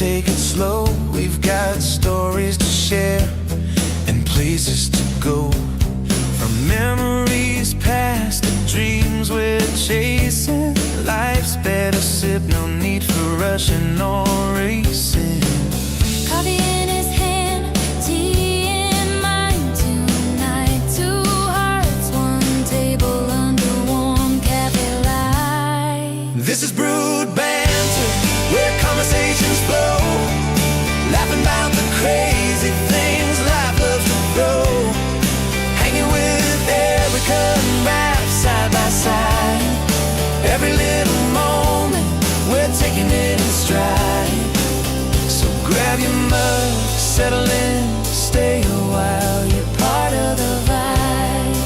take it slow. We've got stories to share and places to go. From memories past to dreams we're chasing. Life's better sip, no need for rushing or racing. Coffee in his hand, tea in mine tonight. Two hearts, one table under warm cafe light. This is Brewed Banter, where conversations flow. Laughing about the crazy things life loves to throw. Hanging with Erica and Rap side by side. Every little moment, we're taking it in stride. So grab your mug, settle in, stay a while. You're part of the vibe,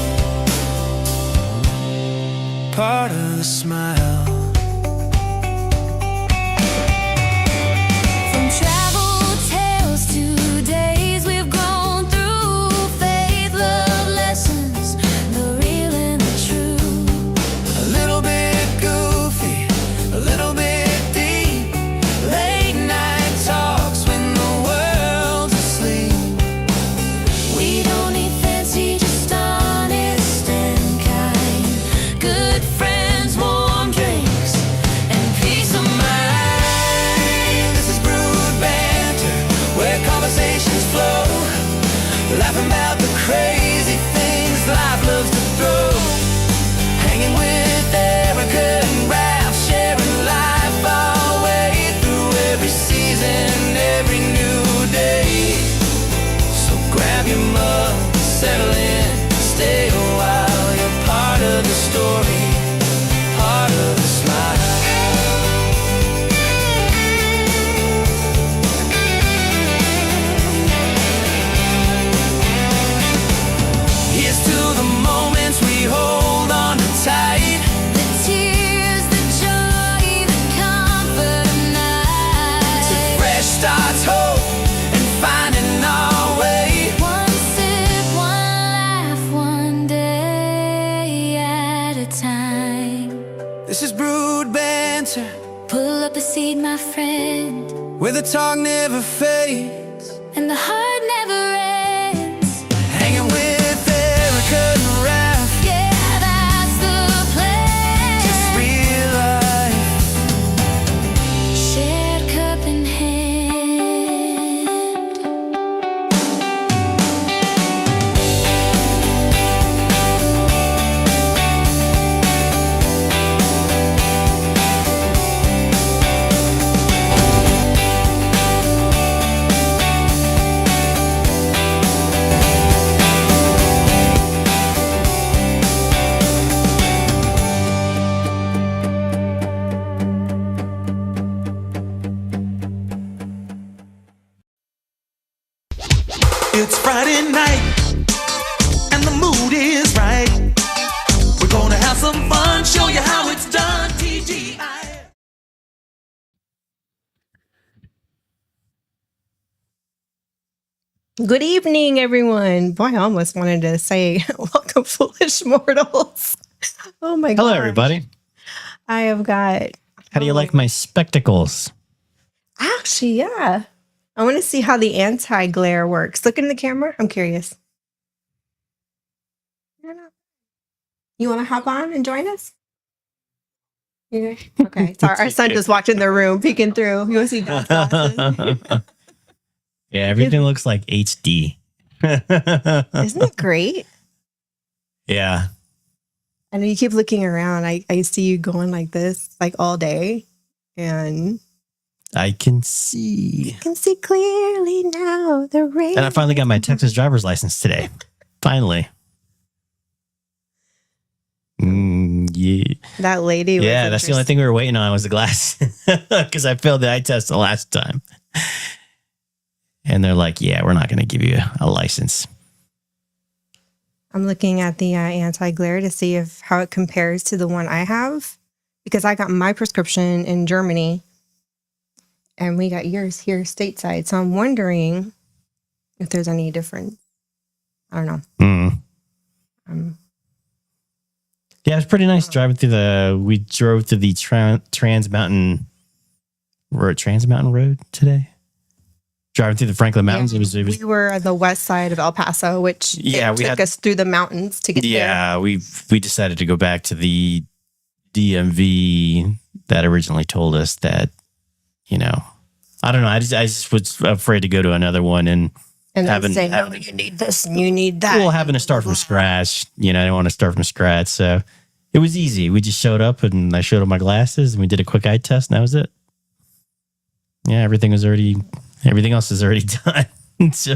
part of the smile. From travel tales to days we've grown through. Faith, love, lessons, the real and the true. A little bit goofy, a little bit deep. Late night talks when the world's asleep. We don't need fancy, just honest and kind. Good friends, warm drinks, and peace of mind. This is Brewed Banter, where conversations flow. Laughing about the crazy things life loves to throw. Hanging with Erica and Ralph, sharing life our way through every season, every new day. So grab your mug, settle in, stay a while. You're part of the story, part of the smile. Here's to the moments we hold on to tight. The tears, the joy, the comfort of night. Fresh starts, hope, and finding our way. One sip, one laugh, one day at a time. This is Brewed Banter, Pull up a seat, my friend, where the talk never fades. and the heart never ends. Hanging with Erica and Ralph, Yeah, that's the plan. just real life. Shared cup in hand. It's Friday night, and the mood is right. We're gonna have some fun, show you how it's done. TGI. Good evening, everyone. Boy, I almost wanted to say, welcome, foolish mortals. Oh my god. Hello, everybody. I have got. How do you like my spectacles? Actually, yeah. I want to see how the anti-glare works. Look in the camera. I'm curious. You want to hop on and join us? You good? Okay. Sorry, our son just walked in the room, peeking through. You want to see God's glasses? Yeah, everything looks like HD. Isn't it great? Yeah. I know you keep looking around. I see you going like this, like all day. And I can see. you can see clearly now the rain. And I finally got my Texas driver's license today. Finally. Yeah. That lady. Was Yeah, that's the only thing we were waiting on was the glass. Because I failed the eye test the last time. And they're like, yeah, we're not going to give you a license. I'm looking at the anti-glare to see how it compares to the one I have, because I got my prescription in Germany and we got yours here stateside. So I'm wondering if there's any difference. I don't know. Yeah, it was pretty nice driving through we drove through the Trans Mountain We're at Trans Mountain Road today. Driving through the Franklin Mountains. Yeah, It was we were on the west side of El Paso, which Yeah, took us through the mountains to get there. yeah, we decided to go back to the DMV that originally told us that, you know, I don't know. I just was afraid to go to another one and And having- then say, no, you need this and you need that. well, having to start from scratch. You know, I didn't want to start from scratch. So it was easy. We just showed up and I showed them my glasses and we did a quick eye test and that was it. Yeah, everything else is already done. So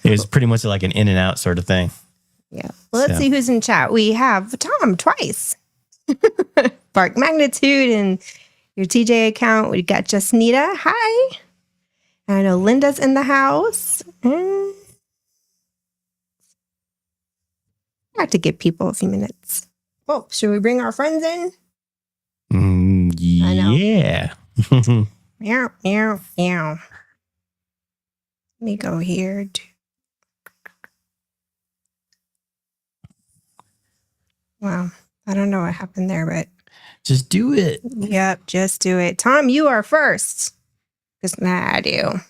it was pretty much like an in and out sort of thing. Yeah. Well, let's So. see who's in chat. We have Tom twice. Bark Magnitude and your TJ account. We got Justnita. Hi. I know Linda's in the house. I have to give people a few minutes. Oh, should we bring our friends in? I know. Yeah. Meow, meow, meow. Let me go here. Wow. I don't know what happened there, but Just do it. yep, just do it. Tom, you are first. Because I do.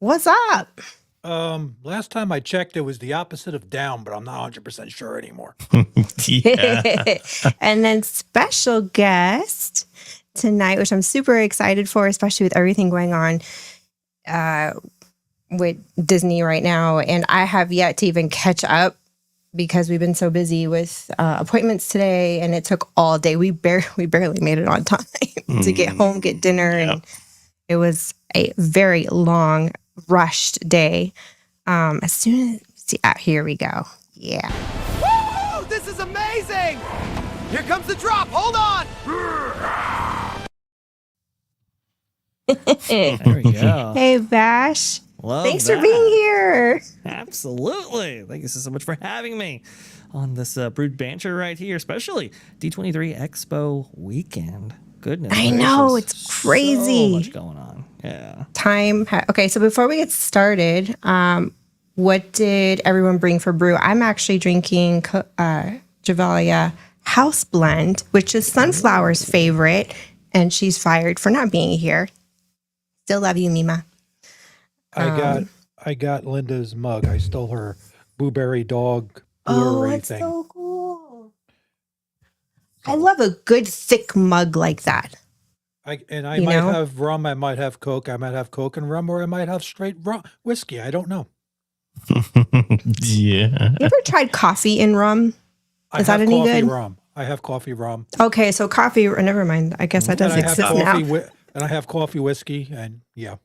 What's up? Last time I checked, it was the opposite of down, but I'm not 100% sure anymore. Yeah. And then special guest tonight, which I'm super excited for, especially with everything going on with Disney right now. And I have yet to even catch up because we've been so busy with appointments today, and it took all day. We barely made it on time to get home, get dinner, and it was a very long, rushed day. As soon as here we go. Yeah. Woo! This is amazing! Here comes the drop. Hold on. There we go. Hey, Vash. Love Thanks that. for being here. Absolutely. Thank you so much for having me on this Brewed Banter right here, especially D23 Expo weekend. Goodness. I know, gracious. it's crazy. So much going on. Yeah. Okay, so before we get started, what did everyone bring for brew? I'm actually drinking Javalia House Blend, which is Sunflower's favorite, and she's fired for not being here. Still love you, Mima. I got Linda's mug. I stole her blueberry dog Oh, brewery that's thing. so cool. I love a good thick mug like that. I You might know? have rum. I might have Coke. I might have Coke and rum, or I might have straight rum, whiskey. I don't know. Yeah. You ever tried coffee in rum? I Is that have any coffee good? rum. I have coffee rum. Okay, so coffee, never mind. I guess that And doesn't I have exist now. coffee and I have coffee whiskey, and yeah.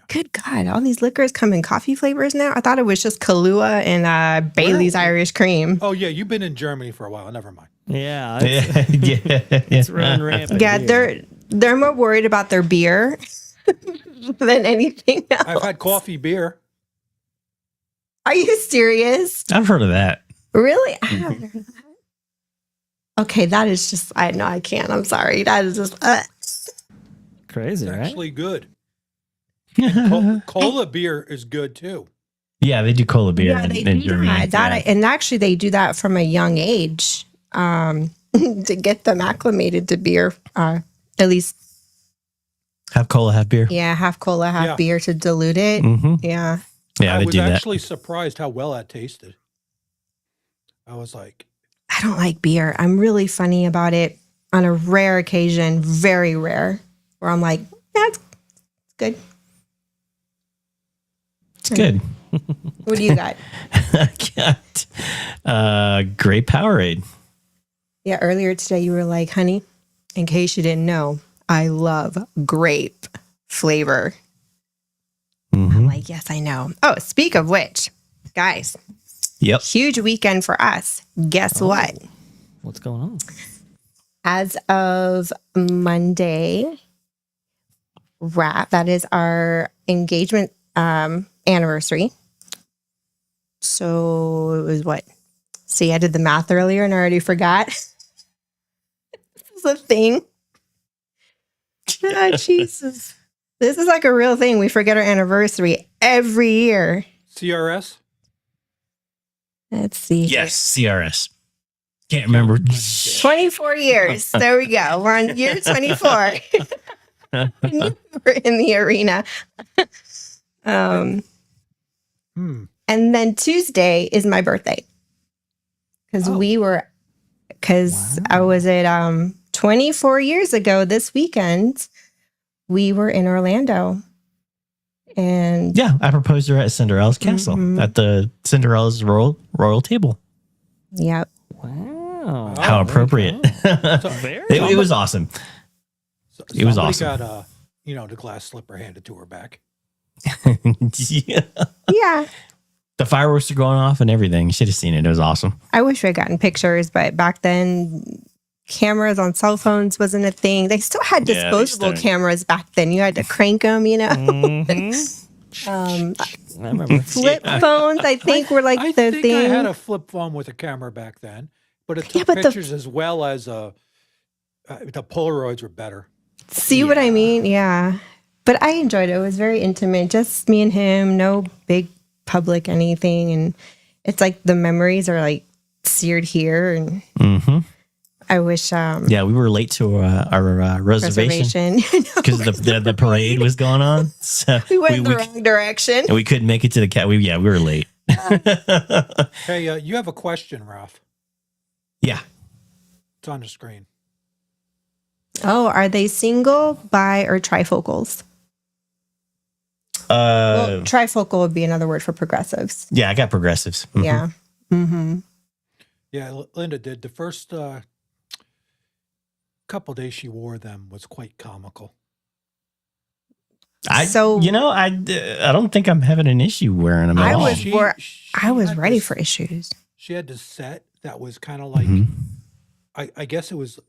Good God, all these liquors come in coffee flavors now? I thought it was just Kahlua and Bailey's Irish Cream. Oh yeah, you've been in Germany for a while. Never mind. Yeah. It's, Yeah. it's running rampant. Yeah, here. they're more worried about their beer than anything else. I've had coffee beer. Are you serious? I've heard of that. Really? I haven't heard of that. Okay, that is just, I know I can't. I'm sorry. That is just, Crazy, It's right? actually good. Cola beer is good too. Yeah, they do cola beer yeah, they in do Germany. that. And actually, they do that from a young age to get them acclimated to beer. At least, Have cola, have beer. yeah, half cola, half Yeah. beer to dilute it. Mm-hmm. Yeah. Yeah, I they was do that. actually surprised how well that tasted. I was like, I don't like beer. I'm really funny about it on a rare occasion, very rare, where I'm like, yeah, it's good. It's good. What do you got? I got great Powerade. Yeah, earlier today you were like, honey, in case you didn't know, I love grape flavor. Mm-hmm. I'm like, yes, I know. Oh, speak of which, guys, Yep. huge weekend for us. Guess what? What's going on? As of Monday, that is our engagement anniversary. So it was what? See, I did the math earlier and I already forgot. This is a thing. Oh, Jesus. This is like a real thing. We forget our anniversary every year. CRS? Let's see. Yes, CRS. Can't remember. 24 years. There we go. We're on year 24. We're in the arena. Hmm. And then Tuesday is my birthday. Because Oh. I was at 24 years ago this weekend, we were in Orlando. And Yeah, I proposed her at Cinderella's castle at the Cinderella's royal table. yep. Wow. How Oh, appropriate. Very It was awesome. It was Somebody awesome. got the glass slipper handed to her back. Yeah. Yeah. The fireworks are going off and everything. You should have seen it. It was awesome. I wish we had gotten pictures, but back then cameras on cell phones wasn't a thing. They still had Yeah, they disposable still- cameras back then. You had to crank them, you know. I remember. Flip phones, I think, were like I the think thing. I had a flip phone with a camera back then, but it took Yeah, but the- pictures as well as the Polaroids were better. See what I mean? Yeah. But I enjoyed it. It was very intimate. Just me and him, no big public anything. And it's like the memories are like seared here. And I wish Yeah, we were late to our reservation reservation. because the parade was going on. So We went in the wrong direction. and we couldn't make it to the cat. We were late. Hey, you have a question, Ralph. Yeah. It's on the screen. Oh, are they single, bi, or trifocals? Well, trifocal would be another word for progressives. Yeah, I got progressives. Mhm. Yeah. Mm-hmm. Yeah, Linda did. The first couple days she wore them was quite comical. I don't think I'm having an issue wearing them at I all. was- Were- I was had ready this- for issues. She had this set that was kind of like, I guess it was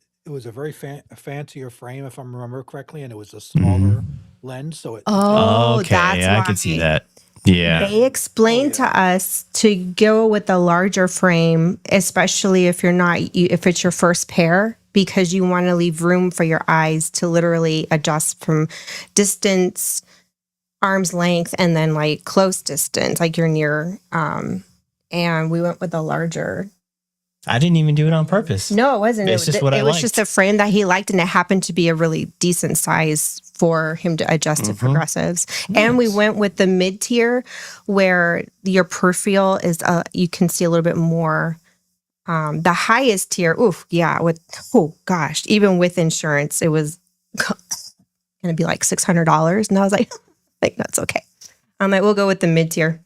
a very fancier frame, if I remember correctly, and it was a smaller lens. So it, Oh, okay, that's yeah, why. I can see that. Yeah. They explained to us to go with a larger frame, especially if if it's your first pair, because you want to leave room for your eyes to literally adjust from distance, arm's length, and then like close distance, like you're near. And we went with a larger. I didn't even do it on purpose. No, it wasn't. It's just what I it was liked. just a frame that he liked, and it happened to be a really decent size for him to adjust to progressives. And we went with the mid tier, where your peripheral is you can see a little bit more. The highest tier, even with insurance, it was gonna be like $600, and I was like, that's okay. I'm like, we'll go with the mid tier.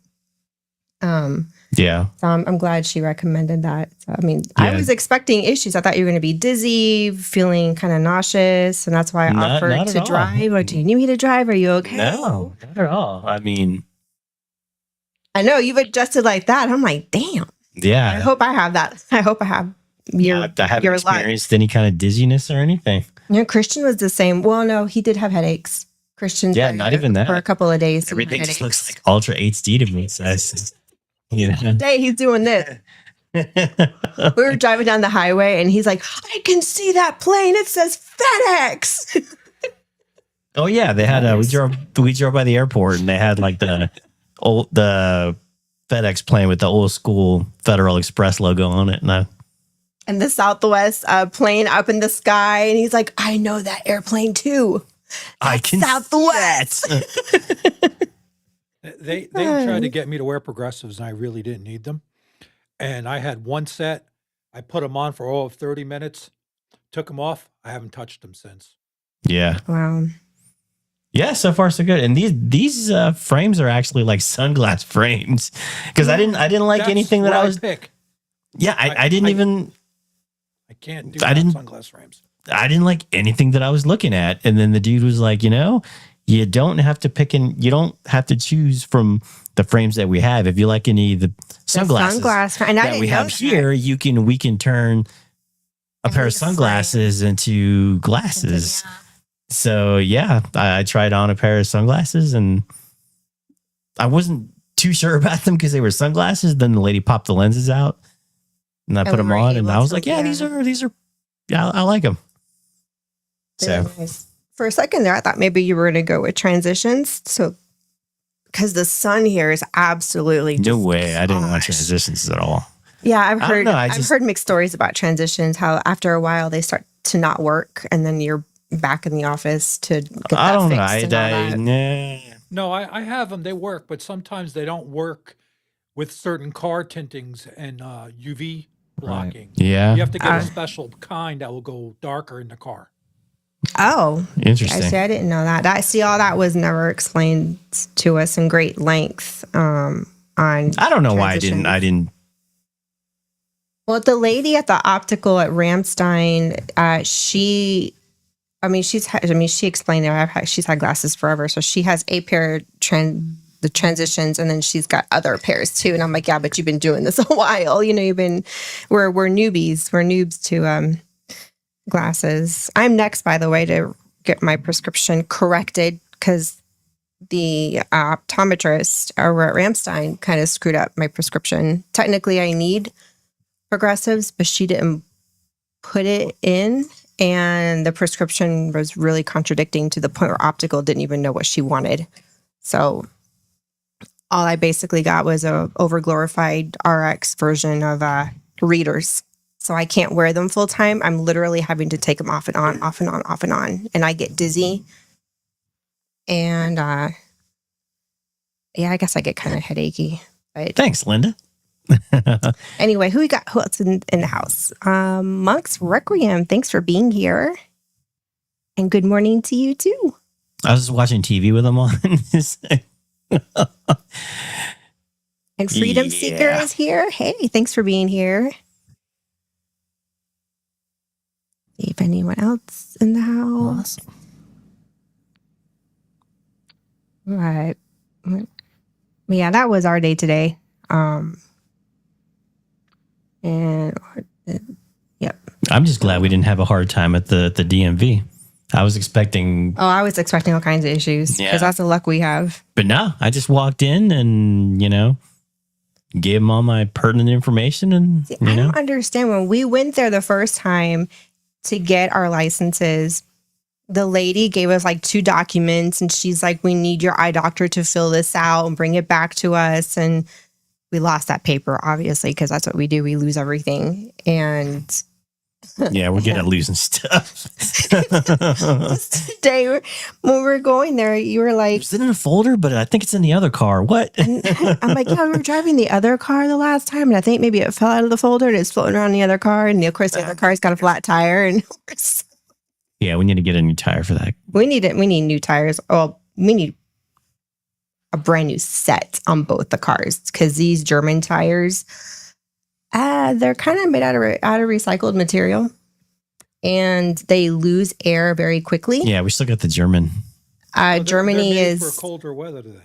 Yeah. So I'm glad she recommended that. So, I mean, I Yeah. was expecting issues. I thought you were going to be dizzy, feeling kind of nauseous, and that's why I offered not to at all. drive. Like, do you need me to drive? Are you okay? No, not at all. I mean, I know you've adjusted like that. I'm like, damn. yeah. I hope I have that. I hope I have your I haven't your luck. experienced any kind of dizziness or anything. You know, Christian was the same. Well, no, he did have headaches. Christian's Yeah, not even that. for a couple of days. he had Everything just looks headaches. like Ultra HD to me. So you know. Today he's doing this. We were driving down the highway, and he's like, "I can see that plane. It says FedEx." Oh yeah, they had we drove by the airport and they had like the FedEx plane with the old school Federal Express logo on it. And the Southwest plane up in the sky, and he's like, "I know that airplane too." I can Southwest. They tried to get me to wear progressives, and I really didn't need them. And I had one set. I put them on for all of 30 minutes, took them off. I haven't touched them since. Yeah. Wow. Yeah, so far so good. And these frames are actually like sunglass frames because I didn't like That's anything that what I was. pick. Yeah, I didn't even. I can't do I didn't- sunglass frames. I didn't like anything that I was looking at. And then the dude was like, you don't have to you don't have to choose from the frames that we have. If you like any of the sunglasses And I that didn't we know have that. here, we can turn a pair of the frame. sunglasses into glasses. So yeah, I tried on a pair of sunglasses and I wasn't too sure about them because they were sunglasses. Then the lady popped the lenses out and I put them were on and able I was to- like, yeah, yeah. these are, yeah, I like them. Very So nice. For a second there, I thought maybe you were going to go with transitions. So, because the sun here is absolutely no just- way. I didn't want gosh. transitions at all. Yeah, I've I don't heard. know, I've heard mixed stories about transitions. How after a while they start to not work, and then your back in the office to get I that don't know. fixed and all that. Nah. No, I have them. They work, but sometimes they don't work with certain car tintings and UV blocking. Yeah. You have to get a special kind that will go darker in the car. Oh, Interesting. I see. I didn't know that. All that was never explained to us in great length. On I don't know why I transitions. didn't. Well, the lady at the optical at Ramstein, she explained it. She's had glasses forever, so she has a pair the transitions, and then she's got other pairs too. And I'm like, yeah, but you've been doing this a while. You know, we're newbies. We're noobs to glasses. I'm next, by the way, to get my prescription corrected because the optometrist over at Ramstein kind of screwed up my prescription. Technically, I need progressives, but she didn't put it in, and the prescription was really contradicting to the point where optical didn't even know what she wanted. So all I basically got was a overglorified RX version of readers. So I can't wear them full time. I'm literally having to take them off and on, off and on, off and on. And I get dizzy. And yeah, I guess I get kind of headachy. But Thanks, Linda. anyway, who else in the house? Monk's Requiem, thanks for being here. And good morning to you too. I was just watching TV with them on. And Freedom Seeker is here. Hey, thanks for being here. See if anyone else in the house. Awesome. Right. Yeah, that was our day today. And yep. I'm just glad we didn't have a hard time at the DMV. I was expecting, Oh, I was expecting all kinds of issues Yeah. because that's the luck we have. but no, I just walked in and, gave them all my pertinent information and, See, I don't understand. When we went there the first time to get our licenses, the lady gave us like 2 documents and she's like, we need your eye doctor to fill this out and bring it back to us. And we lost that paper, obviously, because that's what we do. We lose everything. And yeah, we're good at losing stuff. today, when we were going there, you were like, Is it in a folder? But I think it's in the other car. What? I'm like, yeah, we were driving the other car the last time, and I think maybe it fell out of the folder and it's floating around the other car. And of course, the other car's got a flat tire, and Yeah, we need to get a new tire for that. we need new tires. Oh, we need a brand new set on both the cars because these German tires, they're kind of made out of recycled material, and they lose air very quickly. Yeah, we still got the German. So Germany they're made is. for colder weather then.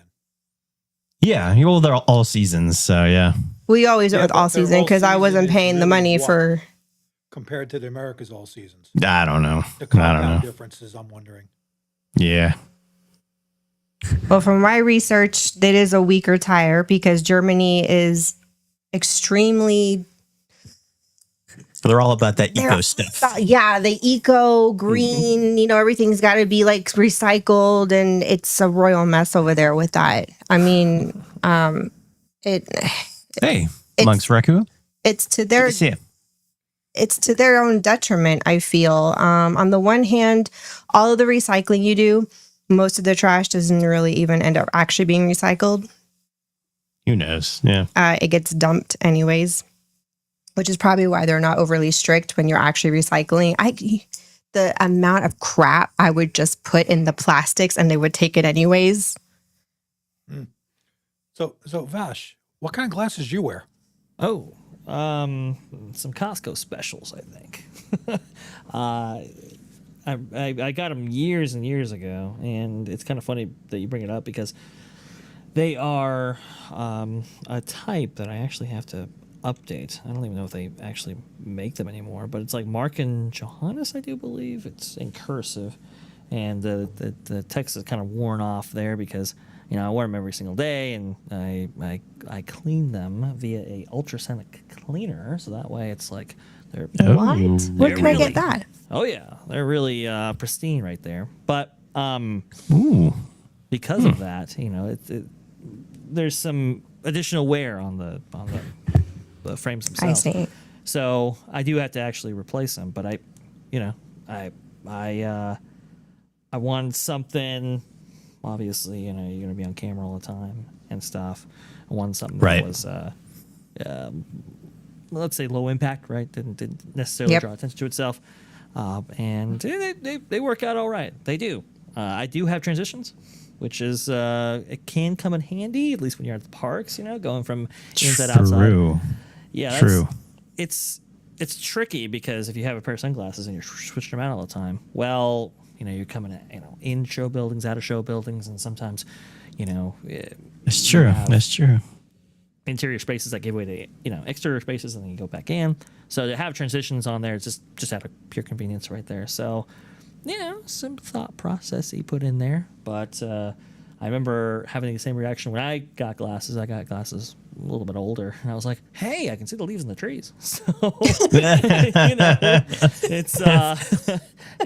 Yeah, well, they're all seasons. So, yeah. We always went Yeah, with but all their season all because I season wasn't is paying the really money what? for. Compared to the America's all seasons. I don't know. The I don't compound know. differences, I'm wondering. Yeah. Well, from my research, that is a weaker tire because Germany is extremely. They're all about that They're eco stuff. Yeah, the eco green, everything's got to be like recycled, and it's a royal mess over there with that. I mean, it Hey, It's- Monk's Requiem. it's to Good their to see you. it's to their own detriment, I feel. On the one hand, all of the recycling you do, most of the trash doesn't really even end up actually being recycled. Who knows? Yeah. It gets dumped anyways, which is probably why they're not overly strict when you're actually recycling. The amount of crap I would just put in the plastics and they would take it anyways. So Vash, what kind of glasses do you wear? Oh, some Costco specials, I think. I got them years and years ago, and it's kind of funny that you bring it up because they are a type that I actually have to update. I don't even know if they actually make them anymore, but it's like Mark and Johannes, I do believe. It's in cursive, and the text is kind of worn off there because I wear them every single day, and I clean them via a ultrasonic cleaner, so that way it's like they're What? Where they're can I really- get that? oh yeah, they're really pristine right there. But Ooh. because of that, there's some additional wear on the frames I themselves. see. So I do have to actually replace them, but I wanted something. Obviously, you know, you're gonna be on camera all the time and stuff. I wanted something that Right. was, let's say, low impact, right? Didn't necessarily Yep. draw attention to itself, and they work out all right. They do. I do have transitions, which is it can come in handy, at least when you're at the parks. You know, going from inside to outside. True. Yeah, True. It's tricky because if you have a pair of sunglasses and you're switching them out all the time, well, you know, you're coming at, you know, in show buildings, out of show buildings, and sometimes, you know, That's true. have That's true. interior spaces that give way to, you know, exterior spaces, and then you go back in. So to have transitions on there, it's just out of pure convenience right there. So, you know, some thought process he put in there, but I remember having the same reaction when I got glasses. I got glasses a little bit older, and I was like, "Hey, I can see the leaves in the trees." So, you know, it's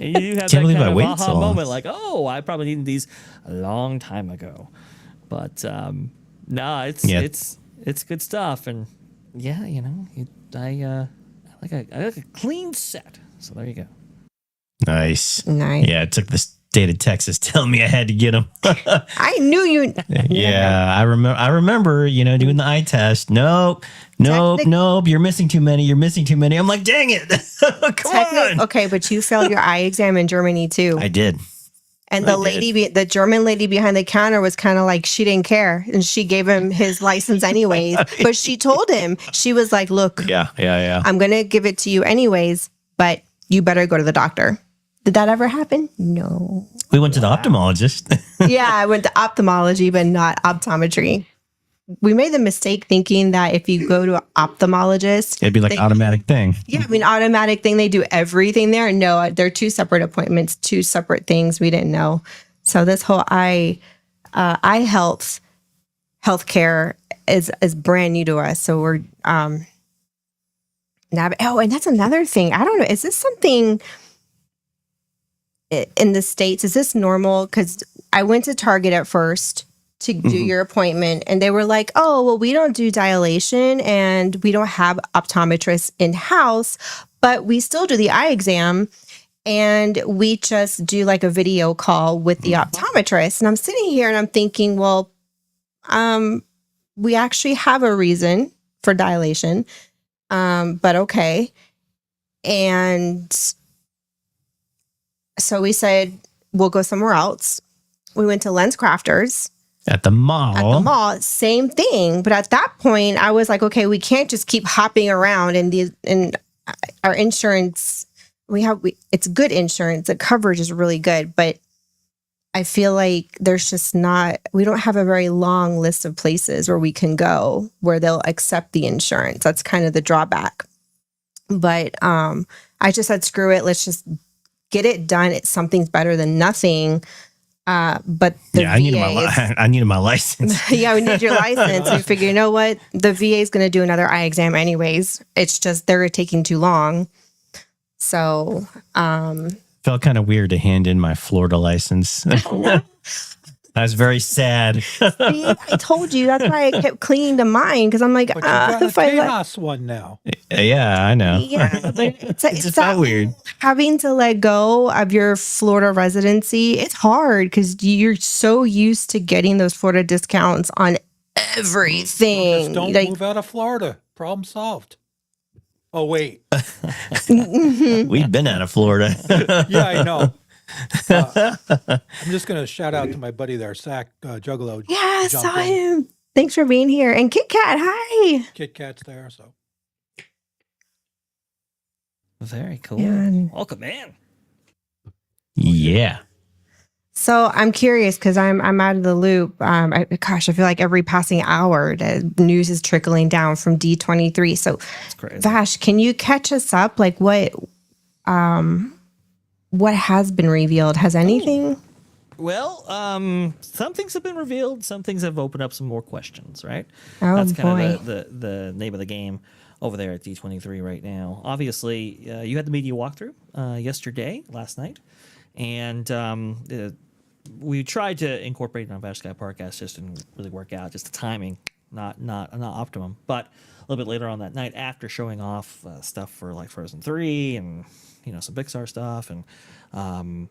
you have that believe kind I of waited aha so long. moment, like, "Oh, I probably needed these a long time ago." But no, Yeah. it's good stuff, and yeah, you know, I like a clean set. So there you go. Nice. Nice. Yeah, it took the state of Texas telling me I had to get them. I knew you. Yeah, I remember, you know, doing the eye test. Nope. You're missing too many. You're missing too many. I'm like, dang it. Come on. Okay, but you failed your eye exam in Germany too. I did. And the I lady, the German lady behind the counter was kind of like, she didn't care. And she gave him his license anyways. But she told him, she was like, look, Yeah. I'm going to give it to you anyways, but you better go to the doctor. Did that ever happen? No. We went to the ophthalmologist. Yeah, I went to ophthalmology, but not optometry. We made the mistake thinking that if you go to an ophthalmologist, It'd be like they- automatic thing. Yeah, I mean, automatic thing. They do everything there. No, they're two separate appointments, two separate things we didn't know. So this whole eye healthcare is brand new to us. So we're and that's another thing. I don't know. Is this something in the States? Is this normal? Because I went to Target at first to do your appointment, and they were like, "Oh, well, we don't do dilation, and we don't have optometrists in house, but we still do the eye exam, and we just do like a video call with the optometrist." And I'm sitting here and I'm thinking, well, we actually have a reason for dilation, but okay. And so we said, we'll go somewhere else. We went to Lens Crafters. At the mall. At the mall, same thing. But at that point, I was like, okay, we can't just keep hopping around. And our insurance, it's good insurance. The coverage is really good, but I feel like we don't have a very long list of places where we can go where they'll accept the insurance. That's kind of the drawback. But I just said, screw it. Let's just get it done. Something's better than nothing. But I needed my license. Yeah, we need your license. We figure, you know what? The VA is going to do another eye exam anyways. It's just they're taking too long. So, Felt kind of weird to hand in my Florida license. I was very sad. see, I told you that's why I kept clinging to mine because I'm like, But you got a if I let, Tejas one now. Yeah, I know. yeah, but it's just felt weird. Having to let go of your Florida residency. It's hard because you're so used to getting those Florida discounts on everything. Just don't Like, move out of Florida. Problem solved. Oh, wait. We'd been out of Florida. Yeah, I know. I'm just going to shout out to my buddy there, Sack Juggalo. yeah, jumped saw in. him. Thanks for being here. And Kit Kat, hi. Kit Kat's there, so. Very cool. Yeah. Welcome in. Yeah. So I'm curious because I'm out of the loop. I feel like every passing hour, the news is trickling down from D23. So, It's crazy. Vash, can you catch us up? Like what has been revealed? Has anything? Well, some things have been revealed. Some things have opened up some more questions, right? Oh, That's kind boy. of the name of the game over there at D23 right now. Obviously, you had the media walkthrough last night, and we tried to incorporate it on Vash Sky Podcast. Just didn't really work out. Just the timing, not optimum. But a little bit later on that night, after showing off stuff for like Frozen 3 and some Pixar stuff, and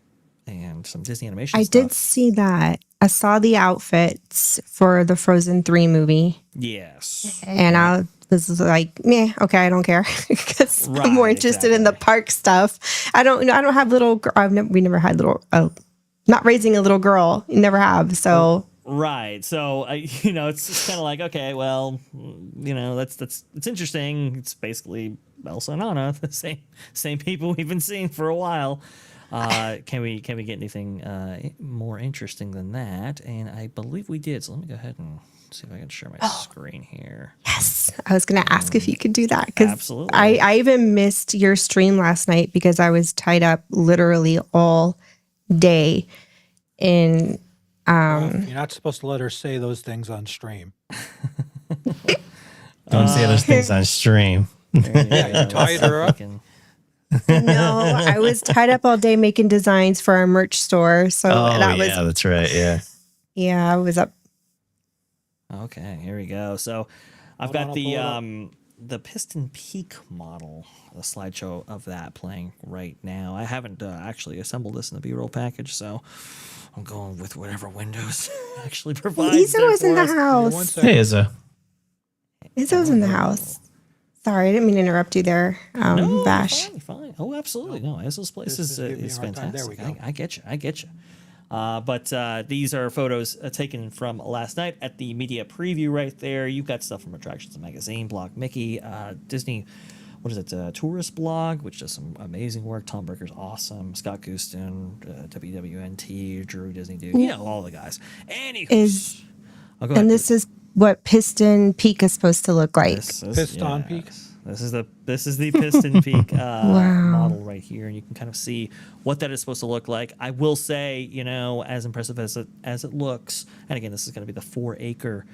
and some Disney animation I stuff. did see that. I saw the outfits for the Frozen 3 movie, Yes. and I was like, "Meh, okay, I don't care," because I'm more Right, interested in the exactly. park stuff. I don't have little. We never had little. Not raising a little girl. Never have. So Right. So it's kind of like, okay, well, that's it's interesting. It's basically Elsa and Anna, the same people we've been seeing for a while. Can we get anything more interesting than that? And I believe we did. So let me go ahead and see if I can share my screen here. yes, I was gonna ask if you could do that because Absolutely. I even missed your stream last night because I was tied up literally all day in. You're not supposed to let her say those things on stream. Don't say those things on stream. Yeah, you tied her up. No, I was tied up all day making designs for our merch store. So Oh, that yeah, was, that's right. Yeah. I was up. Okay, here we go. So I've Hold on, got I'll pull it the Piston Peak model, a slideshow of that playing right now. I haven't actually assembled this in the B-roll package, so I'm going with whatever Windows actually provides. Izzo was in the One house. second. Hey, Izzo. Izzo was in the house. Sorry, I didn't mean to interrupt you there, No, Vash. fine. Oh, absolutely. No, Izzo's place Just give me is a hard time. There we fantastic. go. I get you. But these are photos taken from last night at the media preview right there. You've got stuff from Attractions Magazine, Blog Mickey, Disney, what is it, Tourist Blog, which does some amazing work. Tom Bricker's awesome. Scott Guston, WWNT, Drew Disney Dude, all the guys. Is I'll go ahead. and this is what Piston Peak is supposed to look like. Piston Peak? This is the Piston Peak model right here, and you can kind of see what that is supposed to look like. I will say, as impressive as it looks, and again, this is going to be the 4-acre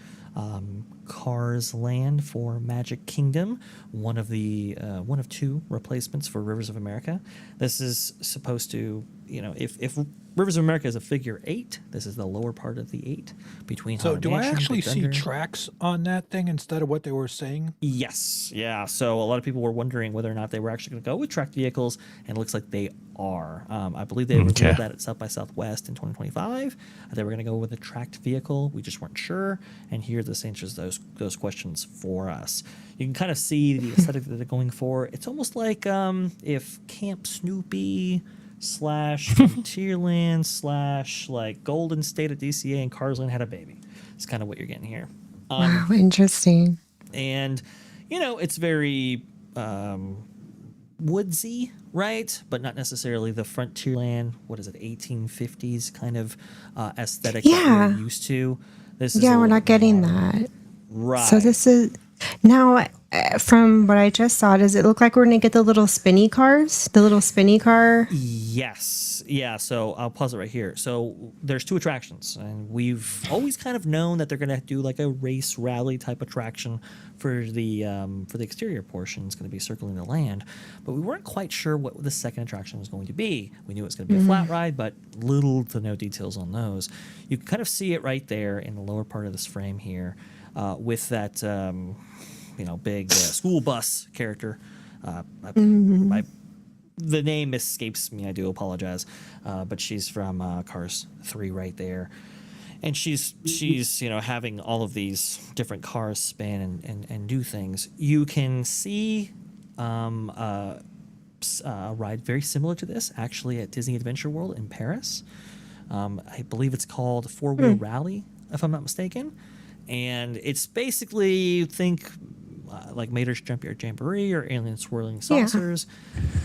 Cars land for Magic Kingdom, one of 2 replacements for Rivers of America. This is supposed to, if Rivers of America is a figure 8, this is the lower part of the 8 between. So Haunted do I Mansion, actually Big see Thunder. tracks on that thing instead of what they were saying? Yes, yeah. So a lot of people were wondering whether or not they were actually going to go with tracked vehicles, and it looks like they are. I believe they revealed that at South by Southwest in 2025. They were going to go with a tracked vehicle. We just weren't sure, and here this answers those questions for us. You can kind of see the aesthetic that they're going for. It's almost like if Camp Snoopy / Frontierland / like Golden State at DCA and Cars Land had a baby. It's kind of what you're getting here. Wow, interesting. And it's very woodsy, right? But not necessarily the Frontierland, 1850s kind of aesthetic that Yeah. we're used to. This is Yeah, a we're little not getting more- that. Right. So this is now from what I just saw. Does it look like we're gonna get the little spinny cars? The little spinny car. Yes. Yeah. So I'll pause it right here. So there's 2 attractions, and we've always kind of known that they're going to do like a race rally type attraction for the exterior portion. It's going to be circling the land, but we weren't quite sure what the second attraction was going to be. We knew it was going to be a flat ride, but little to no details on those. You can kind of see it right there in the lower part of this frame here, with that big school bus character. The name escapes me. I do apologize, but she's from Cars 3 right there, and she's having all of these different cars span and do things. You can see a ride very similar to this actually at Disney Adventure World in Paris. I believe it's called Four Wheel Rally, if I'm not mistaken, and it's basically like Mater's Junkyard Jamboree or Alien Swirling Saucers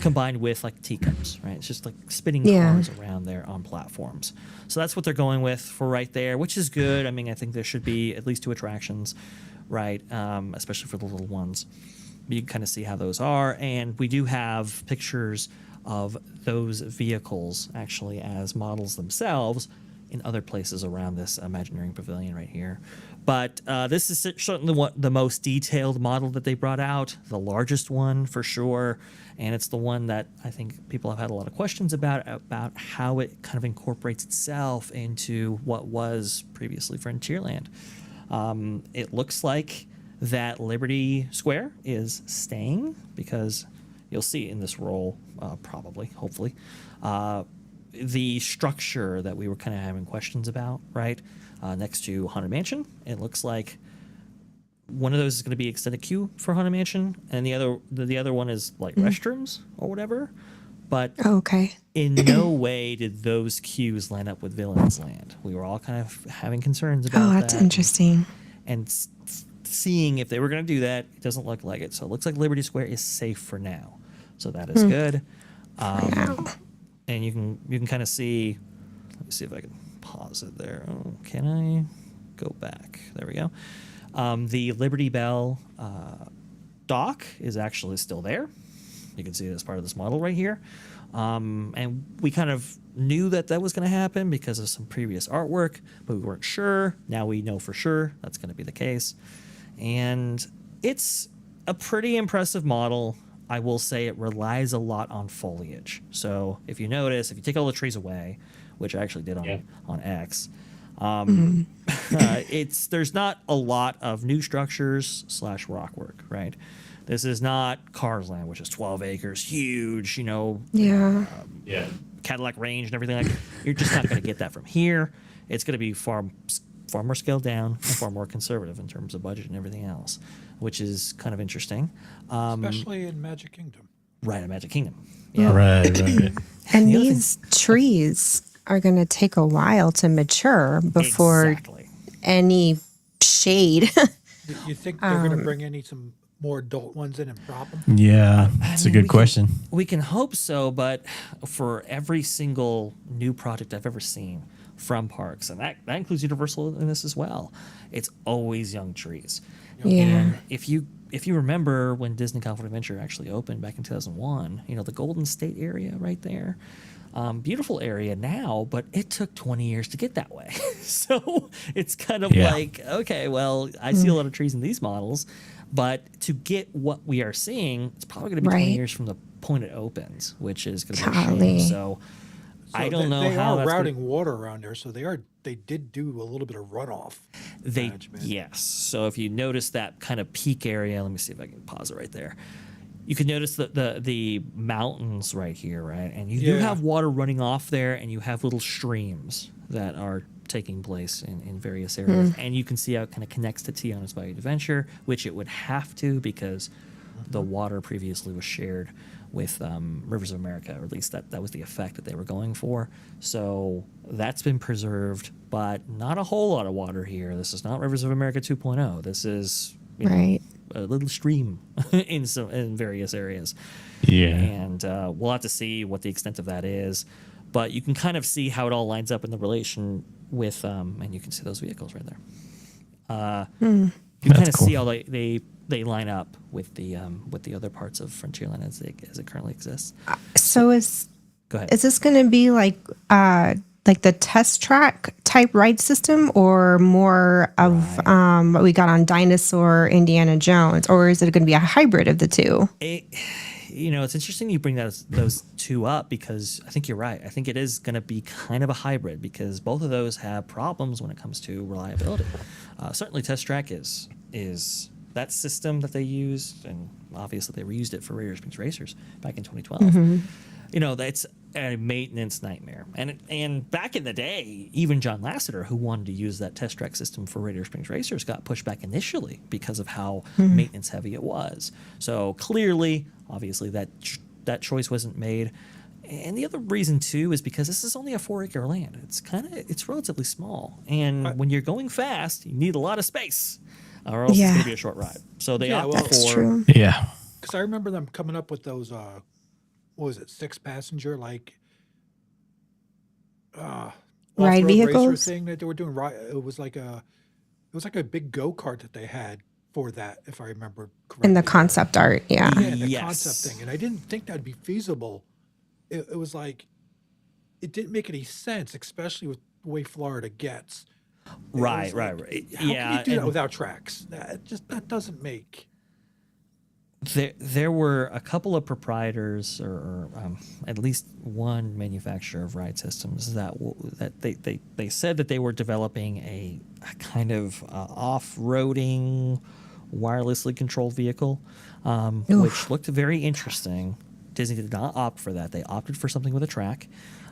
combined with like teacups, right? It's just like spinning cars around there on platforms. So that's what they're going with for right there, which is good. I mean, I think there should be at least 2 attractions, right? Especially for the little ones. You can kind of see how those are. And we do have pictures of those vehicles actually as models themselves in other places around this Imagineering Pavilion right here. But this is certainly the most detailed model that they brought out, the largest one for sure, and it's the one that I think people have had a lot of questions about how it kind of incorporates itself into what was previously Frontierland. It looks like that Liberty Square is staying because you'll see in this roll, probably, hopefully, the structure that we were kind of having questions about, right? Next to Haunted Mansion, it looks like one of those is going to be extended queue for Haunted Mansion, and the other one is like restrooms or whatever. But Okay. in no way did those queues line up with Villain's Land. We were all kind of having concerns about Oh, that. that's interesting. And seeing if they were going to do that, it doesn't look like it. So it looks like Liberty Square is safe for now. So that is good. Now. And you can kind of see. Let me see if I can pause it there. Oh, can I go back? There we go. The Liberty Bell dock is actually still there. You can see it as part of this model right here. And we kind of knew that was going to happen because of some previous artwork, but we weren't sure. Now we know for sure that's going to be the case. And it's a pretty impressive model. I will say it relies a lot on foliage. So if you notice, if you take all the trees away, which I actually did on X, there's not a lot of new structures / rock work, right? This is not Cars Land, which is 12 acres, huge, Yeah. Cadillac range and everything like that. You're just not going to get that from here. It's going to be far more scaled down and far more conservative in terms of budget and everything else, which is kind of interesting. Especially in Magic Kingdom. Right, in Magic Kingdom. Yeah. Right. And The other these trees are going to take a while to mature before Exactly. any shade. Do you think they're going to bring some more adult ones in and prop them? Yeah, that's a good question. We can hope so, but for every single new project I've ever seen from parks, and that includes Universal in this as well, it's always young trees. Yeah. And if you remember when Disney California Adventure actually opened back in 2001, the Golden State area right there, beautiful area now, but it took 20 years to get that way. So it's kind of like, okay, well, I see a lot of trees in these models, but to get what we are seeing, it's probably going to be 20 years from the point it opens, which is going to be a Golly. shame. So I don't know they how are that's routing water around there, so they did do a little bit of runoff management. Yes. So if you notice that kind of peak area, let me see if I can pause it right there. You can notice the mountains right here, right? And you do have water running off there, and you have little streams that are taking place in various areas. And you can see how it kind of connects to Tiana's Valued Adventure, which it would have to because the water previously was shared with Rivers of America, or at least that was the effect that they were going for. So that's been preserved, but not a whole lot of water here. This is not Rivers of America 2.0. This is Right. a little stream in various areas. Yeah. And we'll have to see what the extent of that is. But you can kind of see how it all lines up in the relation with, and you can see those vehicles right there. You can kind of cool. see how they line up with the other parts of Frontierland as it currently exists. So Go ahead. is this going to be like the test track type ride system, or more of what we got on Dinosaur, Indiana Jones, or is it going to be a hybrid of the two? It's interesting you bring those two up because I think you're right. I think it is going to be kind of a hybrid because both of those have problems when it comes to reliability. Certainly, Test Track is that system that they used, and obviously they reused it for Radiator Springs Racers back in 2012. That's a maintenance nightmare. And back in the day, even John Lasseter, who wanted to use that Test Track system for Radiator Springs Racers, got pushed back initially because of how maintenance heavy it was. So clearly, obviously, that choice wasn't made. And the other reason too is because this is only a 4-acre land. It's relatively small, and when you're going fast, you need a lot of space, or else it's going to be a short ride. So they opted That's for true. Yeah. Because I remember them coming up with those, what was it, 6-passenger, like, Ride off-road vehicles? racer thing that they were doing. It was like a big go-kart that they had for that, if I remember correctly. In the concept art, yeah. Yeah, the Yes. concept thing. And I didn't think that'd be feasible. It was like, it didn't make any sense, especially with the way Florida gets. It was right. How can you do that without tracks? That doesn't make. There were a couple of proprietors, or at least one manufacturer of ride systems that they said that they were developing a kind of off-roading, wirelessly controlled vehicle, which looked very interesting. Disney did not opt for that. They opted for something with a track.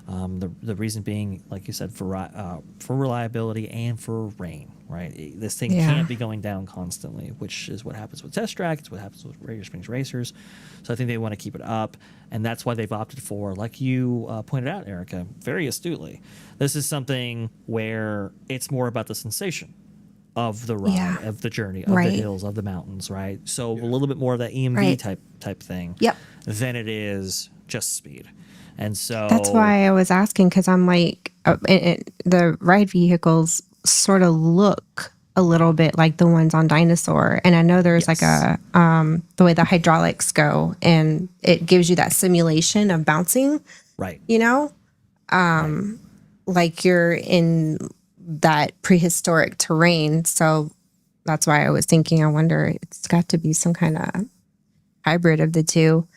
The reason being, like you said, for reliability and for rain. Right, this thing Yeah. can't be going down constantly, which is what happens with Test Track. It's what happens with Radiator Springs Racers. So I think they want to keep it up, and that's why they've opted for, like you pointed out, Erica, very astutely. This is something where it's more about the sensation of the ride, Yeah. of the journey, of the Right. hills, of the mountains, right? So a little bit more of that EMV Right. type thing Yep. than it is just speed. And so That's why I was asking, because I'm like, the ride vehicles sort of look a little bit like the ones on Dinosaur, and I know there's like Yes. the way the hydraulics go, and it gives you that simulation of bouncing. right. You know, like you're in that prehistoric terrain. So that's why I was thinking, I wonder, it's got to be some kind of hybrid of the two.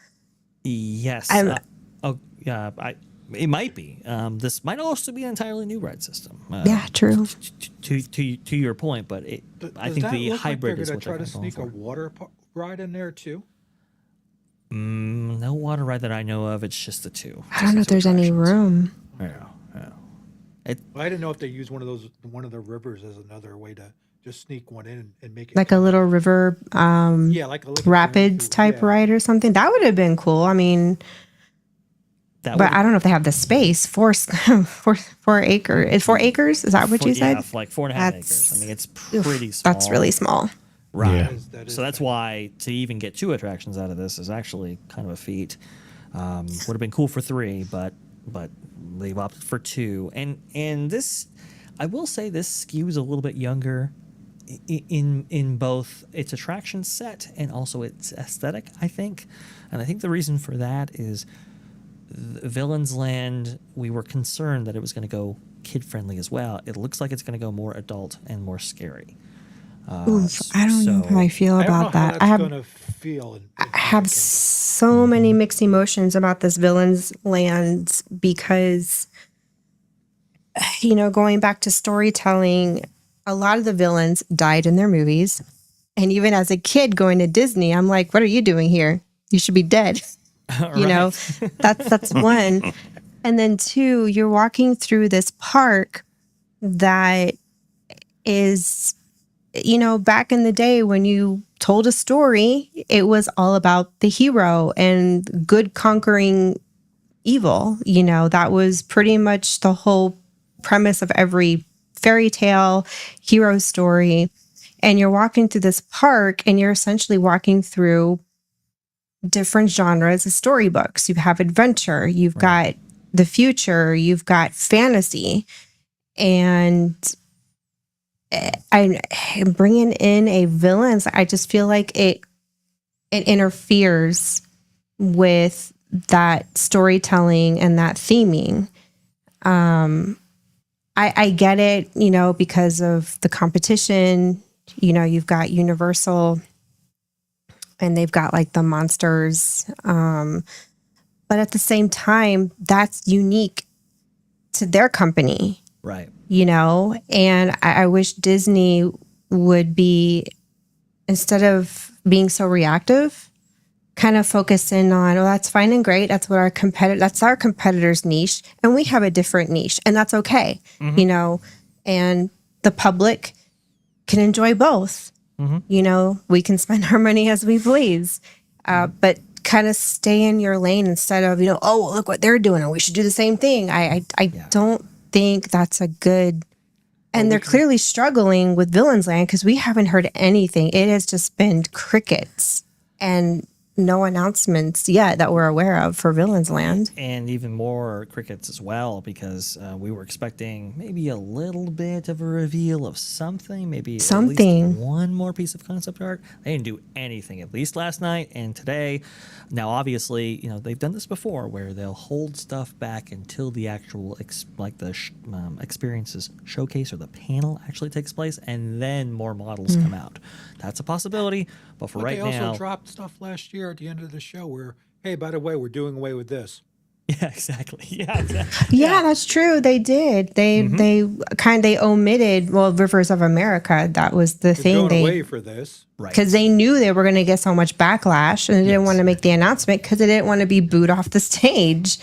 Yes. I'm- Yeah. It might be. This might also be an entirely new ride system. Yeah, true. To your point, but I think the hybrid is they're what try they're to going sneak a for. water ride in there too. No water ride that I know of. It's just the two. I don't know if there's any room. Yeah. I didn't know if they use one of the rivers as another way to just sneak one in and make it Like a little river yeah, like a rapids type ride or something. That would have been cool. I mean, That but would- I don't know if they have the space. 4 acres. Is 4 acres? Is that what you said? Yeah, like 4.5 acres. I mean, it's pretty small. That's really small. Right. Yeah. So that's why to even get 2 attractions out of this is actually kind of a feat. Would have been cool for 3, but they've opted for 2. And this, I will say, this skews a little bit younger in both its attraction set and also its aesthetic, I think. And I think the reason for that is Villains Land, we were concerned that it was going to go kid friendly as well. It looks like it's going to go more adult and more scary. Oof, I don't know how I feel I don't know about how that. that's I have gonna feel. I have so many mixed emotions about this Villains Land because, going back to storytelling, a lot of the villains died in their movies. And even as a kid going to Disney, I'm like, what are you doing here? You should be dead. That's one. And then 2, you're walking through this park that is, back in the day when you told a story, it was all about the hero and good conquering evil. That was pretty much the whole premise of every fairy tale hero story. And you're walking through this park and you're essentially walking through different genres of storybooks. You have adventure, you've got the future, you've got fantasy. And I'm bringing in a villain. I just feel like it interferes with that storytelling and that theming. I get it, because of the competition. You've got Universal and they've got like the monsters. But at the same time, that's unique to their company. Right. And I wish Disney would be, instead of being so reactive, kind of focus in on, that's fine and great. That's what that's our competitor's niche. And we have a different niche, and that's okay, and the public can enjoy both. We can spend our money as we please, but kind of stay in your lane instead of, oh, look what they're doing and we should do the same thing. I don't think that's a good, and they're clearly struggling with Villains Land because we haven't heard anything. It has just been crickets and no announcements yet that we're aware of for Villains Land. And even more crickets as well, because we were expecting maybe a little bit of a reveal of something, maybe at least one more piece of concept art. They didn't do anything, at least last night and today. Now, obviously, they've done this before where they'll hold stuff back until the actual experiences showcase or the panel actually takes place, and then more models come out. That's a possibility, but for But right they also now, dropped stuff last year at the end of the show where, hey, by the way, we're doing away with this. Yeah, exactly. Yeah, exactly. Yeah, that's true. They did. They omitted, well, Rivers of America. That was the They're thing going away for this. Right. because they knew they were going to get so much backlash, and they didn't Yes. want to make the announcement because they didn't want to be booed off the stage.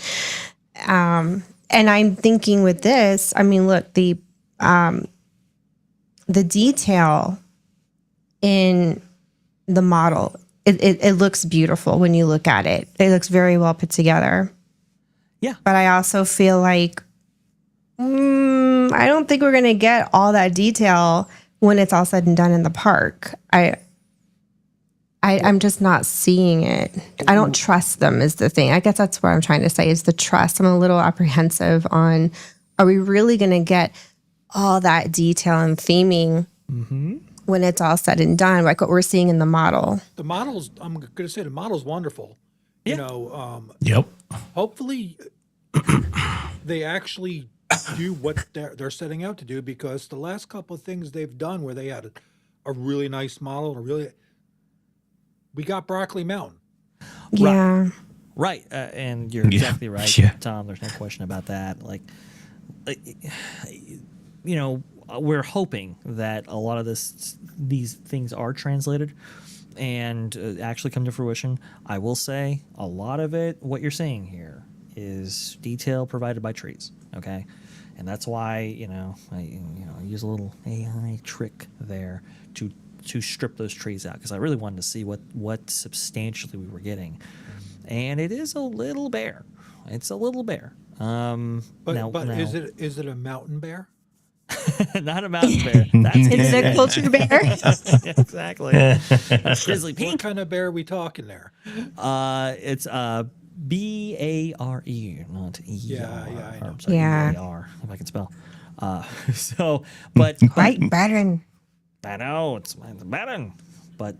And I'm thinking with this, I mean, look, the detail in the model, it looks beautiful when you look at it. It looks very well put together. Yeah. But I also feel like I don't think we're going to get all that detail when it's all said and done in the park. I'm just not seeing it. I don't trust them is the thing. I guess that's what I'm trying to say is the trust. I'm a little apprehensive on, are we really going to get all that detail and theming when it's all said and done, like what we're seeing in the model? The models, I'm going to say the model's wonderful. Yeah. You know, Yep. hopefully they actually do what they're setting out to do, because the last couple of things they've done where they had a really nice model, we got Broccoli Mountain. Yeah. Right. And you're exactly right, Yeah. Tom. There's no question about that. Like, you know, we're hoping that a lot of these things are translated and actually come to fruition. I will say a lot of it, what you're saying here, is detail provided by trees. Okay, and that's why I use a little AI trick there to strip those trees out, because I really wanted to see what substantially we were getting, and it is a little bare. It's a little bare. But is it a mountain bear? Not a mountain bear. That's Is it a culture bear? yeah, exactly. Grizzly What pink. kind of bear are we talking there? It's BARE, not E. Yeah, I know. Sorry, Yeah. EAR, if I can spell. But Right, Baron. I know it's the button, but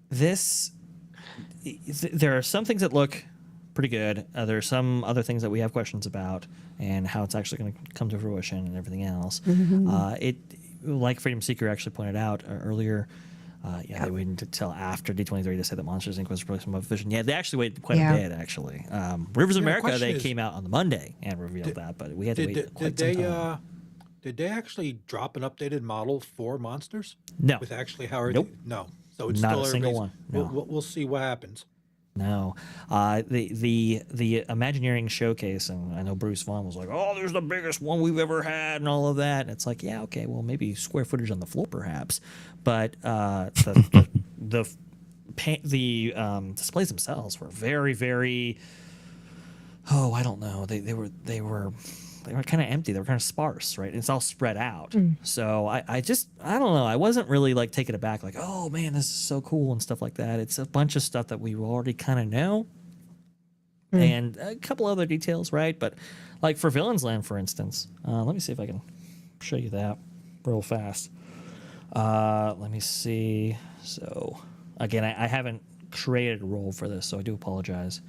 this, there are some things that look pretty good. There are some other things that we have questions about, and how it's actually going to come to fruition and everything else. It, like Freedom Seeker actually pointed out earlier, they waited until after D23 to say that Monsters Inc. was released from Vision. Yeah, they actually waited quite a bit, actually. Rivers of America, question they is, came out on the Monday and revealed that, but we had to wait quite some time. Did they actually drop an updated model for Monsters? No. With actually how Nope. No. So it's Not still a single everybody's- one, no. We'll see what happens. No, the Imagineering showcase, and I know Bruce Vaughn was like, "Oh, there's the biggest one we've ever had," and all of that. And it's like, yeah, okay, well, maybe square footage on the floor, perhaps, but the displays themselves were very, very. Oh, I don't know. They were kind of empty. They were kind of sparse, right? It's all spread out. So I don't know. I wasn't really like taken aback, like, oh man, this is so cool and stuff like that. It's a bunch of stuff that we already kind of know, and a couple other details, right? But like for Villains Land, for instance, let me see if I can show you that real fast. Let me see. So again, I haven't created a role for this, so I do apologize.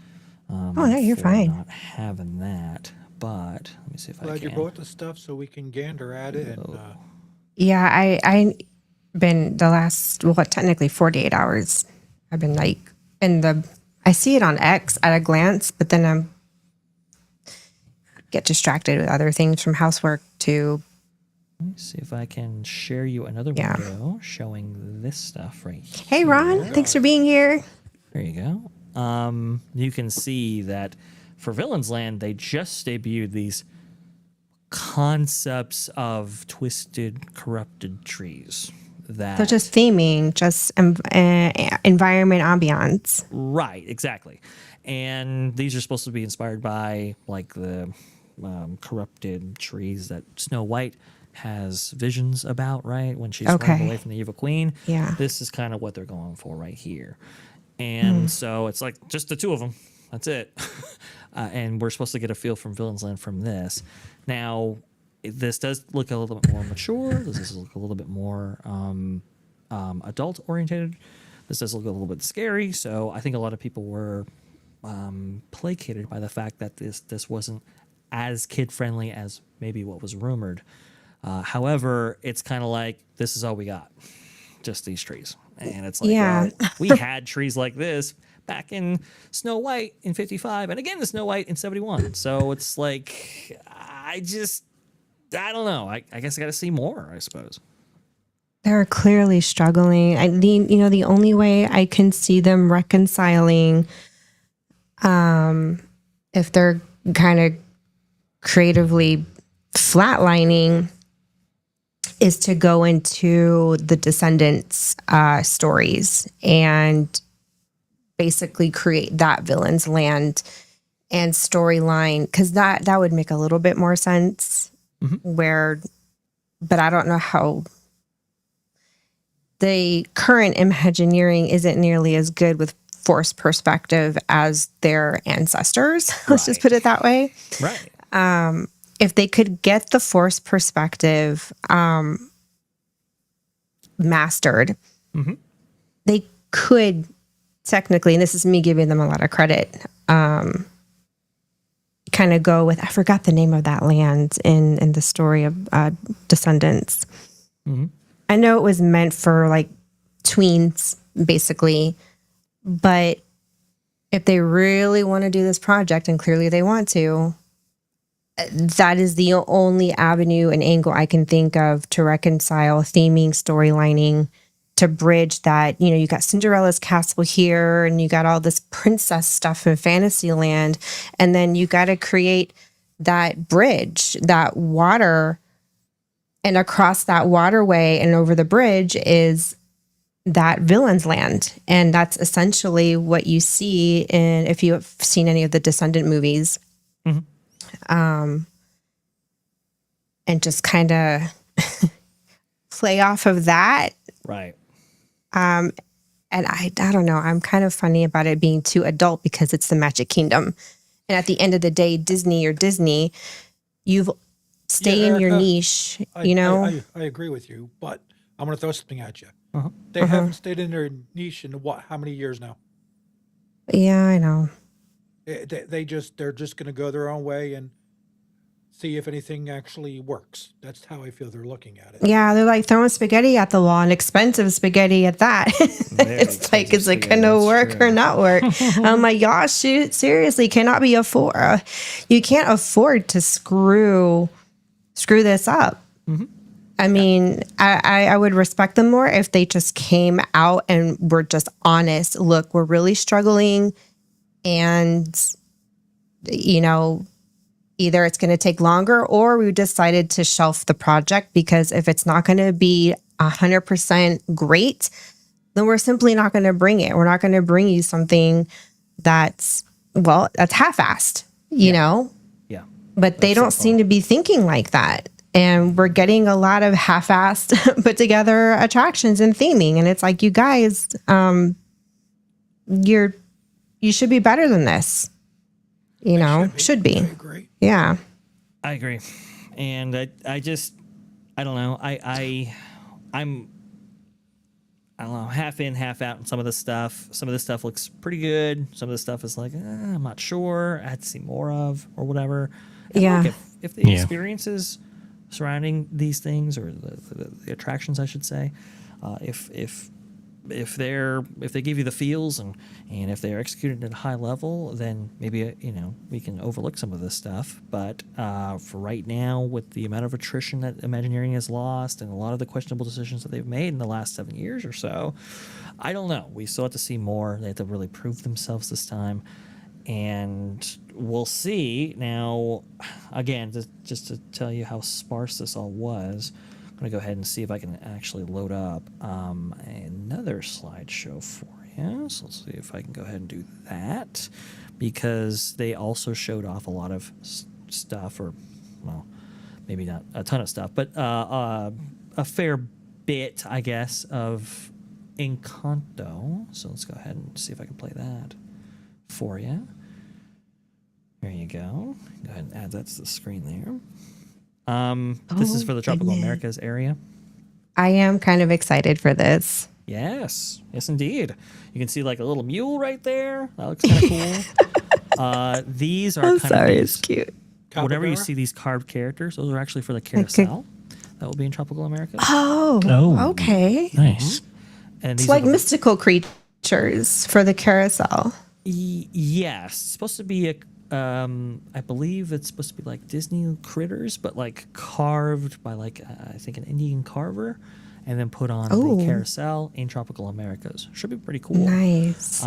Oh, no, you're for not not having that. But let me see if I Glad can. you brought the stuff so we can gander at it. And, Yeah, I been the last, well, technically 48 hours. I've been like I see it on X at a glance, but then I get distracted with other things from housework too. Let me see if I can share you another Yeah. window showing this stuff right here. Hey, Ron, thanks for being here. There you go. You can see that for Villains Land, they just debuted these concepts of twisted, corrupted trees. That So just theming, just environment ambiance. right, exactly. And these are supposed to be inspired by like the corrupted trees that Snow White has visions about, right? When she's running away from the evil queen. Yeah. This is kind of what they're going for right here. And so it's like just the two of them. That's it. And we're supposed to get a feel from Villains Land from this. Now, this does look a little bit more mature. This does look a little bit more adult oriented. This does look a little bit scary. So I think a lot of people were placated by the fact that this wasn't as kid friendly as maybe what was rumored. However, it's kind of like, this is all we got, just these trees. And it's like, Yeah. well, we had trees like this back in Snow White in 55 and again the Snow White in 71. So it's like, I don't know. I guess I got to see more, I suppose. They're clearly struggling. The only way I can see them reconciling, if they're kind of creatively flatlining, is to go into the Descendants stories and basically create that villain's land and storyline, because that would make a little bit more sense. But I don't know how. The current Imagineering isn't nearly as good with Force perspective as their ancestors. Let's just put it that way. Right. If they could get the Force perspective mastered, they could technically, and this is me giving them a lot of credit, kind of go with, I forgot the name of that land in the story of Descendants. I know it was meant for like tweens, basically, but if they really want to do this project, and clearly they want to, that is the only avenue and angle I can think of to reconcile theming, storylining, to bridge that. You got Cinderella's castle here, and you got all this princess stuff in Fantasyland, and then you got to create that bridge, that water. And across that waterway and over the bridge is that villain's land. And that's essentially what you see in, if you have seen any of the Descendant movies. And just kind of play off of that. Right. And I don't know, I'm kind of funny about it being too adult because it's the Magic Kingdom. And at the end of the day, Disney, you've stay in your niche, I agree with you, but I'm going to throw something at you. They haven't stayed in their niche in how many years now? Yeah, I know. They're just going to go their own way and see if anything actually works. That's how I feel they're looking at it. Yeah, they're like throwing spaghetti at the wall, and expensive spaghetti at that. It's like, is it going to work or not work? I'm like, y'all, shoot, seriously, cannot be you can't afford to screw this up. I mean, I would respect them more if they just came out and were just honest. Look, we're really struggling, and either it's going to take longer, or we decided to shelf the project, because if it's not going to be 100% great, then we're simply not going to bring it. We're not going to bring you something that's half-assed, you know? Yeah. But they don't seem to be thinking like that. And we're getting a lot of half-assed put together attractions and theming. And it's like, you guys, you should be better than this. Should be. I agree. Yeah. I agree. And I don't know. I'm I don't know, half in, half out on some of the stuff. Some of the stuff looks pretty good. Some of the stuff is like, I'm not sure. I had to see more of, or whatever. And Yeah. look, if the experiences surrounding these things, or the attractions, I should say, if they give you the feels, and if they're executed at a high level, then maybe we can overlook some of this stuff. But for right now, with the amount of attrition that Imagineering has lost, and a lot of the questionable decisions that they've made in the last 7 years or so, I don't know. We still have to see more. They have to really prove themselves this time, and we'll see. Now, again, just to tell you how sparse this all was, I'm going to go ahead and see if I can actually load up another slideshow for you. So let's see if I can go ahead and do that, because they also showed off a lot of stuff, or, well, maybe not a ton of stuff, but a fair bit, I guess, of Encanto. So let's go ahead and see if I can play that for you. There you go. Go ahead and add that to the screen there. This is for the Tropical Americas area. I am kind of excited for this. Yes, indeed. You can see like a little mule right there. That looks kind of cool. These are It's cute. Whenever you see these carved characters, those are actually for the carousel that will be in Tropical America. Oh, Oh. okay. Nice. And It's these like are the, mystical creatures pictures for the carousel. Yes, it's supposed to be a. I believe it's supposed to be like Disney critters, but like carved by like I think an Indian carver, and then put on the carousel in tropical Americas. Should be pretty cool. Nice.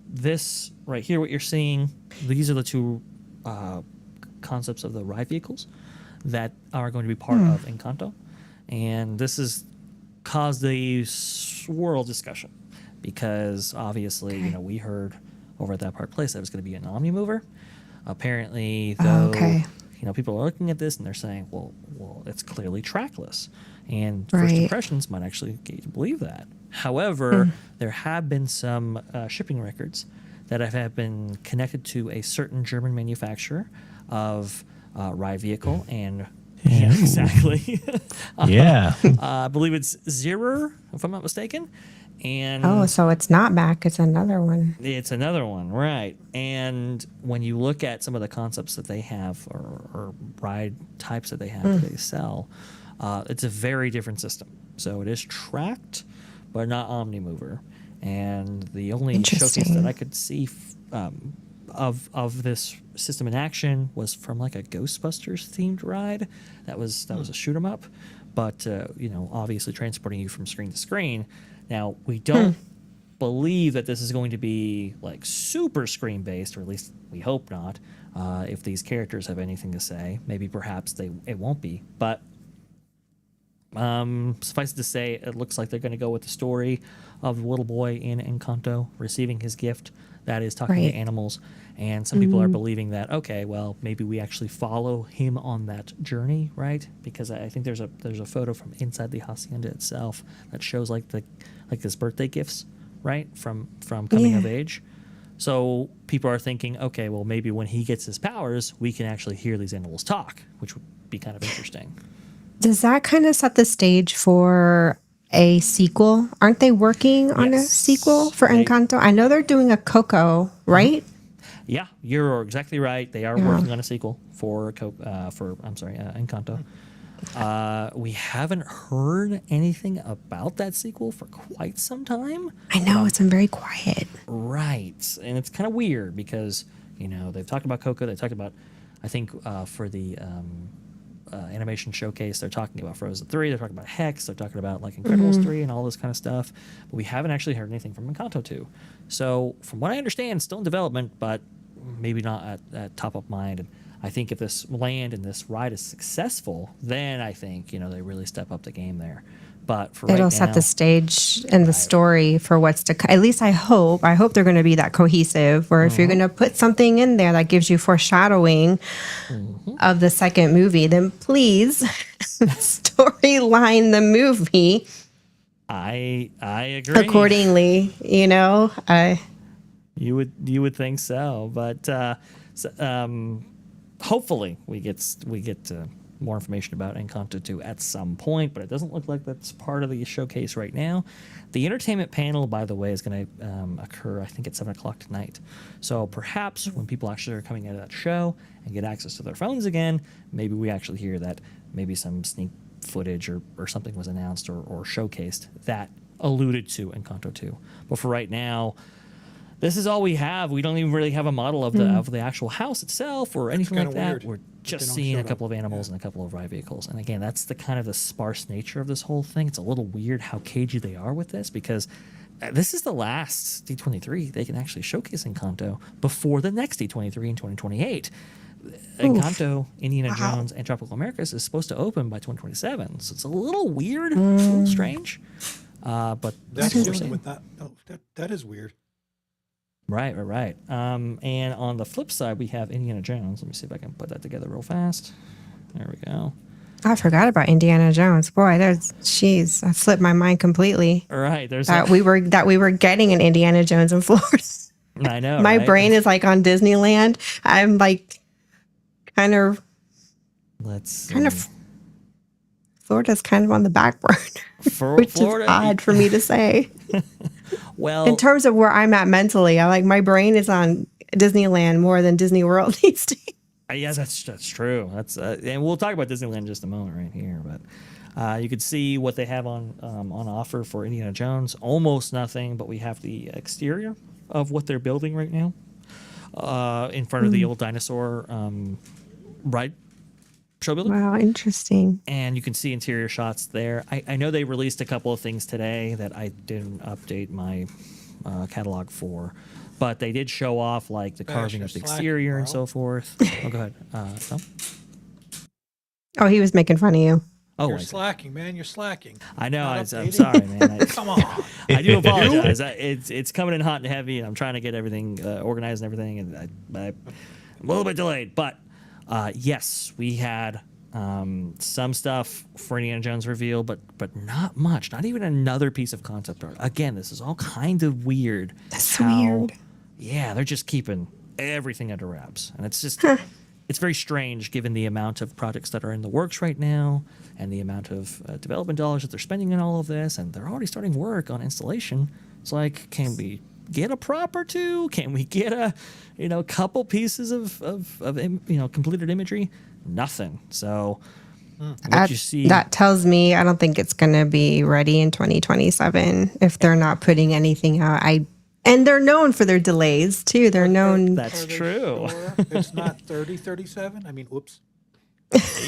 This right here, what you're seeing, these are the two concepts of the ride vehicles that are going to be part of Encanto, and this has caused a swirl discussion because obviously, you know, we heard over at that park place that it was going to be an Omnimover. Apparently, though, you know, people are looking at this and they're saying, well, it's clearly trackless, and first impressions might actually get you to believe that. However, there have been some shipping records that have been connected to a certain German manufacturer of ride vehicle, and yeah, exactly. Yeah. I believe it's Zero, if I'm not mistaken. And so it's not Mac, it's another one. it's another one, right? And when you look at some of the concepts that they have, or ride types that they have that they sell, it's a very different system. So it is tracked, but not Omnimover. And the only showcase that I could see of this system in action was from like a Ghostbusters themed ride. That was a shoot 'em up, but you know, obviously transporting you from screen to screen. Now, we don't believe that this is going to be like super screen based, or at least we hope not. If these characters have anything to say, maybe perhaps it won't be. But suffice it to say, it looks like they're going to go with the story of the little boy in Encanto receiving his gift, that is talking to animals. And some people are believing that, okay, well, maybe we actually follow him on that journey, right? Because I think there's a photo from inside the hacienda itself that shows like his birthday gifts, right, from coming of age. So people are thinking, okay, well, maybe when he gets his powers, we can actually hear these animals talk, which would be kind of interesting. Does that kind of set the stage for a sequel? Aren't they working on a sequel for Encanto? I know they're doing a Coco, right? Yeah, you're exactly right. They are working on a sequel for Encanto. We haven't heard anything about that sequel for quite some time. I know, it's been very quiet. Right, and it's kind of weird because, you know, they've talked about Coco. They talked about, I think, for the animation showcase, they're talking about Frozen 3. They're talking about Hex. They're talking about like Incredibles 3 and all this kind of stuff. But we haven't actually heard anything from Encanto 2. So from what I understand, still in development, but maybe not at top of mind. And I think if this land and this ride is successful, then I think, you know, they really step up the game there. But for It'll right set now, the stage and the story for what's to come. At least I hope they're going to be that cohesive, where if you're going to put something in there that gives you foreshadowing of the second movie, then please storyline the movie I agree. accordingly. You know, You would think so, but hopefully we get more information about Encanto 2 at some point, but it doesn't look like that's part of the showcase right now. The entertainment panel, by the way, is going to occur, I think, at 7 o'clock tonight. So perhaps when people actually are coming out of that show and get access to their phones again, maybe we actually hear that maybe some sneak footage or something was announced or showcased that alluded to Encanto 2. But for right now, this is all we have. We don't even really have a model of the actual house itself or anything like that. We're just seeing a couple of animals and a couple of ride vehicles. And again, that's the kind of the sparse nature of this whole thing. It's a little weird how cagey they are with this, because this is the last D23 they can actually showcase Encanto before the next D23 in 2028. Encanto, Indiana Jones, and Tropical Americas is supposed to open by 2027. So it's a little weird, a little strange. But That's what we're just saying. with that. Oh, that is weird. Right. And on the flip side, we have Indiana Jones. Let me see if I can put that together real fast. There we go. I forgot about Indiana Jones. Boy, I flipped my mind completely. All right, there's That we were getting an Indiana Jones in Florida. I know. My right? brain is like on Disneyland. I'm like kind of Florida's kind of on the back burner, which Florida, is odd for me to say. Well, In terms of where I'm at mentally, my brain is on Disneyland more than Disney World these days. yeah, that's true. That's and we'll talk about Disneyland in just a moment right here. But You can see what they have on offer for Indiana Jones. Almost nothing, but we have the exterior of what they're building right now in front of the old dinosaur ride show building. Wow, interesting. And you can see interior shots there. I know they released a couple of things today that I didn't update my catalog for, but they did show off like the carving of the exterior and so forth. Oh, go ahead. No? Oh, he was making fun of you. Oh, You're I see. slacking, man. You're slacking. I know. Not I'm updating. sorry, man. Come on. I do apologize. It's coming in hot and heavy, and I'm trying to get everything organized and everything, and I'm a little bit delayed. But yes, we had some stuff for Indiana Jones reveal, but not much. Not even another piece of concept art. Again, this is all kind of weird. That's weird. Yeah, they're just keeping everything under wraps, and it's just it's very strange given the amount of projects that are in the works right now and the amount of development dollars that they're spending in all of this, and they're already starting work on installation. It's like, can we get a prop or two? Can we get a couple pieces of completed imagery? Nothing. So what you see That tells me I don't think it's going to be ready in 2027 if they're not putting anything out. And they're known for their delays too. They're known. that's Are they true. sure it's not 3037? I mean, whoops.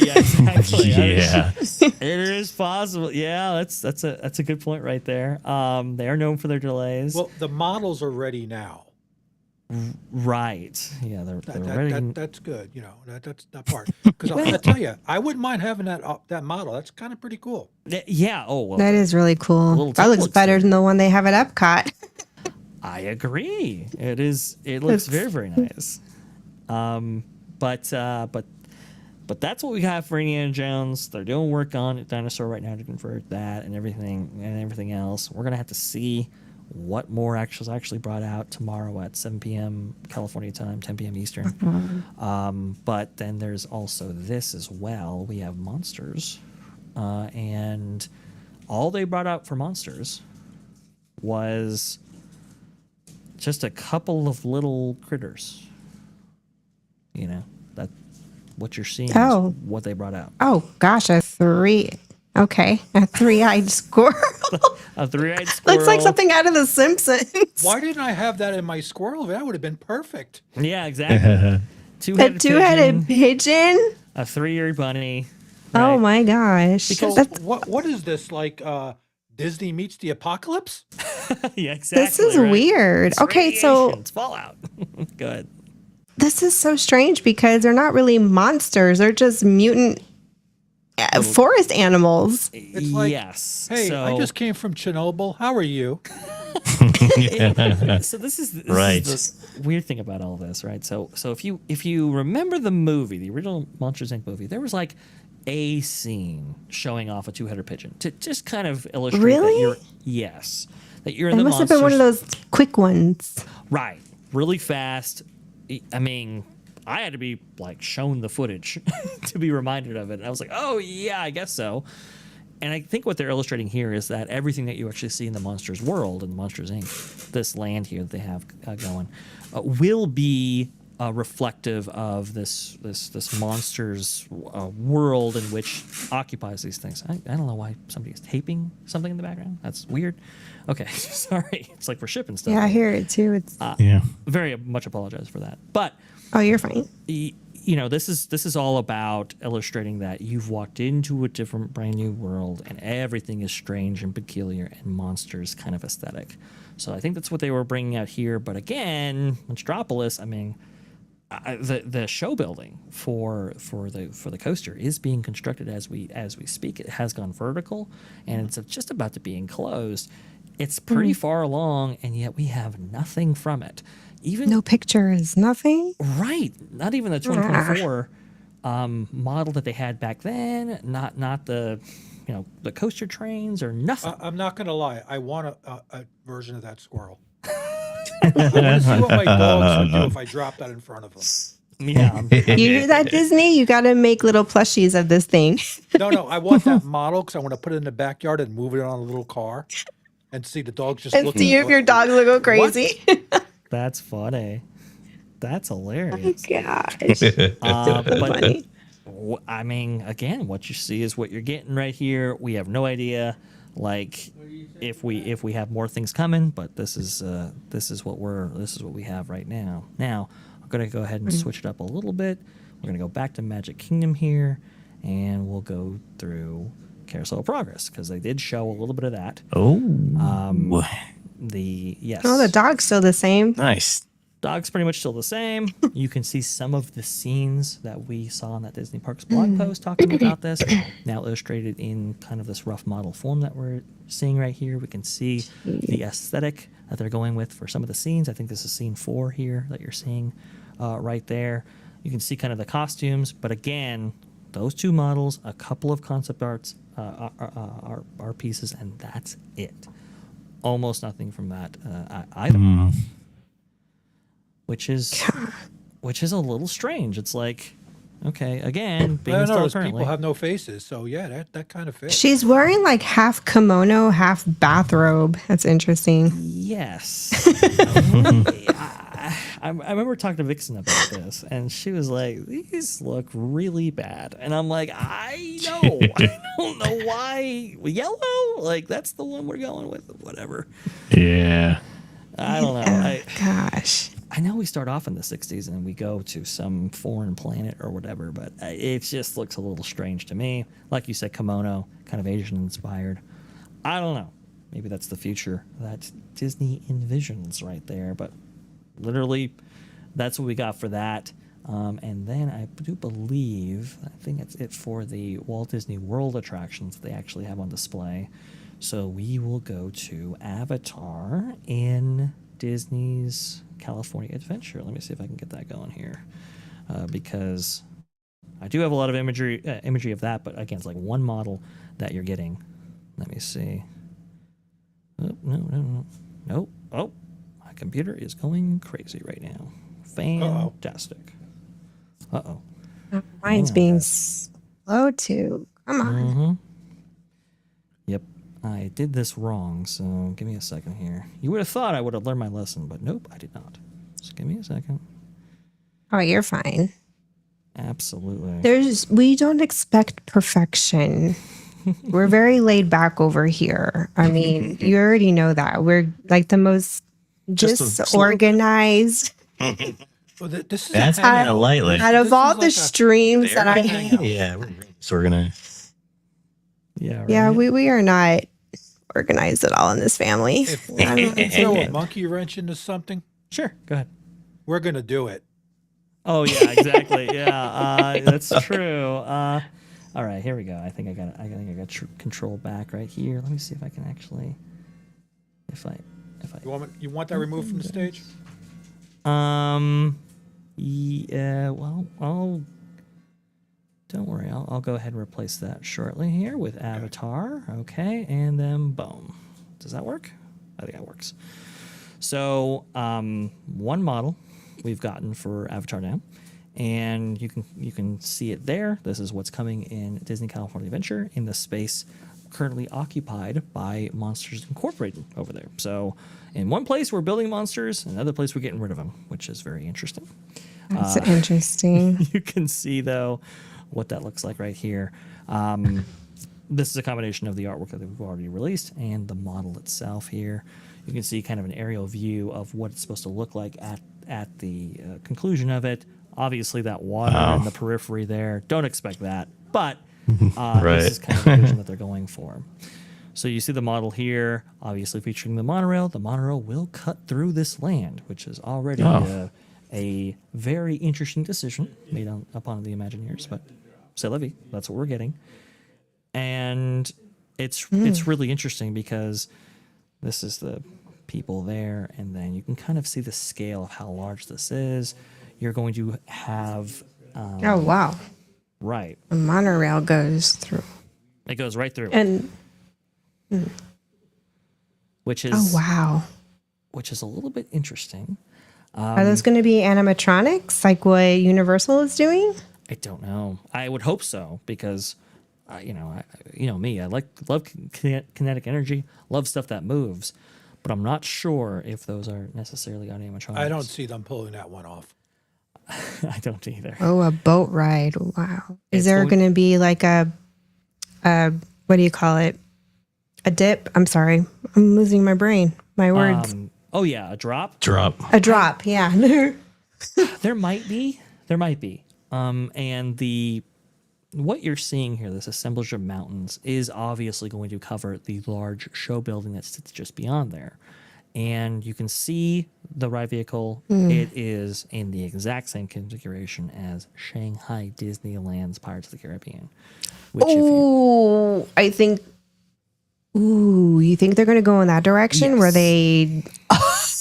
Yeah, exactly. Yeah. It is possible. Yeah, that's a good point right there. They are known for their delays. Well, the models are ready now. Right. Yeah, they're ready. That's good. That's that part. Because I'll tell you, I wouldn't mind having that model. That's kind of pretty cool. Yeah. Oh, well, That is really cool. Little That looks templates better there. than the one they have at Epcot. I agree. It is. It looks very, very nice. But that's what we have for Indiana Jones. They're doing work on Dinosaur right now to convert that and everything else. We're gonna have to see what more actually brought out tomorrow at 7 p.m. California time, 10 p.m. Eastern. But then there's also this as well. We have Monsters, and all they brought out for Monsters was just a couple of little critters. That what you're seeing Oh. is what they brought out. Oh gosh, a three-eyed squirrel. A three-eyed squirrel. Looks like something out of The Simpsons. Why didn't I have that in my squirrel? That would have been perfect. Yeah, exactly. A Two-headed two-headed pigeon, pigeon. a three-eared bunny. Oh right? my gosh. So That's- what is this, like Disney meets the apocalypse? Yeah, exactly. this is right? weird. It's Okay, so radiation, it's Fallout. Good. this is so strange because they're not really monsters. They're just mutant forest animals. It's like, yes. Hey, so, I just came from Chernobyl. How are you? So this is Right. the weird thing about all this, right? So if you remember the movie, the original Monsters Inc. movie, there was like a scene showing off a two-headed pigeon to just kind of illustrate Really? that you're in It the must monsters. have been one of those quick ones. Right. Really fast. I mean, I had to be like shown the footage to be reminded of it. And I was like, oh yeah, I guess so. And I think what they're illustrating here is that everything that you actually see in the Monsters world and Monsters Inc., this land here that they have going, will be reflective of this monsters world in which occupies these things. I don't know why somebody is taping something in the background. That's weird. Okay, sorry. It's like we're shipping stuff. Yeah, I hear it too. It's Yeah. Very much apologize for that. But oh, you're fine. this is all about illustrating that you've walked into a different, brand new world, and everything is strange and peculiar and monsters kind of aesthetic. So I think that's what they were bringing out here. But again, Monstropolis, I mean, the show building for the coaster is being constructed as we speak. It has gone vertical, and it's just about to be enclosed. It's pretty far along, and yet we have nothing from it. Even No pictures, nothing. right, not even the 2024 model that they had back then. Not the the coaster trains or nothing. I'm not going to lie. I want a version of that squirrel. I want to see what my dogs would do if I dropped that in front of them. Yeah, You hear that, Disney? You got to make little plushies of this thing. No, I want that model because I want to put it in the backyard and move it on a little car and see the dogs just And looking. see if your dogs will go crazy. that's funny. That's hilarious. Gosh. But Funny. I mean, again, what you see is what you're getting right here. We have no idea, like, if we have more things coming, but this is what we have right now. Now, I'm gonna go ahead and switch it up a little bit. We're gonna go back to Magic Kingdom here, and we'll go through Carousel of Progress because they did show a little bit of that. Oh, Yes. Oh, the dog's still the same. nice. Dog's pretty much still the same. You can see some of the scenes that we saw in that Disney Parks blog post talking about this, now illustrated in kind of this rough model form that we're seeing right here. We can see the aesthetic that they're going with for some of the scenes. I think this is scene 4 here that you're seeing right there. You can see kind of the costumes, but again, those 2 models, a couple of concept arts, art pieces, and that's it. Almost nothing from that item. Which is a little strange. It's like, okay, again, being I don't know. installed currently. People have no faces, so yeah, that kind of fits. She's wearing like half kimono, half bathrobe. That's interesting. Yes. I remember talking to Vixen about this, and she was like, "These look really bad," and I'm like, "I know, I don't know why yellow. Like that's the one we're going with. Whatever." Yeah. I don't know. Oh, gosh. I know we start off in the 60s and we go to some foreign planet or whatever, but it just looks a little strange to me. Like you said, kimono, kind of Asian inspired. I don't know. Maybe that's the future that Disney envisions right there, but literally that's what we got for that. And then I do believe, I think that's it for the Walt Disney World attractions that they actually have on display. So we will go to Avatar in Disney's California Adventure. Let me see if I can get that going here, because I do have a lot of imagery of that, but again, it's like one model that you're getting. Let me see. Oh, no. Oh, my computer is going crazy right now. Fantastic. Uh-oh. Mine's being slow too. Come on. Yep. I did this wrong, so give me a second here. You would have thought I would have learned my lesson, but nope, I did not. So give me a second. Oh, you're fine. Absolutely. We don't expect perfection. We're very laid back over here. I mean, you already know that. We're like the most disorganized Well, this is That's a kind of lightly. out of This all is the like a streams that I hangout. Yeah, we're disorganized. Yeah. Right? Yeah, we are not organized at all in this family. If I we don't can think throw a it. monkey wrench into something, Sure. Go ahead. we're gonna do it. Oh yeah, exactly. Yeah, that's true. All right, here we go. I think I got control back right here. Let me see if I can actually, if I, You want that removed from the stage? yeah. Well, don't worry. I'll go ahead and replace that shortly here with Avatar. Okay, and then boom. Does that work? I think that works. So one model we've gotten for Avatar now, and you can see it there. This is what's coming in Disney California Adventure in the space currently occupied by Monsters Incorporated over there. So in one place we're building monsters, in another place we're getting rid of them, which is very interesting. That's interesting. You can see though what that looks like right here. This is a combination of the artwork that we've already released and the model itself here. You can see kind of an aerial view of what it's supposed to look like at the conclusion of it. Obviously that water in the periphery there, don't expect that, but this is kind of the vision that they're going for. So you see the model here, obviously featuring the monorail. The monorail will cut through this land, which is already a very interesting decision made upon the Imagineers, but c'est la vie, that's what we're getting. And it's really interesting because this is the people there, and then you can kind of see the scale of how large this is. You're going to have Oh, wow. right. The monorail goes through. It goes right through, And which is oh, wow. which is a little bit interesting. Are those going to be animatronics like what Universal is doing? I don't know. I would hope so because, you know me. I love kinetic energy, love stuff that moves, but I'm not sure if those are necessarily animatronics. I don't see them pulling that one off. I don't either. Oh, a boat ride. Wow. Is It's there going- going to be like a, what do you call it? A dip? I'm sorry. I'm losing my brain. My words. Oh yeah, a drop. Drop. A drop. Yeah. There might be. There might be. And the what you're seeing here, this assemblage of mountains, is obviously going to cover the large show building that sits just beyond there. And you can see the ride vehicle. It is in the exact same configuration as Shanghai Disneyland's Pirates of the Caribbean. Which, if you, Oh, I think. Ooh, you think they're going to go in that direction where they.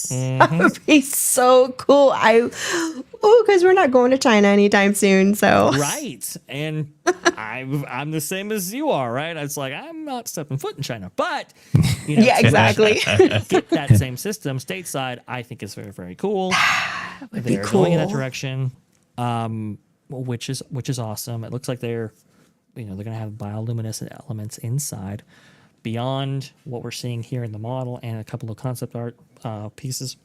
That would be so cool. Because we're not going to China anytime soon. So right, and I'm the same as you are, right? It's like I'm not stepping foot in China, but yeah, exactly. get that same system stateside. I think is very, very cool. They're going in that direction, which is awesome. It looks like they're going to have bioluminescent elements inside, beyond what we're seeing here in the model and a couple of concept art pieces.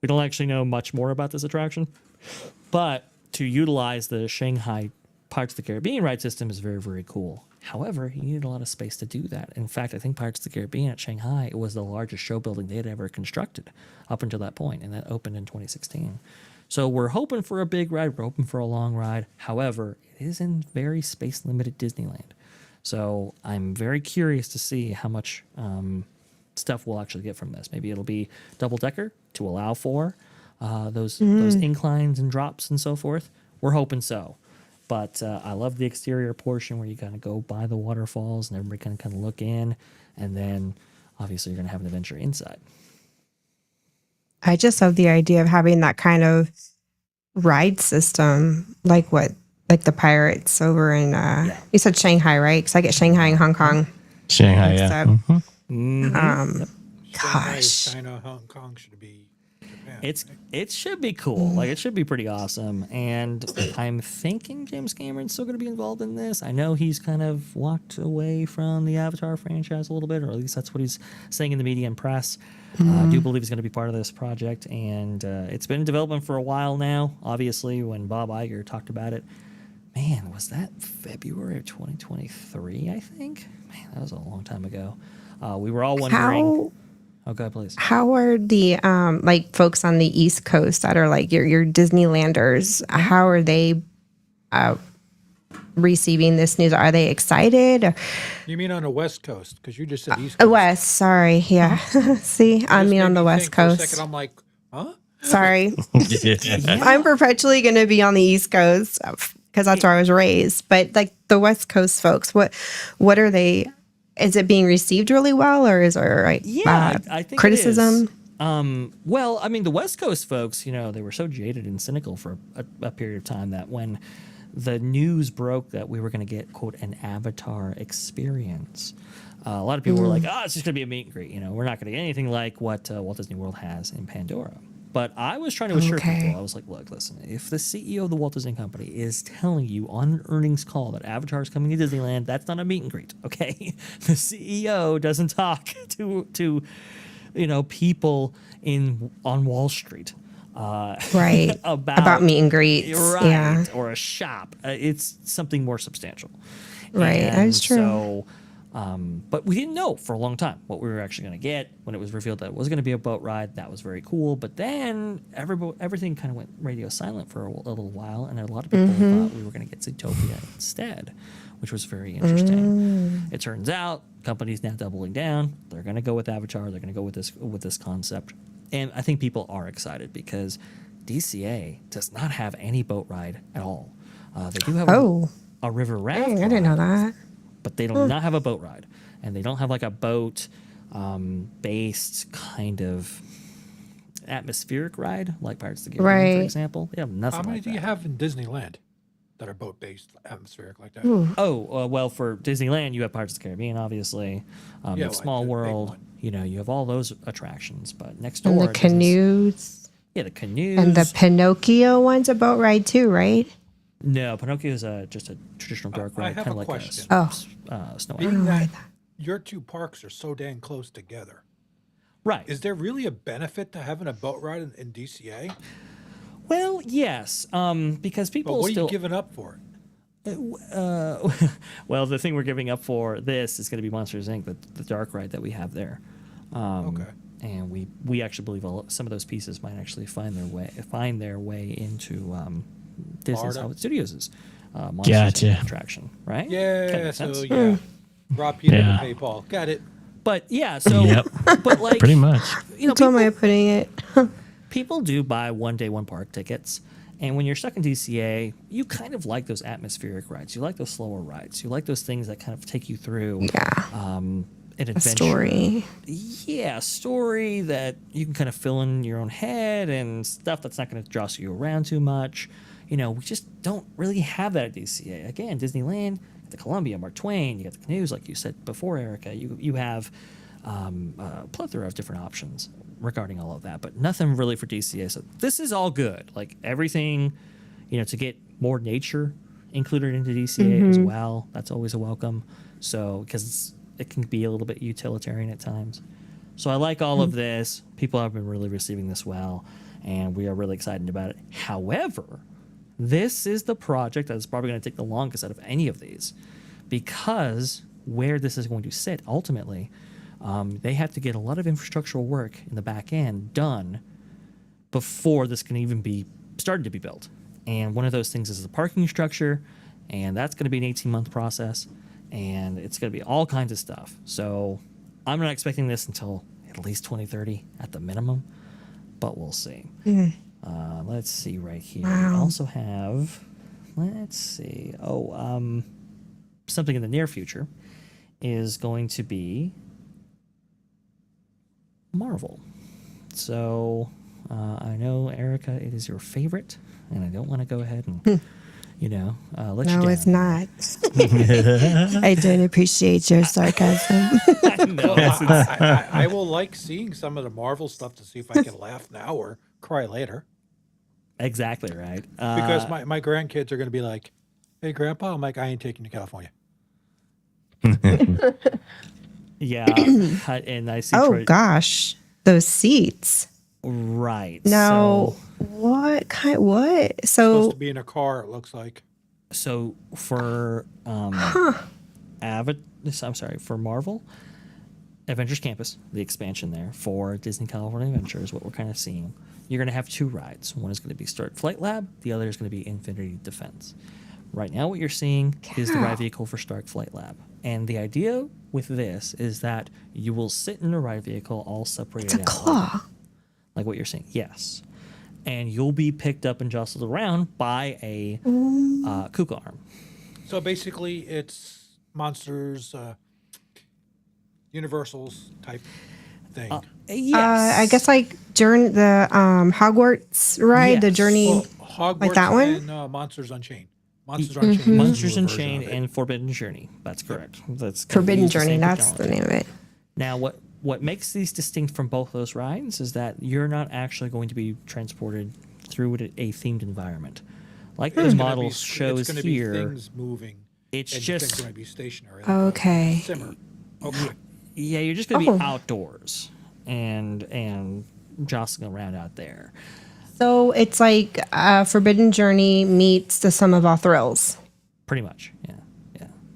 We don't actually know much more about this attraction, but to utilize the Shanghai Pirates of the Caribbean ride system is very, very cool. However, you need a lot of space to do that. In fact, I think Pirates of the Caribbean at Shanghai was the largest show building they had ever constructed up until that point, and that opened in 2016. So we're hoping for a big ride. We're hoping for a long ride. However, it is in very space-limited Disneyland. So I'm very curious to see how much stuff we'll actually get from this. Maybe it'll be double-decker to allow for those inclines and drops and so forth. We're hoping so. But I love the exterior portion where you kind of go by the waterfalls and everybody can kind of look in. And then, obviously, you're going to have an adventure inside. I just love the idea of having that kind of ride system, like the Pirates over in, you said Shanghai, right? Because I get Shanghai and Hong Kong. Shanghai, mixed yeah. up. Mhm. Shanghai, Gosh. China, Hong Kong should be Japan. It should be cool. Like, it should be pretty awesome. And I'm thinking James Cameron's still going to be involved in this. I know he's kind of walked away from the Avatar franchise a little bit, or at least that's what he's saying in the media and press. I do believe he's going to be part of this project. And it's been in development for a while now. Obviously, when Bob Iger talked about it, man, was that February of 2023, I think? Man, that was a long time ago. We were all wondering. Oh, God, please. How are the like folks on the East Coast that are like your Disneylanders? How are they receiving this news? Are they excited? You mean on the West Coast? Because you just said East Coast. West, sorry, yeah. See, I mean on the West For a Coast. second, I'm like, huh? Sorry, I'm perpetually going to be on the East Coast because that's where I was raised. But like the West Coast folks, what are they? Is it being received really well, or is there like I think criticism? It is. Well, I mean, the West Coast folks, they were so jaded and cynical for a period of time that when the news broke that we were going to get, quote, an Avatar experience, a lot of people were like, "Oh, it's just going to be a meet and greet. We're not going to get anything like what Walt Disney World has in Pandora." But I was trying to assure people, I was like, look, listen, if the CEO of the Walt Disney Company is telling you on an earnings call that Avatar is coming to Disneyland, that's not a meet and greet, okay? The CEO doesn't talk to people on Wall Street. Right. about meet and greets. Right. Yeah. Or a shop. It's something more substantial. Right. That is true. So, but we didn't know for a long time what we were actually going to get. When it was revealed that it was going to be a boat ride, that was very cool. But then everything kind of went radio silent for a little while, and a lot of people thought we were going to get Zootopia instead, which was very interesting. It turns out companies now doubling down. They're going to go with Avatar. They're going to go with this concept, and I think people are excited because DCA does not have any boat ride at all. They do have a river raft. Dang, I didn't know that. But they do not have a boat ride, and they don't have like a boat based kind of atmospheric ride like Pirates of the Caribbean, for example. They have nothing. How many like do you that. have in Disneyland that are boat-based, atmospheric like that? Well, for Disneyland, you have Pirates of the Caribbean, obviously. You have like Small the big World. one. You have all those attractions. But next door, And the canoes. Yeah, the canoes. And the Pinocchio one's a boat ride too, right? No, Pinocchio is just a traditional dark I ride, have kind of a like question. Snow White. Being that your two parks are so dang close together, Right. is there really a benefit to having a boat ride in DCA? Well, yes, because But people what are still. you giving up for? Well, the thing we're giving up for this is going to be Monsters Inc., the dark ride that we have there. Okay. And we actually believe some of those pieces might actually find their way into Disney's Florida? Hollywood Studios' Monsters Inc. Gotcha. attraction, right? Kinda Yeah, makes so sense. yeah. Rob Peter Yeah. to pay Paul. Got it. But yeah, so Yep. but like Pretty much. you know, That's one way of putting it. people do buy one day, one park tickets. And when you're stuck in DCA, you kind of like those atmospheric rides. You like those slower rides. You like those things that kind of take you through Yeah. an adventure. A story. Yeah, a story that you can kind of fill in your own head and stuff that's not going to jostle you around too much. You know, we just don't really have that at DCA. Again, Disneyland, the Columbia, Mark Twain, you got the canoes, like you said before, Erica. You have a plethora of different options regarding all of that, but nothing really for DCA. So this is all good. Like everything, you know, to get more nature included into DCA as well. That's always a welcome. So because it can be a little bit utilitarian at times. So I like all of this. People have been really receiving this well, and we are really excited about it. However, this is the project that is probably going to take the longest out of any of these, because where this is going to sit ultimately, they have to get a lot of infrastructural work in the back end done before this can even be started to be built. And one of those things is the parking structure, and that's going to be an 18-month process, and it's going to be all kinds of stuff. So I'm not expecting this until at least 2030 at the minimum, but we'll see. Let's see right here. We also have, let's see. Something in the near future is going to be Marvel. So I know, Erica, it is your favorite, and I don't want to go ahead and, let you No, down. it's not. I don't appreciate your sarcasm. I know. I will like seeing some of the Marvel stuff to see if I can laugh now or cry later. Exactly right. Because my grandkids are going to be like, "Hey, Grandpa," I'm like, "I ain't taking you to California." Yeah, and I see. Oh Troy, gosh, those seats. right. Now, what kind? What? Supposed So to be in a car. It looks like. So for for Marvel Adventures Campus, the expansion there for Disney California Adventures, what we're kind of seeing, you're going to have two rides. One is going to be Start Flight Lab. The other is going to be Infinity Defense. Right now, what you're seeing is the ride vehicle for Start Flight Lab. And the idea with this is that you will sit in a ride vehicle all separated it's a out. claw. Like what you're saying, yes. And you'll be picked up and jostled around by a Kuka arm. So basically, it's Monsters, Universal's type thing. Yes. I guess like during the Hogwarts ride, the Yes. journey. Well, Hogwarts like that one? and Monsters Unchained. Monsters Unchained. is the Monsters newer version Unchained of it. and Forbidden Journey. That's correct. That's gonna Forbidden use the Journey. same That's the technology. name of it. Now, what makes these distinct from both those rides is that you're not actually going to be transported through a themed environment. Like those It's gonna model be- shows it's gonna here, be things moving. it's and just- things going to be stationary. Okay. Simmer. Okay. yeah, you're just going to Oh. be outdoors and jostling around out there. So it's like Forbidden Journey meets the Sum of All Thrills. Pretty much, yeah.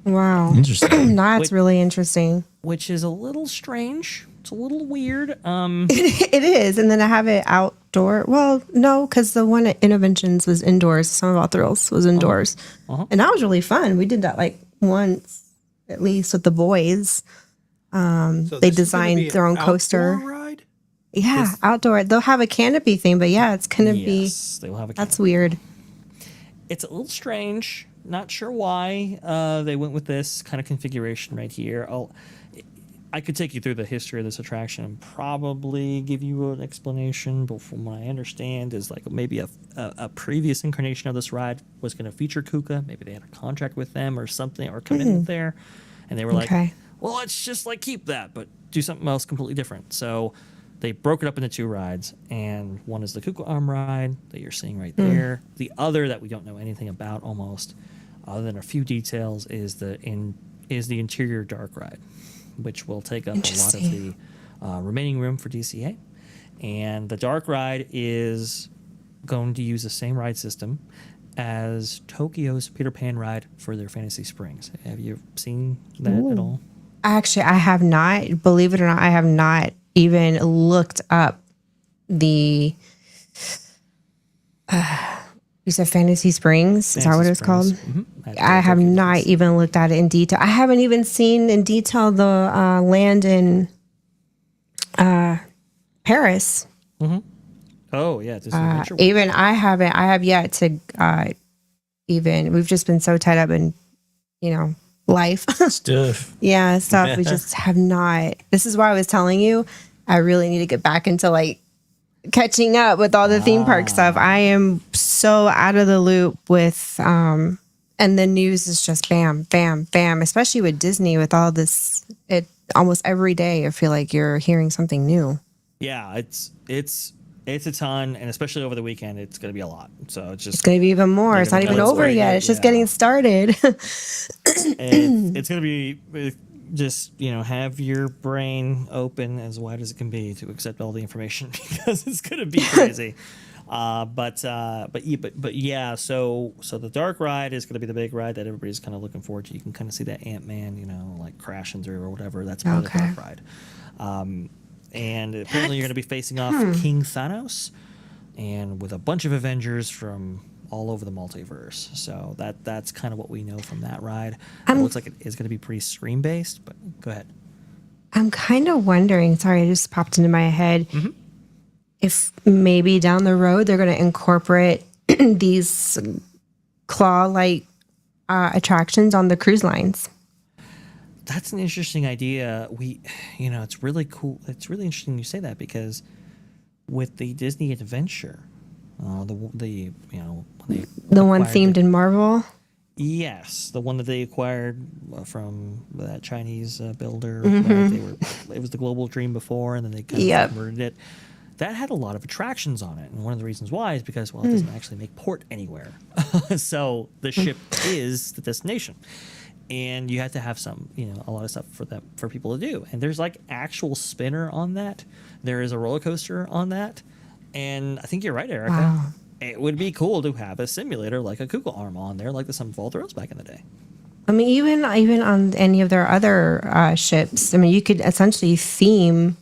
Wow. Interesting. That's Wait. really interesting. Which is a little strange. It's a little weird. It is. And then I have it outdoor. Well, no, because the one at Interventions was indoors. Some of All Thrills was indoors. And that was really fun. We did that like once, at least with the boys. So They this is gonna designed be an their own outdoor coaster. ride? Yeah, outdoor. They'll have a canopy thing, but yeah, it's going to yes, they will have a be, that's canopy. weird. It's a little strange. Not sure why they went with this kind of configuration right here. I could take you through the history of this attraction and probably give you an explanation, but from what I understand is like maybe a previous incarnation of this ride was going to feature Kuka. Maybe they had a contract with them or something, or commitment there, and they were like, Okay. well, let's just like keep that, but do something else completely different. So they broke it up into two rides, and one is the Kuka Arm ride that you're seeing right there. The other that we don't know anything about almost, other than a few details, is the interior dark ride, which will take up a lot of the remaining room for DCA. And the dark ride is going to use the same ride system as Tokyo's Peter Pan ride for their Fantasy Springs. Have you seen that at all? Actually, I have not. Believe it or not, I have not even looked up the. You said Fantasy Springs? Is that what it's called? I have not even looked at it in detail. I haven't even seen in detail the land in Paris. Oh yeah, Disney Adventure World. Even I haven't. I have yet to even. We've just been so tied up in, life. Stuff. Yeah, stuff. We just have not. This is why I was telling you, I really need to get back into like catching up with all the theme park stuff. I am so out of the loop with, and the news is just bam, bam, bam. Especially with Disney, with all this, it almost every day I feel like you're hearing something new. Yeah, it's a ton, and especially over the weekend, it's going to be a lot. So it's going to be even more. It's not even over yet. It's just getting started. And it's going to be just, have your brain open as wide as it can be to accept all the information because it's going to be crazy. But yeah, so the dark ride is going to be the big ride that everybody's kind of looking forward to. You can kind of see that Ant-Man, like crashing through or whatever. That's part of the dark ride. And apparently you're going to be facing off King Thanos and with a bunch of Avengers from all over the multiverse. So that's kind of what we know from that ride. It looks like it is going to be pretty screen-based, but go ahead. I'm kind of wondering, sorry, it just popped into my head, if maybe down the road they're going to incorporate these claw-like attractions on the cruise lines. That's an interesting idea. It's really cool. It's really interesting you say that because with the Disney Adventure, the one themed in Marvel. Yes, the one that they acquired from that Chinese builder. Right? It was the Global Dream before, and then they kind of converted it. That had a lot of attractions on it, and one of the reasons why is because it doesn't actually make port anywhere. So the ship is the destination. And you have to have some, a lot of stuff for people to do. And there's like actual spinner on that. There is a roller coaster on that. And I think you're right, Erica. Wow. It would be cool to have a simulator like a Kugel Arm on there, like the Sum of All Thrills back in the day. I mean, even on any of their other ships, I mean, you could essentially theme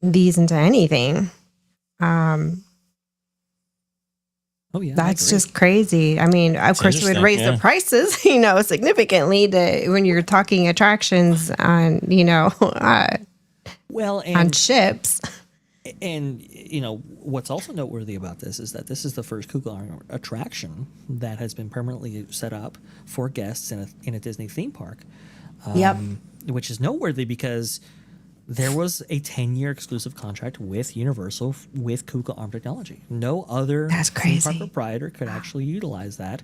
these into anything. Oh yeah, that's just crazy. I mean, of course, you would raise the prices, significantly when you're talking attractions on, on ships. And what's also noteworthy about this is that this is the first Kugel Arm attraction that has been permanently set up for guests in a Disney theme park. Which is noteworthy because there was a 10-year exclusive contract with Universal with Kugel Arm technology. No other theme park proprietor could actually utilize that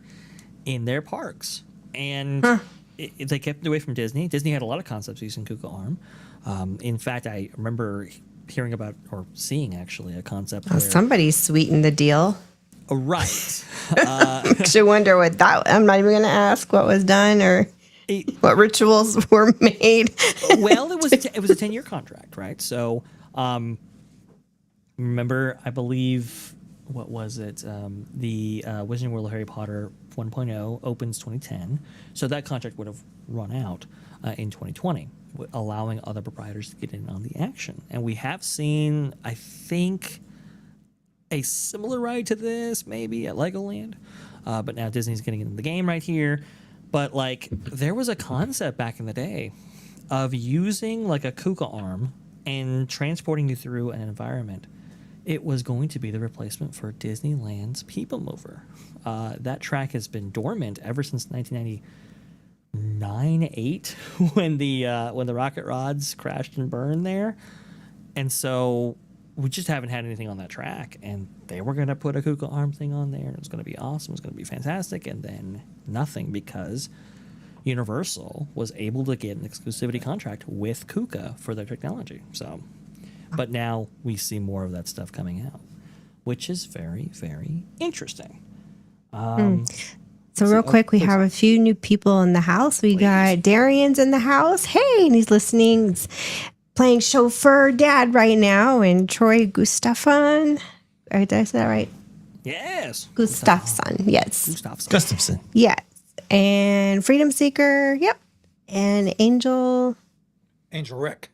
in their parks. And they kept it away from Disney. Disney had a lot of concepts using Kugel Arm. In fact, I remember hearing about or seeing actually a concept where somebody sweetened the deal. Right. Should wonder what that. I'm not even going to ask what was done or what rituals were made. Well, it was a 10-year contract, right? So, remember, I believe, what was it? The Wizarding World of Harry Potter 1.0 opens 2010, so that contract would have run out in 2020, allowing other proprietors to get in on the action. And we have seen, I think, a similar ride to this, maybe at Legoland, but now Disney's getting into the game right here. But there was a concept back in the day of using like a Kugel Arm and transporting you through an environment. It was going to be the replacement for Disneyland's People Mover. That track has been dormant ever since 1999-8 when the rocket rods crashed and burned there, and so we just haven't had anything on that track. And they were going to put a Kugel Arm thing on there. It was going to be awesome. It was going to be fantastic, and then nothing because Universal was able to get an exclusivity contract with Kuka for their technology. So, but now we see more of that stuff coming out, which is very, very interesting. So real quick, we have a few new people in the house. We got Darian's in the house. Hey, and he's listening. He's playing chauffeur dad right now, and Troy Gustafson. Did I say that right? Yes. Gustafsson. Yes. Gustafsson. Gustafson. Yes. And Freedom Seeker. Yep. And Angel Rick.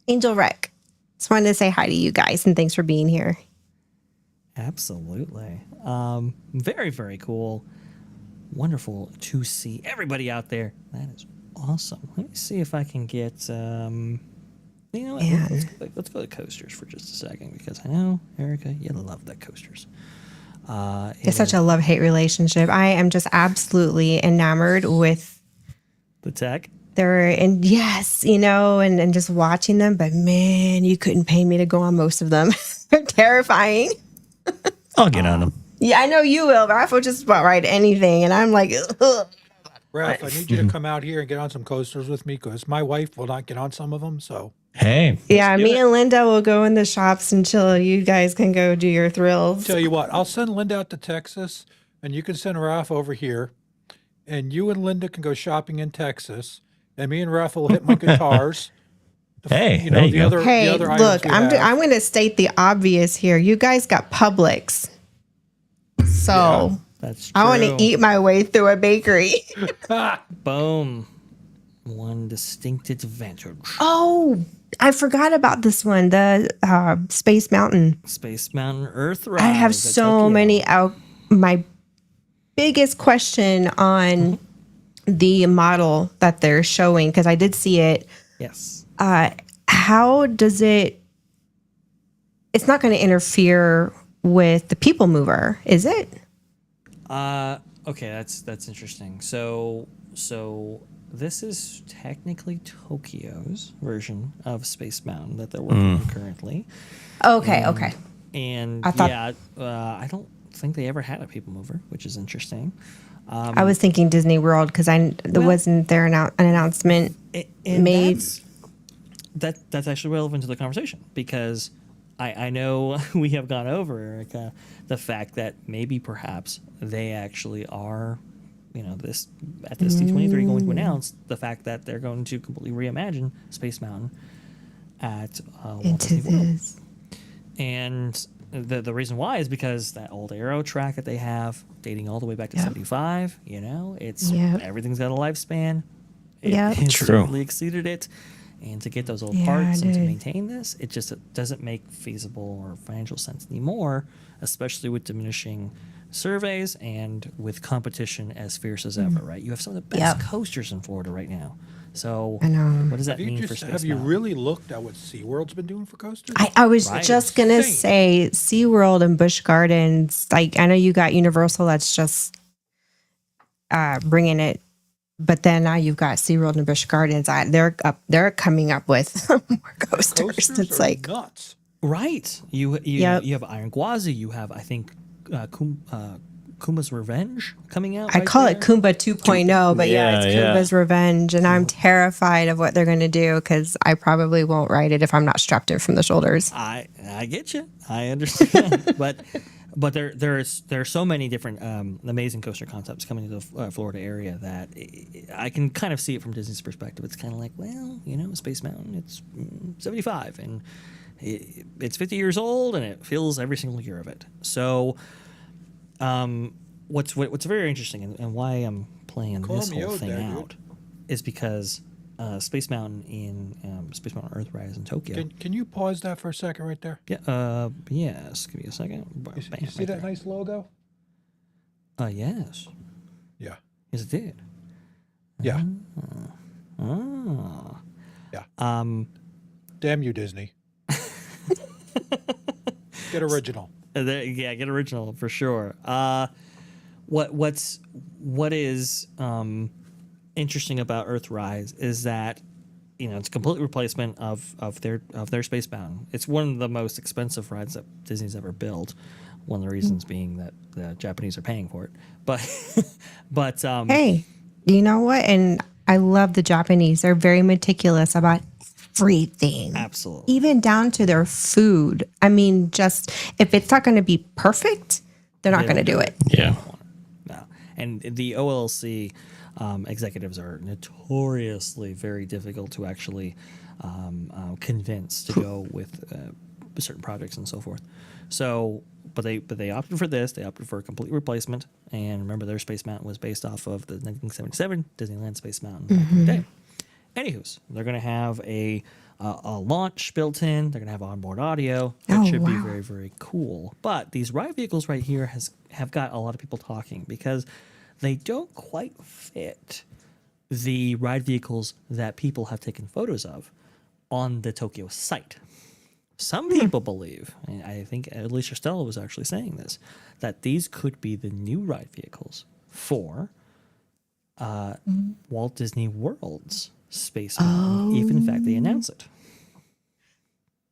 Rec. Just wanted to say hi to you guys and thanks for being here. Absolutely. Very, very cool. Wonderful to see everybody out there. That is awesome. Let me see if I can get. You know what? Yeah. Let's go to coasters for just a second because I know Erica, you love the coasters. It's such a love-hate relationship. I am just absolutely enamored with the tech. and yes, and just watching them. But man, you couldn't pay me to go on most of them. They're terrifying. I'll get on them. Yeah, I know you will. Raph will just about ride anything, and I'm like, ugh. Ralph, I need you to come out here and get on some coasters with me because my wife will not get on some of them. So Hey. Yeah, do me it. and Linda will go in the shops and chill. You guys can go do your thrills. tell you what, I'll send Linda out to Texas, and you can send Ralph over here, and you and Linda can go shopping in Texas, and me and Ralph will hit my guitars. Hey, there you the go. other Hey, the other look, items we have. I'm going to state the obvious here. You guys got Publix, so That's true. I want to eat my way through a bakery. Boom. One distinct advantage. Oh, I forgot about this one, the Space Mountain. Space Mountain Earthrise. I have at so Tokyo. many out. My biggest question on the model that they're showing, because I did see it. Yes. How does it's not going to interfere with the people mover, is it? Okay, that's interesting. So this is technically Tokyo's version of Space Mountain that they're working on currently. Okay. And I thought- I don't think they ever had a people mover, which is interesting. I was thinking Disney World because wasn't there an announcement And made. That's actually relevant to the conversation because I know we have gone over, Erica, the fact that maybe perhaps they actually are, this at this D23 going to announce the fact that they're going to completely reimagine Space Mountain at Walt into Disney World. this. And the reason why is because that old Aero track that they have, dating all the way back to 75, it's Yep. everything's got a lifespan. Yep. It True. certainly exceeded it. And to get those old Yeah, parts and to dude. maintain this, it just doesn't make feasible or financial sense anymore, especially with diminishing surveys and with competition as fierce as ever, right? You have some of the best Yep. coasters in Florida right now. So I know. what does that mean for Space Have you Mountain? really looked at what SeaWorld's been doing for coasters? I was Right. just going to Insane. say SeaWorld and Busch Gardens. Like, I know you got Universal that's just bringing it. But then now you've got SeaWorld and Busch Gardens. They're coming up with more coasters. Coasters It's are like, nuts. Right. You Yep. you have Iron Gwazi. You have, I think, Kuma's Revenge coming out. I right call there. it Kumba 2.0, but yeah, it's Yeah. Kumba's Revenge. And I'm terrified of what they're going to do because I probably won't ride it if I'm not strapped in from the shoulders. I get you. I understand. but there are so many different amazing coaster concepts coming to the Florida area that I can kind of see it from Disney's perspective. It's kind of like, well, Space Mountain, it's 75 and it's 50 years old and it feels every single year of it. So what's very interesting and why I'm playing this me whole out thing there, dude. out is because Space Mountain Space Mountain Earthrise in Tokyo. Can you pause that for a second right there? Yeah. Yes. Give me a second. You see that nice logo? Yes. Yeah. Yes, it did. Yeah. Oh. Yeah. Damn you, Disney. Get original. Get original for sure. What is interesting about Earthrise is that it's a complete replacement of their Space Mountain. It's one of the most expensive rides that Disney's ever built. One of the reasons being that the Japanese are paying for it. But Hey, you know what? And I love the Japanese. They're very meticulous about everything. absolutely. Even down to their food. I mean, just if it's not going to be perfect, they're not going to do it. Yeah. No. And the OLC executives are notoriously very difficult to actually convince to go with certain projects and so forth. So, but they opted for this. They opted for a complete replacement. And remember, their Space Mountain was based off of the 1977 Disneyland Space Mountain back in the day. Anywho's, they're going to have a launch built in. They're going to have onboard audio. That should be very, very cool. But these ride vehicles right here have got a lot of people talking because they don't quite fit the ride vehicles that people have taken photos of on the Tokyo site. Some people believe, and I think Alicia Stella was actually saying this, that these could be the new ride vehicles for Walt Disney World's Space Mountain, if in fact they announce it.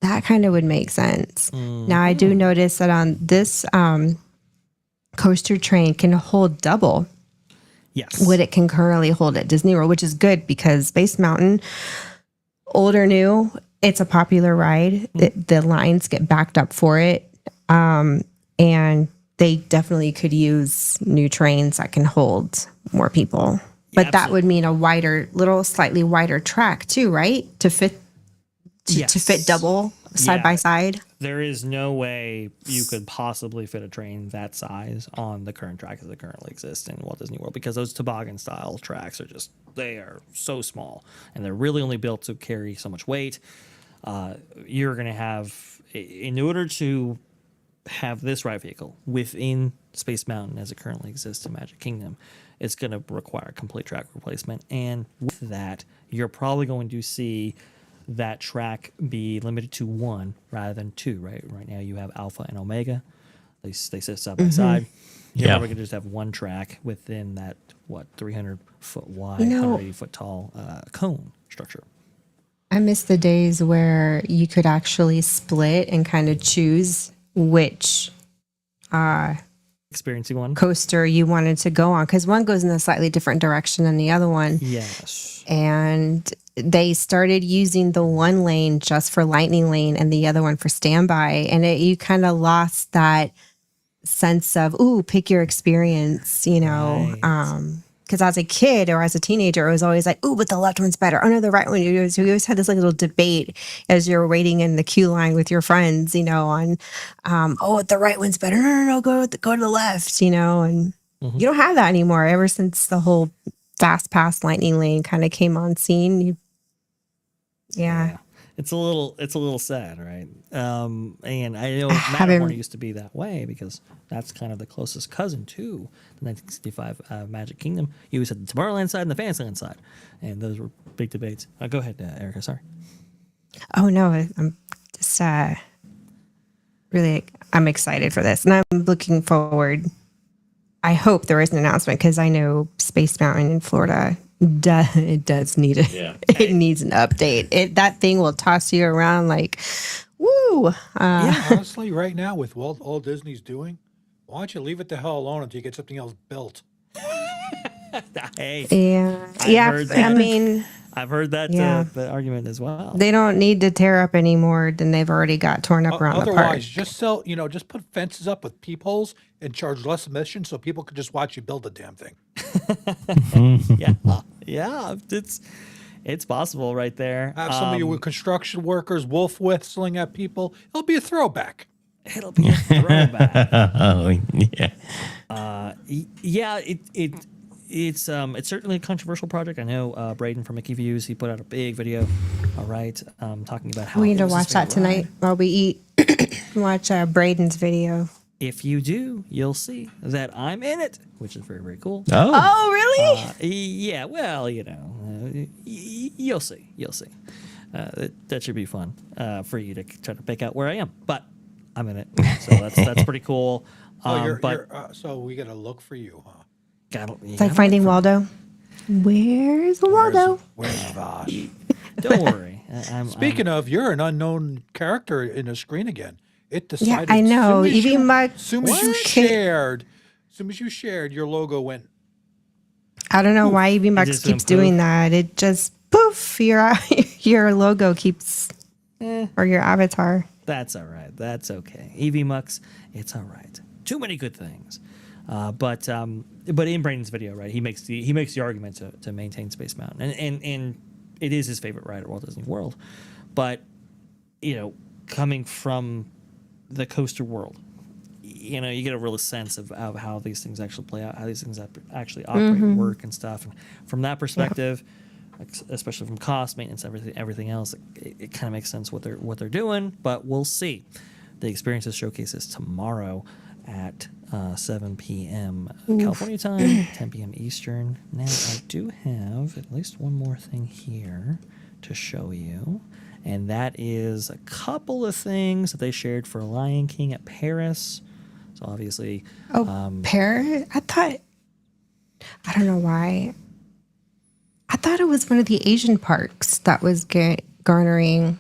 That kind of would make sense. Now, I do notice that on this coaster train can hold double Yes. what it can currently hold at Disney World, which is good because Space Mountain, old or new, it's a popular ride. The lines get backed up for it. And they definitely could use new trains that can hold more people. But that would mean a slightly wider track too, right? To fit double side by side. There is no way you could possibly fit a train that size on the current track as it currently exists in Walt Disney World because those toboggan style tracks they are so small and they're really only built to carry so much weight. You're going to have, in order to have this ride vehicle within Space Mountain as it currently exists in Magic Kingdom, it's going to require a complete track replacement. And with that, you're probably going to see that track be limited to one rather than two, right? Right now you have Alpha and Omega. They sit side by side. You're probably going to just have one track within that, 300-foot wide, 180-foot tall cone structure. I miss the days where you could actually split and kind of choose which Experiencing one. coaster you wanted to go on because one goes in a slightly different direction than the other one. Yes. And they started using the one lane just for Lightning Lane and the other one for standby. And you kind of lost that sense of, pick your experience, Right. Because as a kid or as a teenager, it was always like, but the left one's better. Oh, no, the right one. We always had this little debate as you're waiting in the queue line with your friends, on, the right one's better. No, go to the left, and you don't have that anymore. Ever since the whole Fast Pass Lightning Lane kind of came on scene. Yeah. It's a little sad, right? And I know Matterhorn used to be that way because that's kind of the closest cousin to the 1965 Magic Kingdom. You always had the Tomorrowland side and the Fantasyland side, and those were big debates. Go ahead, Erica. Sorry. Oh no, I'm just really I'm excited for this, and I'm looking forward. I hope there is an announcement because I know Space Mountain in Florida. It does need it needs an update. That thing will toss you around like, woo. Honestly, right now with what all Disney's doing, why don't you leave it the hell alone until you get something else built? Hey, yeah. I mean, I've heard that the argument as well. They don't need to tear up any more than they've already got torn up around the park. Otherwise, just sell. Just put fences up with peepholes and charge less admission so people could just watch you build the damn thing. Yeah, it's possible right there. Have some of you construction workers wolf whistling at people. It'll be a throwback. It'll be a throwback. Oh, yeah. It's certainly a controversial project. I know Braden from Mickey Views, he put out a big video, all right, talking about how We need it to was his watch that favorite tonight ride. while we eat. Watch Braden's video. If you do, you'll see that I'm in it, which is very, very cool. Oh, really? Yeah, well, you'll see. That should be fun for you to try to pick out where I am, but I'm in it, so that's pretty cool. So we got to look for you, huh? It's like Finding Waldo. Where's Waldo? Where's Vash? Don't worry. Speaking of, you're an unknown character in the screen again. It decided. Yeah, I know. As soon as you shared, your logo went. I don't know why EV Max just keeps went doing that. It just poof, your logo keeps or your avatar. That's all right. That's okay. EV Mux, it's all right. Too many good things. But in Braden's video, right, he makes the argument to maintain Space Mountain, and it is his favorite ride at Walt Disney World. But coming from the coaster world. You know, you get a real sense of how these things actually play out, how these things actually operate, work, and stuff. And from that perspective, especially from cost, maintenance, everything else, it kind of makes sense what they're doing. But we'll see. The Experiences Showcase is tomorrow at 7 p.m. California time, 10 p.m. Eastern. Now, I do have at least one more thing here to show you, and that is a couple of things that they shared for Lion King at Paris. So obviously, Paris? I don't know why. I thought it was one of the Asian parks that was garnering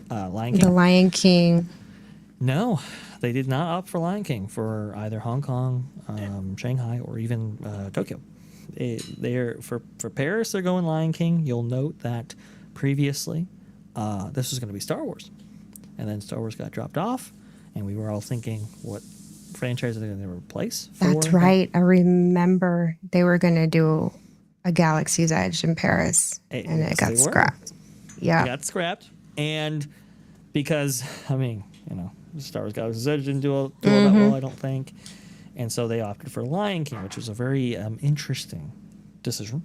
Lion King. the Lion King. No, they did not opt for Lion King for either Hong Kong, Shanghai, or even Tokyo. They're for Paris. They're going Lion King. You'll note that previously this was going to be Star Wars, and then Star Wars got dropped off, and we were all thinking, what franchise are they going to replace? That's right. I remember they were going to do a Galaxy's Edge in Paris, and it got scrapped. Yeah, It got scrapped, and because Star Wars Galaxy's Edge didn't do all that well, I don't think, and so they opted for Lion King, which was a very interesting decision.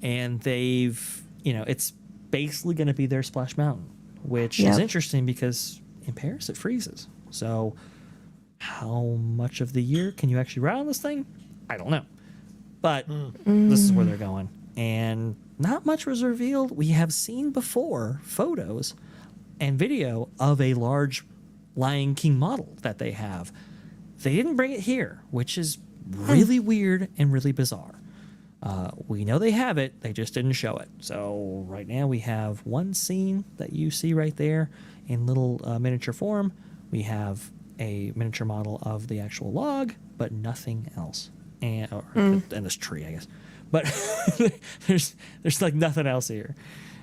And they've, it's basically going to be their Splash Mountain, which is interesting because in Paris it freezes. So how much of the year can you actually ride on this thing? I don't know. But this is where they're going. And not much was revealed. We have seen before photos and video of a large Lion King model that they have. They didn't bring it here, which is really weird and really bizarre. We know they have it, they just didn't show it. So right now we have one scene that you see right there in little miniature form. We have a miniature model of the actual log, but nothing else. And this tree, I guess. But there's like nothing else here.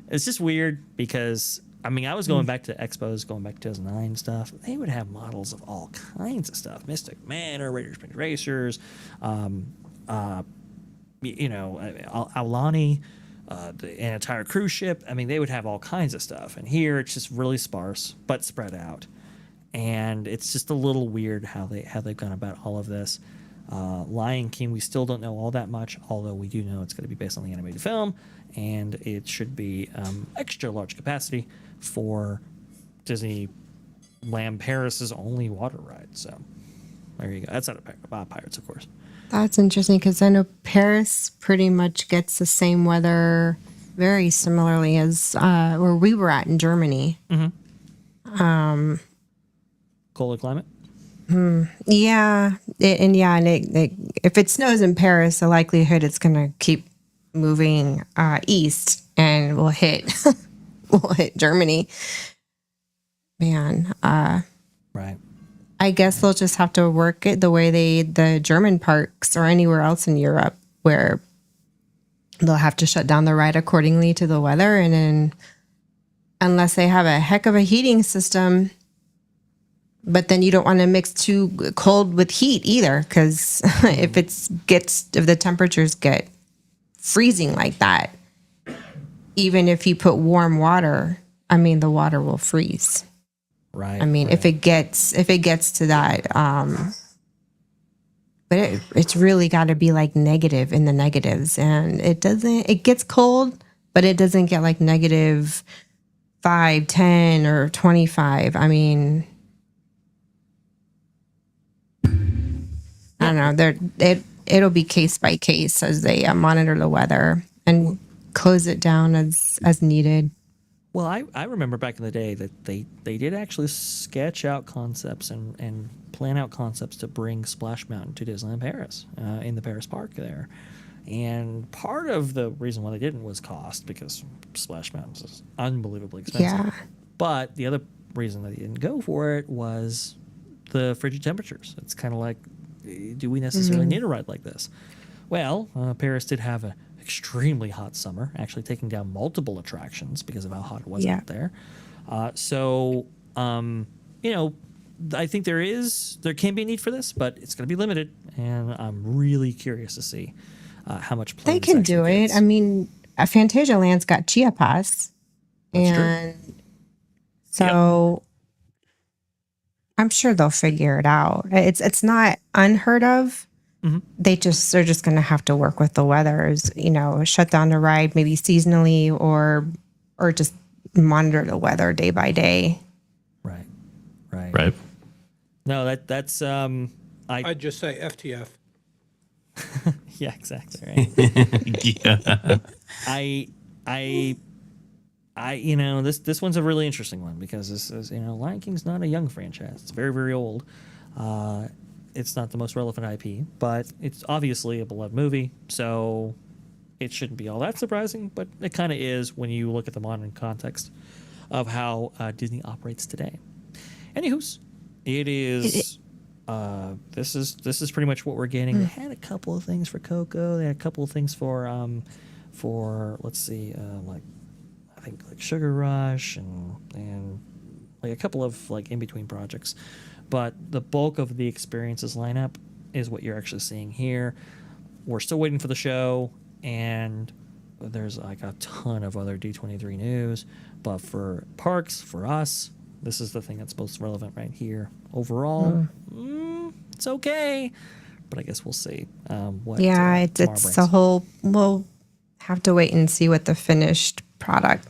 It's just weird because I was going back to expos, going back to 2009 stuff. They would have models of all kinds of stuff: Mystic Manor, Raider Springs Racers, Aulani, an entire cruise ship. They would have all kinds of stuff. And here it's just really sparse, but spread out. And it's just a little weird how they've gone about all of this. Lion King, we still don't know all that much, although we do know it's going to be based on the animated film, and it should be extra large capacity for Disneyland Paris's only water ride. So there you go. That's not about Pirates, of course. That's interesting because I know Paris pretty much gets the same weather very similarly as where we were at in Germany. Colder climate? Yeah. If it snows in Paris, the likelihood it's going to keep moving east and we'll hit Germany. Man. Right. I guess they'll just have to work it the way the German parks or anywhere else in Europe where they'll have to shut down the ride accordingly to the weather. And then unless they have a heck of a heating system, but then you don't want to mix too cold with heat either. Cause if the temperatures get freezing like that, even if you put warm water, the water will freeze. Right. If it gets to that, but it's really got to be like negative in the negatives, and it gets cold, but it doesn't get like -5, 10, or 25. I don't know. It'll be case by case as they monitor the weather and close it down as needed. Well, I remember back in the day that they did actually sketch out concepts and plan out concepts to bring Splash Mountain to Disneyland Paris in the Paris park there. And part of the reason why they didn't was cost, because Splash Mountain is unbelievably expensive. Yeah. But the other reason that they didn't go for it was the frigid temperatures. It's kind of like, do we necessarily need a ride like this? Well, Paris did have an extremely hot summer, actually taking down multiple attractions because of how hot it was out there. I think there can be a need for this, but it's going to be limited, and I'm really curious to see how much play They this can do actually it. gets. Fantasia Land's got Chiapas, and So I'm sure they'll figure it out. It's not unheard of. They're just going to have to work with the weathers, shut down the ride maybe seasonally or just monitor the weather day by day. Right. Right. No, that's I'd just say FTF. yeah, exactly. Right. Yeah. This one's a really interesting one because this is, Lion King's not a young franchise. It's very, very old. It's not the most relevant IP, but it's obviously a beloved movie, so it shouldn't be all that surprising, but it kind of is when you look at the modern context of how Disney operates today. Anywho's, it is. This is pretty much what we're getting. They had a couple of things for Coco. They had a couple of things for let's see, like I think like Sugar Rush and like a couple of like in between projects. But the bulk of the experiences lineup is what you're actually seeing here. We're still waiting for the show, and there's like a ton of other D23 news. But for parks, for us, this is the thing that's most relevant right here. Overall, it's okay, but I guess we'll see what. Yeah, tomorrow it's brings. a whole. We'll have to wait and see what the finished product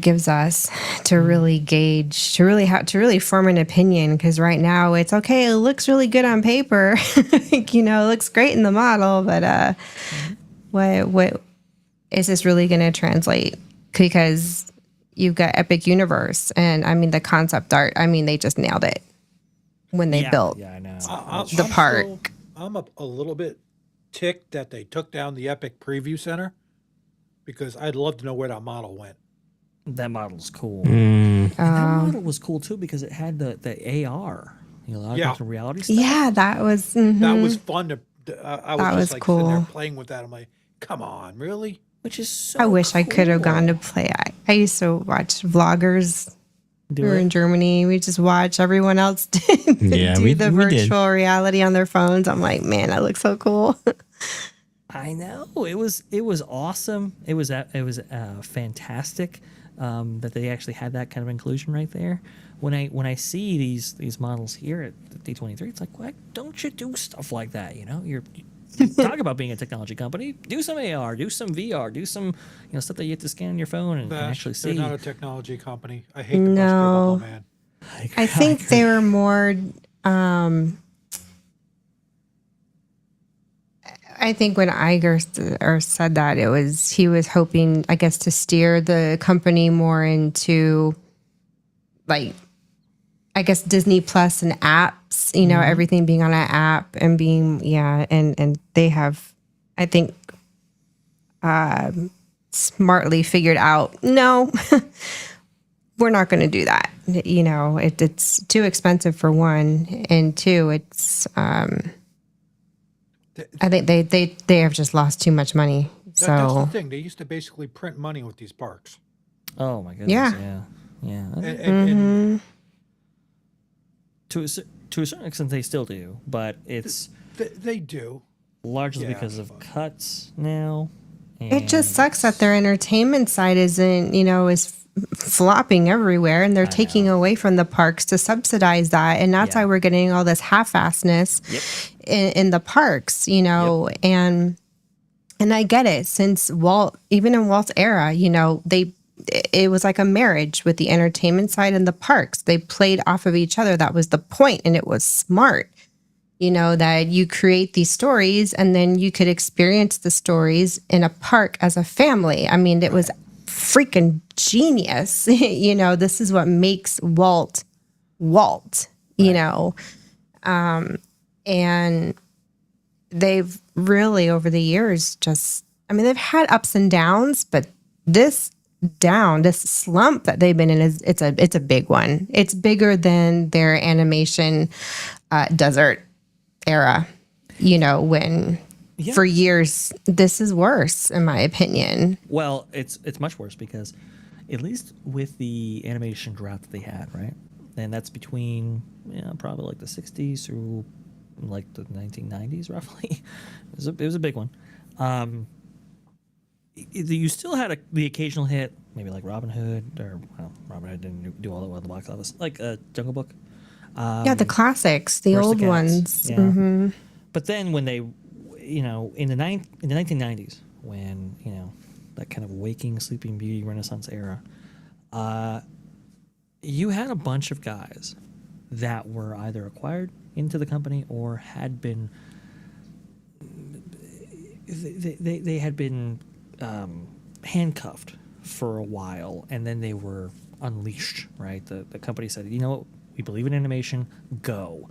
gives us to really gauge, to really form an opinion. Because right now it's okay. It looks really good on paper. It looks great in the model, but what is this really going to translate? Because you've got Epic Universe, and I mean the concept art. I mean they just nailed it when they built Yeah, I know. the park. I'm a little bit ticked that they took down the Epic Preview Center because I'd love to know where that model went. That model's cool. And that model was cool too because it had the AR, augmented reality stuff. Yeah, that was. That was fun to. I was That just was like cool. sitting there playing with that. I'm like, come on, really? Which is so I wish I could have cool. gone to play. I used to watch vloggers. Do We were it. in Germany. We just watch everyone else do we the did. virtual reality on their phones. I'm like, man, that looks so cool. I know it was awesome. It was fantastic that they actually had that kind of inclusion right there. When I see these models here at the D23, it's like, why don't you do stuff like that? You talk about being a technology company. Do some AR, do some VR, do some stuff that you have to scan on your phone and actually They're see. not a technology company. I hate the bus bubble man. I think they were more. I think when Iger said that, he was hoping, I guess, to steer the company more into, like, I guess Disney Plus and apps. Everything being on an app and being and they have, I think, smartly figured out, no, we're not going to do that. It's too expensive for one, and two, it's. I think they have just lost too much money. That's So the thing. They used to basically print money with these parks. Oh my goodness! Yeah. Yeah. And To a certain extent, they still do, but it's they do. largely Yeah, because of but- cuts now. it just sucks that their entertainment side isn't, is flopping everywhere, and they're taking away from the parks to subsidize that, and that's Yeah. why we're getting all this half-assedness in the parks, and I get it. Since even in Walt's era, it was like a marriage with the entertainment side and the parks. They played off of each other. That was the point, and it was smart. That you create these stories and then you could experience the stories in a park as a family. I mean, it was freaking genius. This is what makes Walt, and they've really over the years they've had ups and downs, but this slump that they've been in it's a big one. It's bigger than their animation desert era, when for years this is worse in my opinion. Well, it's much worse because at least with the animation drought that they had, right? And that's between probably like the 60s through like the 1990s roughly. It was a big one. you still had the occasional hit, maybe like Robin Hood, or well, Robin Hood didn't do all that well at the box office, like Jungle Book. Yeah, the classics, the old Aristocats, ones. yeah. Hmm. But then when they, in the 1990s, when that kind of waking Sleeping Beauty Renaissance era, you had a bunch of guys that were either acquired into the company or had been they had been handcuffed for a while, and then they were unleashed. Right, the company said, you know what, we believe in animation, go,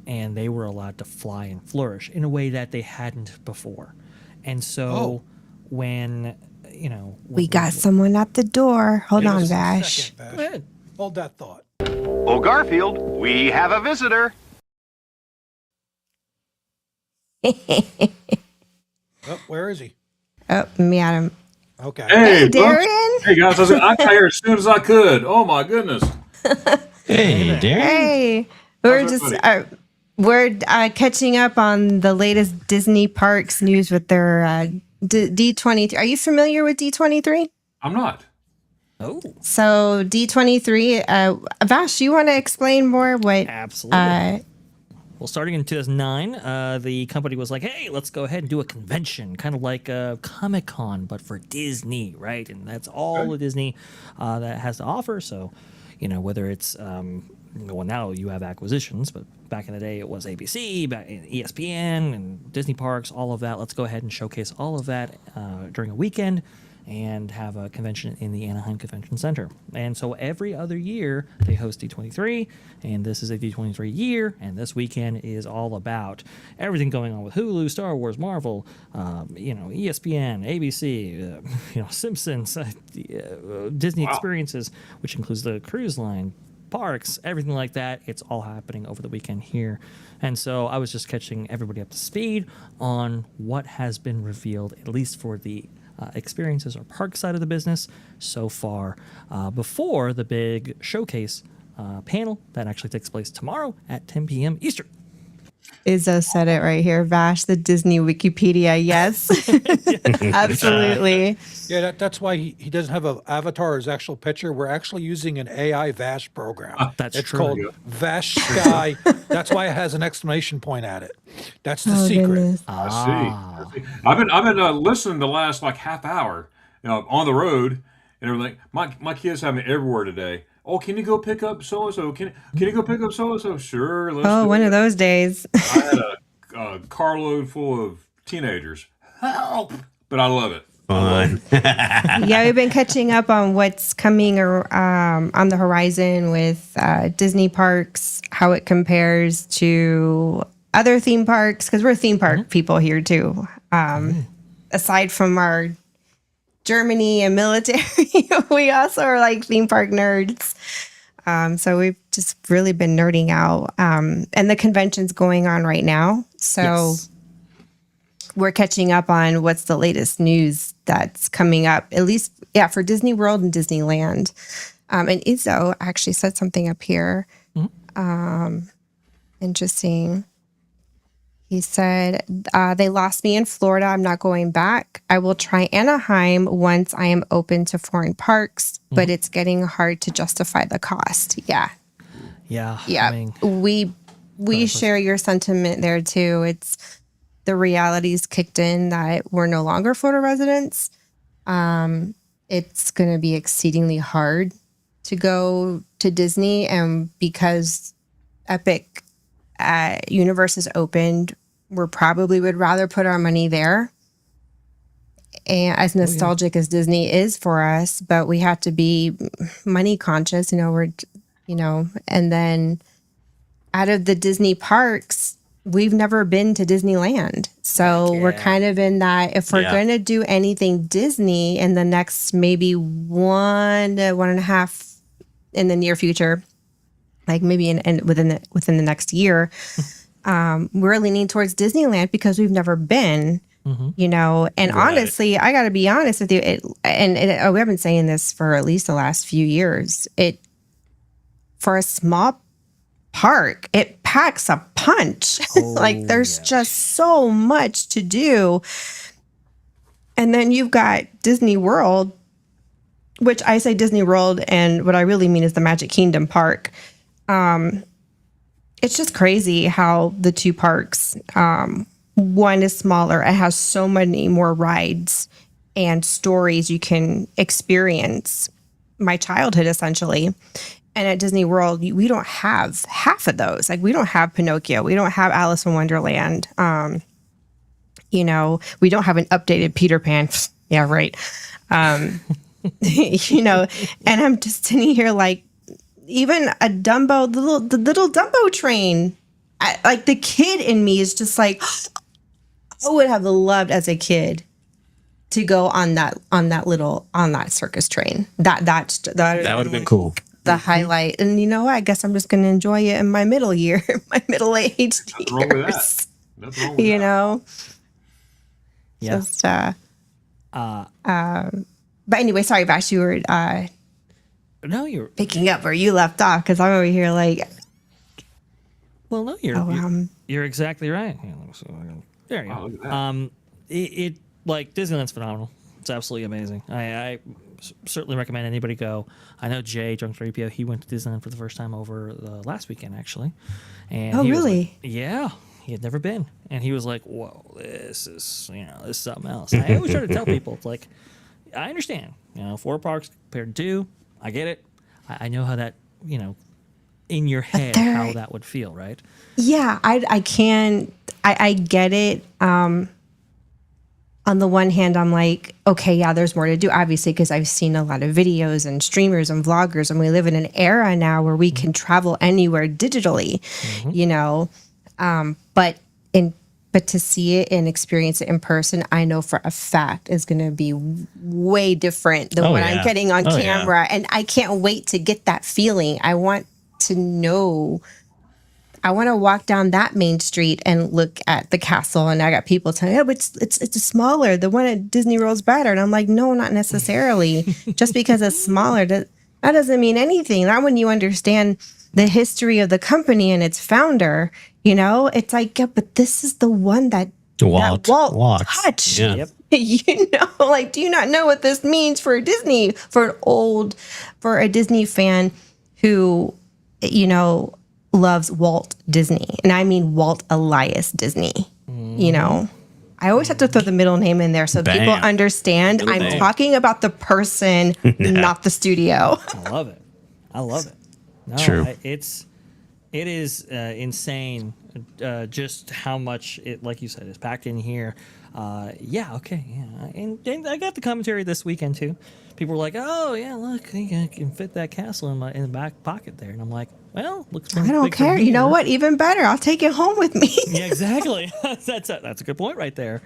and they were allowed to fly and flourish in a way that they hadn't before. And so when We got someone at the door. Hold on, Just a Vash. second, Vash. Go ahead. Hold that thought. Oh, Garfield, we have a visitor. Oh, where is he? Oh, me at him. Okay. Hey, Hey, Darren. folks. Hey, guys. I got here as soon as I could. Oh, my goodness. Hey, Darren. Hey, we're How's just everybody? we're catching up on the latest Disney parks news with their D23. Are you familiar with D23? I'm not. Oh, So D23, Vash, you want to explain more what? absolutely. Well, starting in 2009, the company was like, hey, let's go ahead and do a convention, kind of like a Comic-Con, but for Disney, right? And that's all the Disney that has to offer. So, whether it's, well, now you have acquisitions, but back in the day it was ABC, ESPN, and Disney parks, all of that. Let's go ahead and showcase all of that during a weekend and have a convention in the Anaheim Convention Center. And so every other year they host D23, and this is a D23 year, and this weekend is all about everything going on with Hulu, Star Wars, Marvel, ESPN, ABC, Simpsons, Disney experiences, which includes the cruise line, parks, everything like that. It's all happening over the weekend here. And so I was just catching everybody up to speed on what has been revealed, at least for the experiences or park side of the business so far, before the big showcase panel that actually takes place tomorrow at 10 p.m. Eastern. Izzo said it right here, Vash, the Disney Wikipedia. Yes, absolutely. Yeah, that's why he doesn't have an avatar or his actual picture. We're actually using an AI Vash program. That's it's true. called Vash Sky. That's why it has an exclamation point at it. That's the Oh, secret. goodness. I see. I've been listening the last like half hour, on the road and everything. My kids have me everywhere today. Oh, can you go pick up so and so? Can you go pick up so and so? Sure. Let's Oh, do one it. of those days. I had a carload full of teenagers. Help! But I love it. Fun. Yeah, we've been catching up on what's coming on the horizon with Disney parks, how it compares to other theme parks, because we're theme park people here too. Aside from our Germany and military, we also are like theme park nerds. So we've just really been nerding out. And the convention's going on right now. So Yes. we're catching up on what's the latest news that's coming up, at least, for Disney World and Disneyland. And Izzo actually said something up here. Interesting. He said, they lost me in Florida. I'm not going back. I will try Anaheim once I am open to foreign parks, but it's getting hard to justify the cost. Yeah. Yeah. Yeah. I mean, We share your sentiment there too. It's the realities kicked in that we're no longer Florida residents. It's going to be exceedingly hard to go to Disney, and because Epic Universe is opened, we probably would rather put our money there. And as nostalgic as Disney is for us, but we have to be money conscious, and then out of the Disney parks, we've never been to Disneyland. So we're kind of in that, if we're going to do anything Disney in the next maybe 1 to 1.5 in the near future, like maybe within the next year, we're leaning towards Disneyland because we've never been, and honestly, I got to be honest with you. We've been saying this for at least the last few years. For a small park, it packs a punch. Like there's just so much to do. And then you've got Disney World, which I say Disney World, and what I really mean is the Magic Kingdom park. It's just crazy how the two parks, one is smaller. It has so many more rides and stories you can experience. My childhood, essentially. And at Disney World, we don't have half of those. Like, we don't have Pinocchio. We don't have Alice in Wonderland. You know, we don't have an updated Peter Pan. Yeah, right. You know, and I'm just sitting here like, even a Dumbo, the little Dumbo train, like the kid in me is just like, I would have loved as a kid to go on that circus train. That That would have been cool. the highlight. And you know what? I guess I'm just going to enjoy it in my middle age years. Nothing wrong with that. Nothing wrong with You that. know, Yeah. just but anyway, sorry, Vash, you were No, you're picking up where you left off because I'm over here like, well. No, you're oh, you're exactly right. Yeah, so, there you Wow, go. look at that. It like Disneyland's phenomenal. It's absolutely amazing. I certainly recommend anybody go. I know Jay Drunk 3PO. He went to Disneyland for the first time over the last weekend actually. And Oh, he was really? like- yeah, he had never been, and he was like, "Whoa, this is something else." I always try to tell people, it's like, I understand, 4 parks compared to 2. I get it. I know how that, in your head, there- how that would feel, right? yeah, I get it. On the one hand, I'm like, okay, yeah, there's more to do, obviously, because I've seen a lot of videos and streamers and vloggers, and we live in an era now where we can travel anywhere digitally, but to see it and experience it in person, I know for a fact is going to be way different than Oh, what yeah. I'm getting on Oh, yeah. camera. And I can't wait to get that feeling. I want to know. I want to walk down that main street and look at the castle, and I got people telling me, "Oh, but it's smaller. The one at Disney World's better." And I'm like, "No, not necessarily. Just because it's smaller, that doesn't mean anything. Not when you understand the history of the company and its founder. It's like, yeah, but this is the one that Walt walks. touched. Yeah. Yep. Like, do you not know what this means for Disney? For a Disney fan who, loves Walt Disney, and I mean Walt Elias Disney. I always have to throw the middle name in there so Bam. people understand Middle I'm name. talking about the person, not the studio. I love it. No, True. It is insane just how much it, like you said, is packed in here. And I got the commentary this weekend too. People were like, "Oh yeah, look, I can fit that castle in the back pocket there," and I'm like, "Well, looks." I don't care. You know what? Even better. I'll take it home with me. Yeah, exactly. That's a good point right there.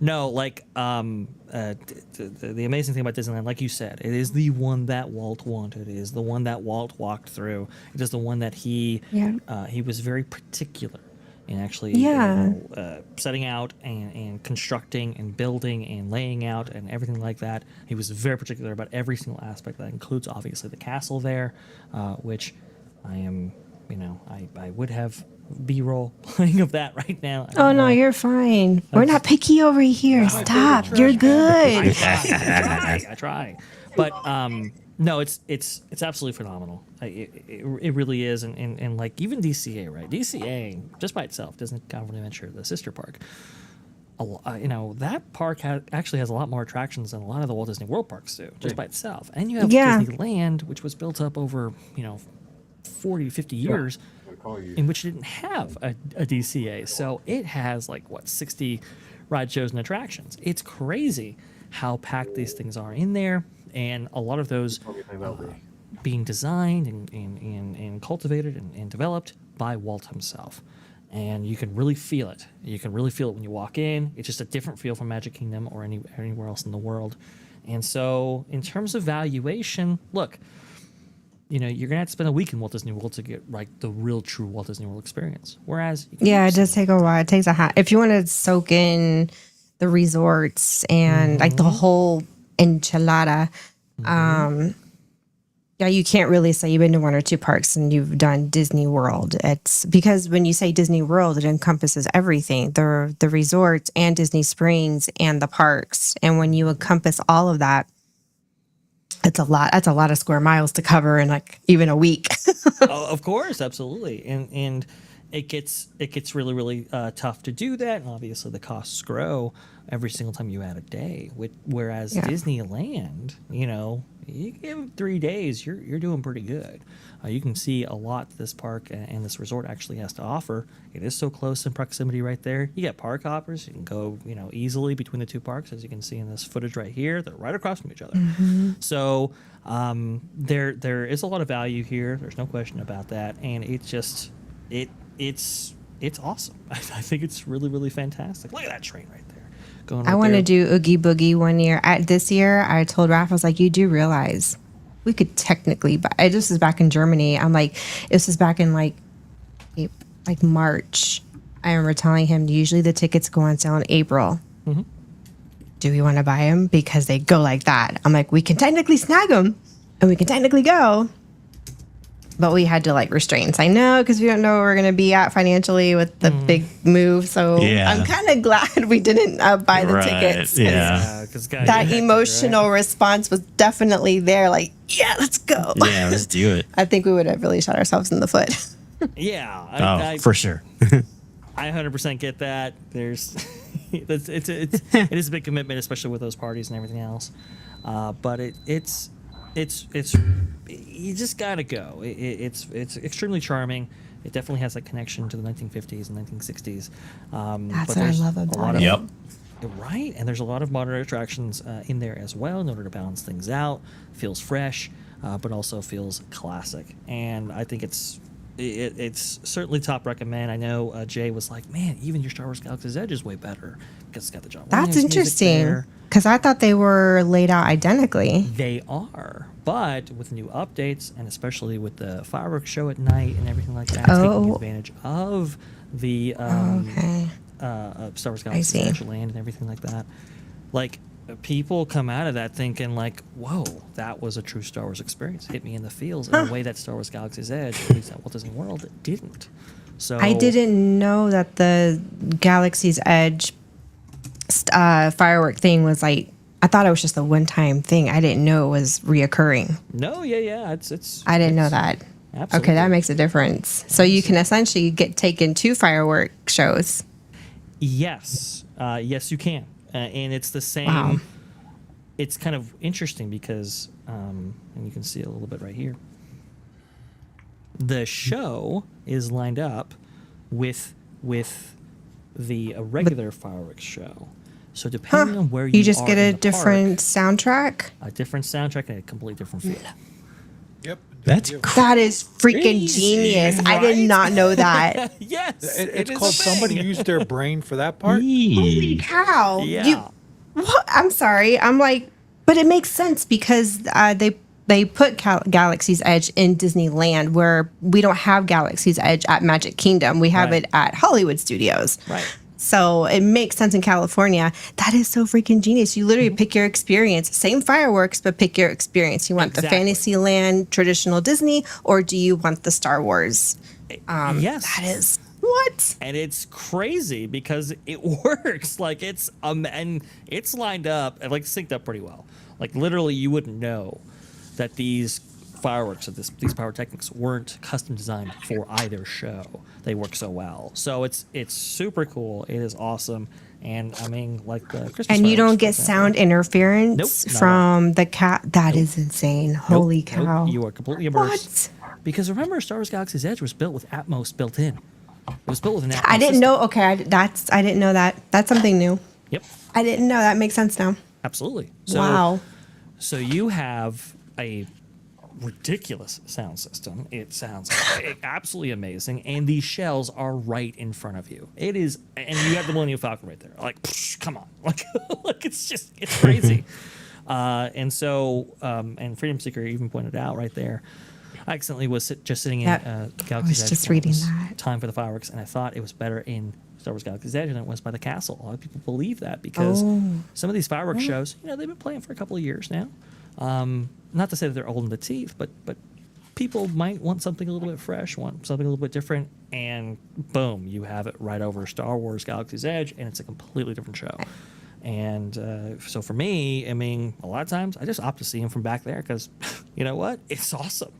No, like the amazing thing about Disneyland, like you said, it is the one that Walt wanted. It is the one that Walt walked through. It is the one that he was very particular in actually setting out and constructing and building and laying out and everything like that. He was very particular about every single aspect. That includes obviously the castle there, which I am, I would have B-roll playing of that right now. I Oh don't no, know. you're fine. We're not picky over here. Stop. You're good. I try. But no, it's absolutely phenomenal. It really is, and like even DCA, right? DCA just by itself, Disney California Adventure, the sister park. That park actually has a lot more attractions than a lot of the Walt Disney World parks do, just by itself. And you have Disneyland, which was built up over 40, 50 years, in which it didn't have a DCA. So it has 60 ride shows and attractions. It's crazy how packed these things are in there, and a lot of those being designed and cultivated and developed by Walt himself. And you can really feel it. You can really feel it when you walk in. It's just a different feel from Magic Kingdom or anywhere else in the world. And so in terms of valuation, look, you're going to have to spend a week in Walt Disney World to get the real true Walt Disney World experience. Whereas Yeah, it does take a while. It takes a hot. If you want to soak in the resorts and the whole enchilada, Yeah, you can't really say you've been to one or two parks and you've done Disney World. It's because when you say Disney World, it encompasses everything, the resorts and Disney Springs and the parks. And when you encompass all of that, it's a lot. That's a lot of square miles to cover in like even a week. Oh, of course, absolutely, and it gets really tough to do that, and obviously the costs grow every single time you add a day. Whereas Yeah. Disneyland, you give 3 days, you're doing pretty good. You can see a lot this park and this resort actually has to offer. It is so close in proximity right there. You get park hoppers. You can go easily between the two parks, as you can see in this footage right here. They're right across from each other. So there is a lot of value here. There's no question about that, and it's just it's awesome. I think it's really fantastic. Look at that train right there. Going I right want to there. do Oogie Boogie one year. This year, I told Raph, I was like, you do realize we could technically buy. This is back in Germany. I'm like, this is back in like March. I remember telling him usually the tickets go on sale in April. Do we want to buy them because they go like that? I'm like, we can technically snag them and we can technically go. But we had to like restraints. I know because we don't know where we're going to be at financially with the big move. So Yeah. I'm kind of glad we didn't buy the Right, tickets. 'cause yeah. 'Cause guys, That you're hectic, emotional right? response was definitely there. Like, yeah, let's go. Yeah, let's do it. I think we would have really shot ourselves in the foot. Yeah, Oh, for sure. I 100% get that. There's, it is a big commitment, especially with those parties and everything else. But it's you just gotta go. It's extremely charming. It definitely has that connection to the 1950s and 1960s. That's but what I there's love a about lot it. Yep. Right, and there's a lot of modern attractions in there as well in order to balance things out. Feels fresh, but also feels classic. And I think it's certainly top recommend. I know Jay was like, man, even your Star Wars Galaxy's Edge is way better because it's got the John That's Williams music interesting there. because I thought they were laid out identically. They are, but with new updates and especially with the fireworks show at night and everything like that, taking Oh. advantage of the Okay. Star Wars I Galaxy's see. Edge land and everything like that. Like, people come out of that thinking like, whoa, that was a true Star Wars experience. Hit me in the feels in a way that Star Wars Galaxy's Edge, at least at Walt Disney World, didn't. So I didn't know that the Galaxy's Edge firework thing was like, I thought it was just a one-time thing. I didn't know it was reoccurring. No, yeah, it's. I didn't know that. Absolutely. Okay, that makes a difference. So you can essentially get taken to firework shows. Yes, yes, you can, and it's the same. Wow. It's kind of interesting because, and you can see it a little bit right here. The show is lined up with the regular fireworks show. So depending on where You just are get in a the park, different soundtrack. a different soundtrack and a completely different feel. Yep. That's That is freaking Easy, genius. I did right? not know that. Yes, It's it is called a somebody thing. used their brain for that part. Yee. How? Yeah. What? I'm sorry. I'm like, but it makes sense because they put Galaxy's Edge in Disneyland, where we don't have Galaxy's Edge at Magic Kingdom. We have Right. it at Hollywood Studios. Right. So it makes sense in California. That is so freaking genius. You literally pick your experience, same fireworks, but pick your experience. You want the Exactly. Fantasyland traditional Disney, or do you want the Star Wars? Yes. That is what? And it's crazy because it works. Like it's and it's lined up and like synced up pretty well. Like literally, you wouldn't know that these fireworks of these pyrotechnics weren't custom designed for either show. They work so well. So it's super cool. It is awesome. And I mean, like the Christmas. And you fireworks, don't for get example. sound interference Nope, not at all. from the cat. That is insane. Nope, Holy nope, cow. you are completely immersed. What? Because remember, Star Wars Galaxy's Edge was built with Atmos built in. It was built with an Atmos I didn't system. know. Okay, I didn't know that. That's something new. Yep, I didn't know. That makes sense now. absolutely. So, Wow. So you have a ridiculous sound system. It sounds absolutely amazing, and these shells are right in front of you. It is, and you have the Millennium Falcon right there. Like, psh, come on, like it's crazy. And so, and Freedom Seeker even pointed out right there. I accidentally was just sitting in Galaxy's was Edge just when it reading was that. time for the fireworks, and I thought it was better in Star Wars Galaxy's Edge than it was by the castle. A lot of people believe that because some of these fireworks shows, they've been playing for a couple of years now. not to say that they're old in the teeth, but people might want something a little bit fresh, want something a little bit different, and boom, you have it right over Star Wars Galaxy's Edge, and it's a completely different show. And so for me, I mean, a lot of times I just opt to see them from back there because, you know what, it's awesome.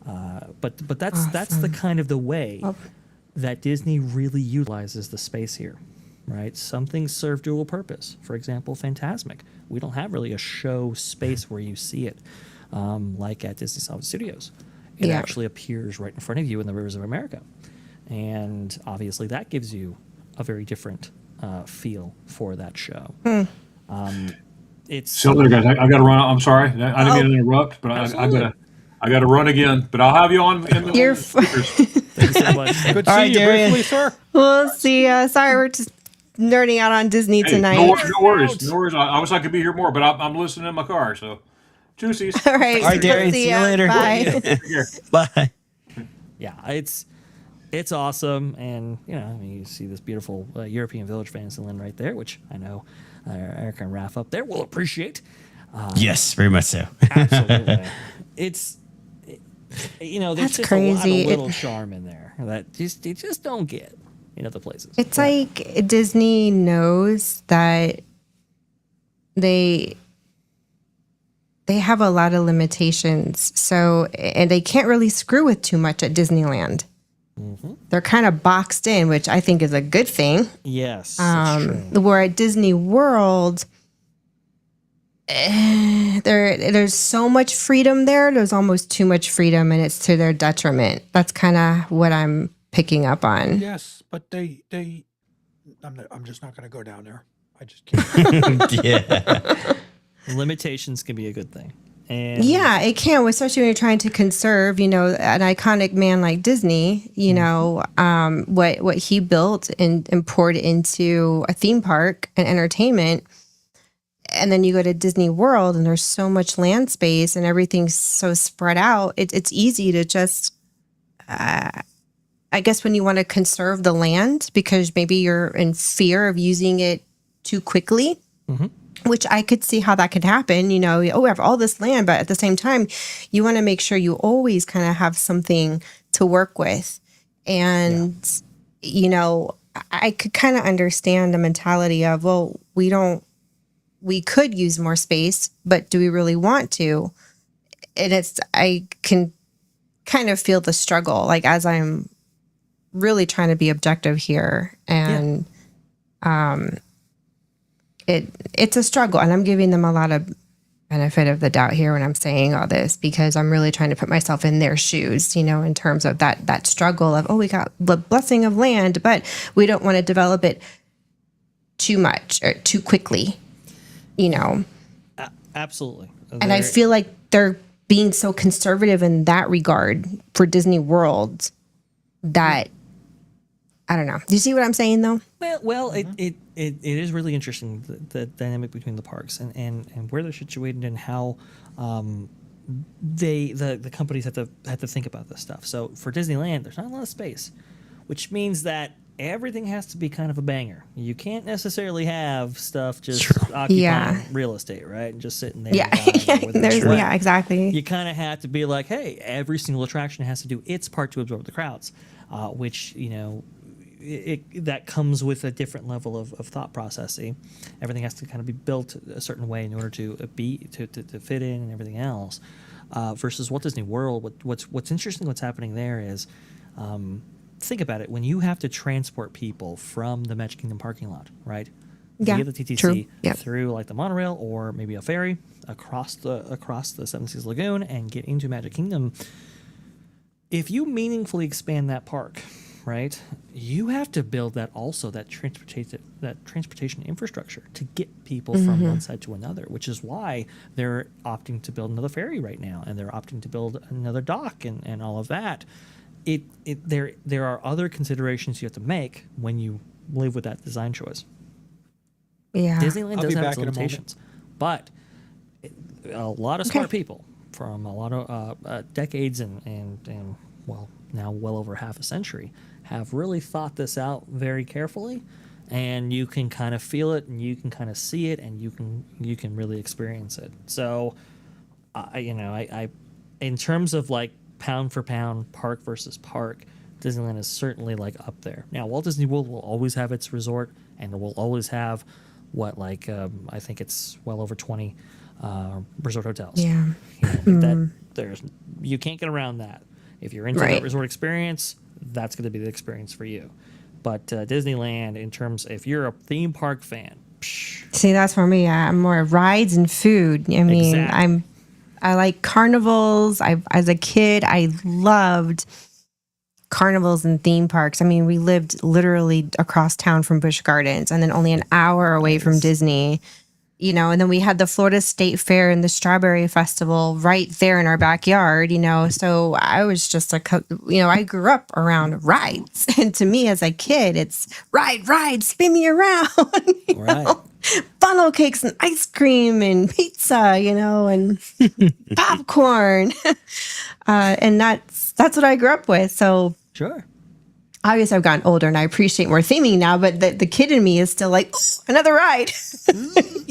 But that's the kind of the way that Disney really utilizes the space here, right? Some things serve dual purpose. For example, Fantasmic. We don't have really a show space where you see it, like at Disney Hollywood Studios. It actually appears right in front of you in the Rivers of America, and obviously that gives you a very different feel for that show. It's So there, guys. I got to run. I'm sorry. I didn't mean to interrupt, but I got to run again. But I'll have you on in the You're speakers. Thank you so much. Good to All see right, you Darian. briefly, sir. We'll see. Sorry, we're just nerding out on Disney Hey, tonight. no worries. No worries. I wish I could be here more, but I'm listening in my car. So, juicies. All right. All right, Darian. we'll See you ya. later. Bye. Take care. Bye. Yeah, it's awesome, and you know, I mean, you see this beautiful European Village Fantasyland right there, which I know Erica and Raph up there will appreciate. Yes, very much so. Absolutely, you know, there's That's just crazy. a lot of little charm in there that you just don't get in other places. It's like Disney knows that they have a lot of limitations. So, and they can't really screw with too much at Disneyland. They're kind of boxed in, which I think is a good thing. Yes, that's true. Where at Disney World, there's so much freedom there. There's almost too much freedom, and it's to their detriment. That's kind of what I'm picking up on. Yes, but I'm just not going to go down there. I just can't. Yeah. Limitations can be a good thing. And Yeah, it can, especially when you're trying to conserve, you know, an iconic man like Disney, you know, what he built and poured into a theme park and entertainment. And then you go to Disney World and there's so much land space and everything's so spread out. It's easy to just, I guess, when you want to conserve the land because maybe you're in fear of using it too quickly. Which I could see how that could happen. You know, we have all this land, but at the same time, you want to make sure you always kind of have something to work with. And, you know, I could kind of understand the mentality of, well, we could use more space, but do we really want to? And I can kind of feel the struggle, like as I'm really trying to be objective here. And, it's a struggle, and I'm giving them a lot of benefit of the doubt here when I'm saying all this because I'm really trying to put myself in their shoes, you know, in terms of that struggle of, we got the blessing of land, but we don't want to develop it too much or too quickly, you know. absolutely. And I feel like they're being so conservative in that regard for Disney World that I don't know. Do you see what I'm saying though? Well, it is really interesting the dynamic between the parks and where they're situated and how the companies have to think about this stuff. So for Disneyland, there's not a lot of space, which means that everything has to be kind of a banger. You can't necessarily have stuff just occupying real estate, right? And just sitting there. Yeah, exactly. You kind of have to be like, hey, every single attraction has to do its part to absorb the crowds, which, you know, that comes with a different level of thought processing. Everything has to kind of be built a certain way in order to fit in and everything else. Versus Walt Disney World, what's interesting, what's happening there is, think about it. When you have to transport people from the Magic Kingdom parking lot, right? Yeah, Via the TTC true. Yep. through like the monorail or maybe a ferry across the Seven Seas Lagoon and get into Magic Kingdom. If you meaningfully expand that park, right, you have to build that transportation infrastructure to get people from one side to another, which is why they're opting to build another ferry right now, and they're opting to build another dock and all of that. There are other considerations you have to make when you live with that design choice. Yeah. Disneyland I'll does be have back its in a moment. limitations, but a lot of smart people from a lot of decades and well, now well over half a century have really thought this out very carefully, and you can kind of feel it and you can kind of see it and you can really experience it. So I in terms of like pound for pound, park versus park, Disneyland is certainly like up there. Now, Walt Disney World will always have its resort, and it will always have I think it's well over 20 resort hotels. Yeah. That you can't get around that. If you're into that Right. resort experience, that's going to be the experience for you. But Disneyland, in terms, if you're a theme park fan, See, that's for me. I'm more rides and food. I mean, Exactly. I like carnivals. As a kid, I loved carnivals and theme parks. I mean, we lived literally across town from Busch Gardens and then only an hour away from Disney. And then we had the Florida State Fair and the Strawberry Festival right there in our backyard, So I was just I grew up around rides. And to me as a kid, it's ride, spin me around, right. funnel cakes and ice cream and pizza, and popcorn. And that's what I grew up with. So Sure. obviously I've gotten older and I appreciate more theming now, but the kid in me is still like, "Ooh, another ride."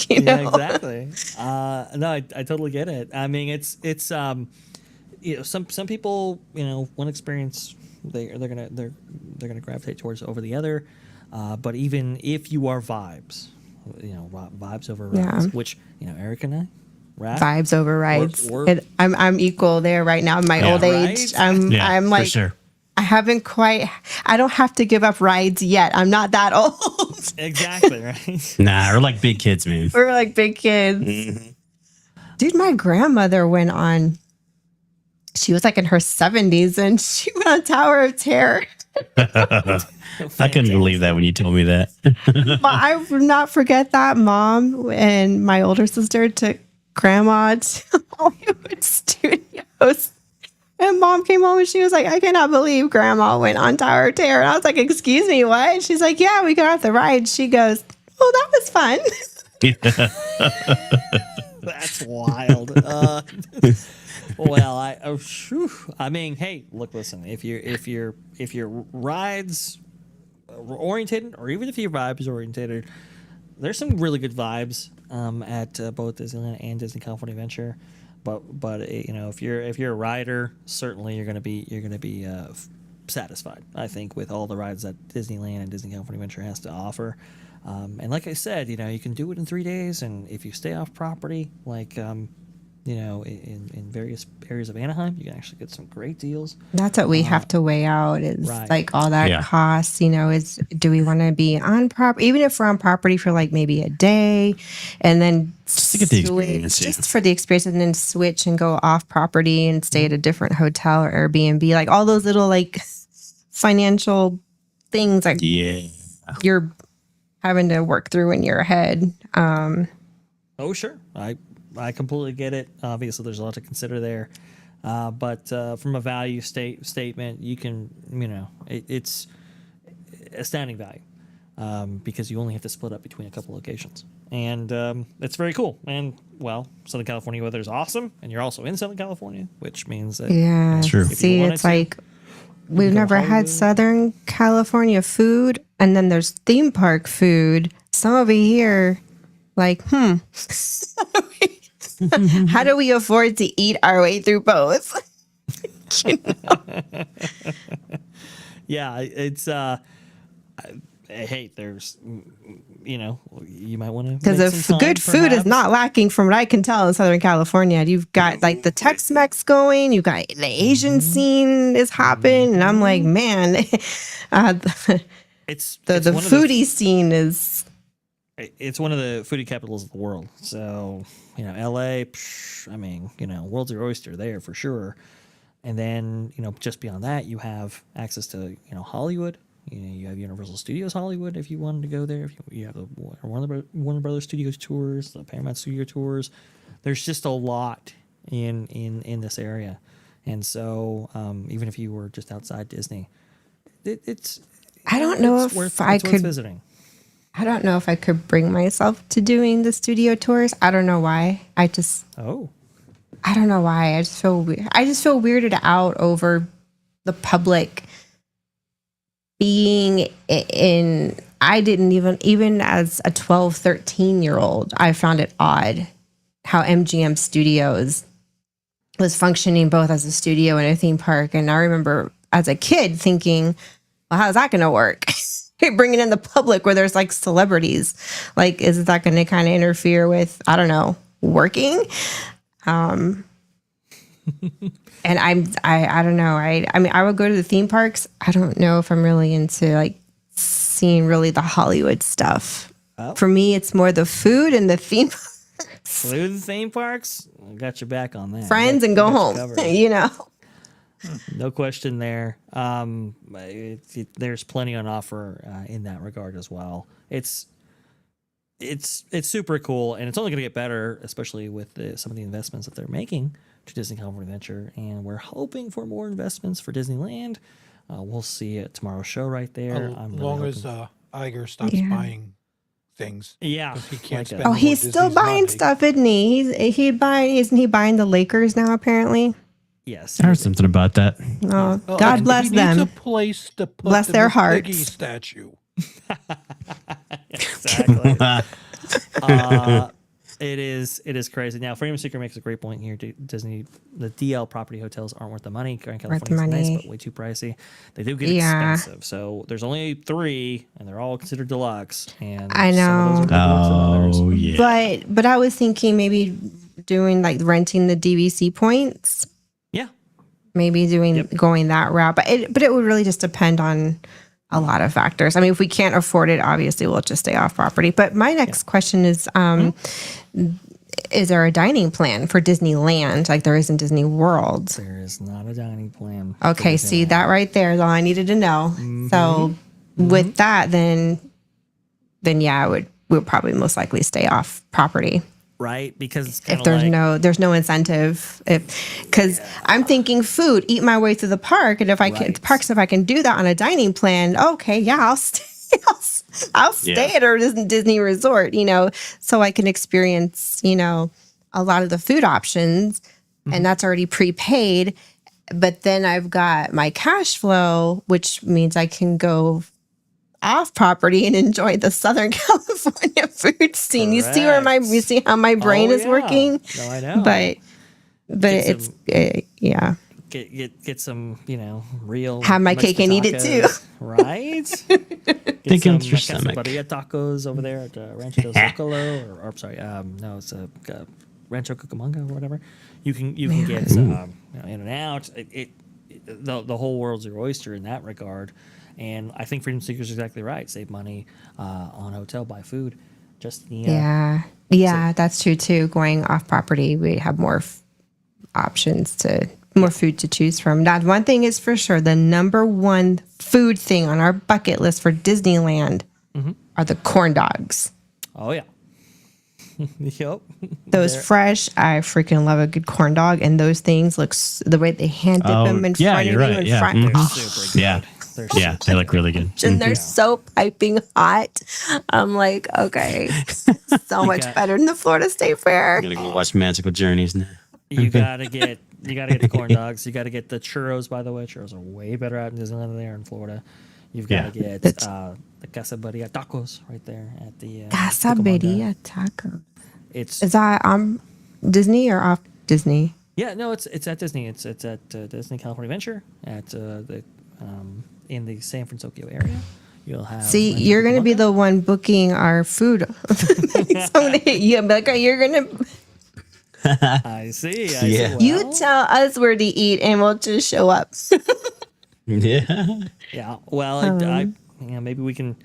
Yeah, exactly. No, I totally get it. I mean, it's some people, one experience they're gonna gravitate towards over the other. But even if you are vibes, vibes over rides, Yeah. which Eric and I, Raph, Vibes over rides. Or- I'm equal there right now in my Yeah. old age. Right? I'm like, for sure. I don't have to give up rides yet. I'm not that old. exactly right. Nah, we're like big kids, man. We're like big kids. Dude, my grandmother went on, she was like in her 70s and she went on Tower of Terror. I couldn't believe that when you told me that. But I will not forget that. Mom and my older sister took grandma to Hollywood Studios. And Mom came home and she was like, "I cannot believe grandma went on Tower of Terror." And I was like, "Excuse me, what?" She's like, "Yeah, we got off the ride." She goes, "Oh, that was fun." That's wild. Well, I mean, hey, look, listen. If you're rides oriented, or even if you're vibes oriented, there's some really good vibes at both Disneyland and Disney California Adventure. But if you're a rider, certainly you're gonna be satisfied. I think with all the rides that Disneyland and Disney California Adventure has to offer. And like I said, you can do it in 3 days, and if you stay off property, like in various areas of Anaheim, you can actually get some great deals. That's what we have to weigh out is Right. like all that Yeah. costs, is do we want to be on property, even if we're on property for like maybe a day and then Just to get the switch- experience, yeah. just for the experience and then switch and go off property and stay at a different hotel or Airbnb, like all those little like financial things like Yeah. you're having to work through in your head. Oh, sure. I completely get it. Obviously, there's a lot to consider there. But from a value statement, you can, it's astounding value because you only have to split up between a couple locations. And it's very cool. And, well, Southern California weather is awesome. And you're also in Southern California, which means that Yeah. True. If you See, wanted it's to, like we've go never had Hollywood. Southern California food, and then there's theme park food. Some over here, like, how do we afford to eat our way through both? yeah, it's, hey, there's, you might want to. Because the good food is not lacking from what I can tell in Southern California. You've got like the Tex-Mex going, you've got the Asian scene is hopping, and I'm like, man, It's the one of foodie scene is. It's one of the foodie capitals of the world. So, LA, I mean, world's your oyster there for sure. And then, just beyond that, you have access to, Hollywood. You have Universal Studios Hollywood if you wanted to go there. If you have the Warner Brothers Studios tours, the Paramount Studio tours. There's just a lot in this area. And so, even if you were just outside Disney, it's I don't know it's if worth, I it's worth could. visiting. I don't know if I could bring myself to doing the studio tours. I don't know why. I don't know why. I just feel weirded out over the public being in. I didn't even as a 12, 13-year-old, I found it odd how MGM Studios was functioning both as a studio and a theme park. And I remember as a kid thinking, well, how's that going to work? Bringing in the public where there's like celebrities, like, is that going to kind of interfere with, I don't know, working? And I don't know. I mean, I would go to the theme parks. I don't know if I'm really into like seeing really the Hollywood stuff. Oh. For me, it's more the food and the theme parks. Through the theme parks, I got your back on that. Friends and go home, you know? No question there. There's plenty on offer in that regard as well. It's super cool, and it's only going to get better, especially with some of the investments that they're making to Disney California Adventure. And we're hoping for more investments for Disneyland. We'll see at tomorrow's show right there. As long as Iger stops Yeah. buying things. Yeah, 'Cause he can't like spend that. Oh, more he's Disney's still buying money. stuff, isn't he? Isn't he buying the Lakers now, apparently? Yes. I heard something about that. Oh, Well, God and bless he needs them. a place to put Bless the their Miss Piggy hearts. statue. Exactly. It is crazy. Now, Freedom Seeker makes a great point here. Disney, the DL property hotels aren't worth the money. Grand Worth the California's nice, money. but way too pricey. They do get Yeah. expensive. So there's only 3, and they're all considered deluxe. And I some of those know. are more deluxe than others. Oh yeah. But I was thinking maybe doing like renting the DVC points, Yeah. maybe going that route. But it would really just depend on a lot of factors. I mean, if we can't afford it, obviously we'll just stay off property. But my next question is, is there a dining plan for Disneyland like there is in Disney World? There is not a dining plan. for Okay, see Disneyland. that right there is all I needed to know. So with that, then yeah, we'll probably most likely stay off property Right? Because it's kind if of there's no incentive. Because I'm thinking food, eat my way through the park, and if I can Right. the parks, if I can do that on a dining plan, okay, yeah, I'll stay. I'll stay at a Disney resort, so I can experience, a lot of the food options, and that's already prepaid. But then I've got my cash flow, which means I can go off property and enjoy the Southern California food scene. You see you see how my brain Oh, is yeah. working, No, I know. but it's yeah. Get some, real Have my cake and eat it too. tacos, right? Think some it's your stomach. quesadilla tacos over there at Rancho del Zocalo, or sorry, no, it's a Rancho Cucamonga or whatever. You can get in and out. The whole world's your oyster in that regard, and I think Freedom Seeker's exactly right. Save money on hotel, buy food. Just Yeah, that's true too. Going off property, we have more more food to choose from. Now, one thing is for sure: the number one food thing on our bucket list for Disneyland are the corn dogs. Oh yeah. Yep. Those fresh, I freaking love a good corn dog, and those things the way they hand dip them in front of you're you right. in Yeah. front. Mhm. Super good. Yeah. They're Yeah, they look really good. And they're so piping hot. I'm like, okay, so much got- better than the Florida State Fair. I'm gonna go watch Magical Journeys now. You gotta get the corn dogs. You gotta get the churros. By the way, churros are way better out in Disneyland than they are in Florida. You've got to get the quesadilla tacos right there at the Quesadilla taco. It's Is that Disney or off Disney? yeah, no, it's at Disney. It's at Disney California Adventure at the in the San Francisco area. You'll have See, Rancho you're going to be Cucamonga. the one booking our food. So I'm gonna hit you and be like, you're going to, I see. Yeah. you tell us where to eat and we'll just show up. Yeah. Yeah. Well, maybe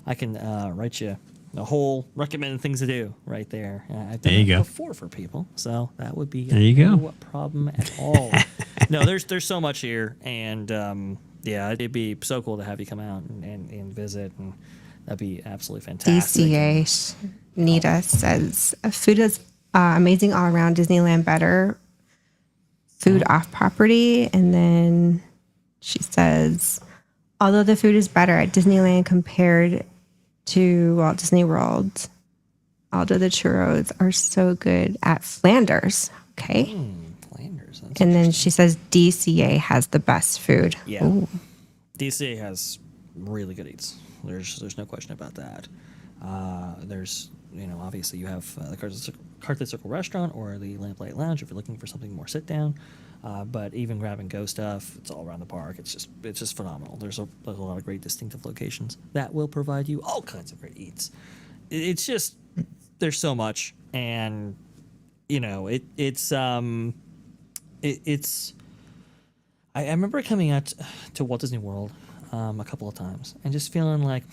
I can write you a whole recommended things to do right there. I've done There you that go. before for people, so that would be There you go. no problem at all. No, there's so much here, and yeah, it'd be so cool to have you come out and visit, and that'd be absolutely fantastic. DCA Nita says food is amazing all around. Disneyland better. Food off property. And then she says, although the food is better at Disneyland compared to Walt Disney World, although the churros are so good at Flanders. Okay. Flanders. That's And then she says DCA has the best food. Yeah. Ooh. DCA has really good eats. There's no question about that. There's obviously you have the Carthay Circle Restaurant or the Lamplight Lounge if you're looking for something more sit down. But even grab and go stuff, it's all around the park. It's just phenomenal. There's a lot of great distinctive locations that will provide you all kinds of great eats. It's just there's so much, and you know it's. I remember coming out to Walt Disney World a couple of times and just feeling like,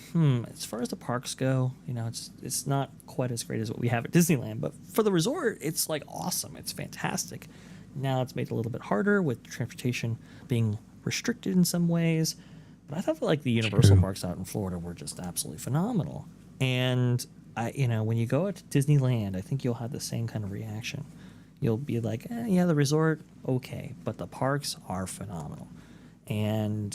as far as the parks go, you know, it's not quite as great as what we have at Disneyland, but for the resort, it's like awesome. It's fantastic. Now it's made a little bit harder with transportation being restricted in some ways, but I thought that, like, the Universal parks out in Florida were just absolutely phenomenal. And when you go to Disneyland, I think you'll have the same kind of reaction. You'll be like, yeah, the resort, okay, but the parks are phenomenal. And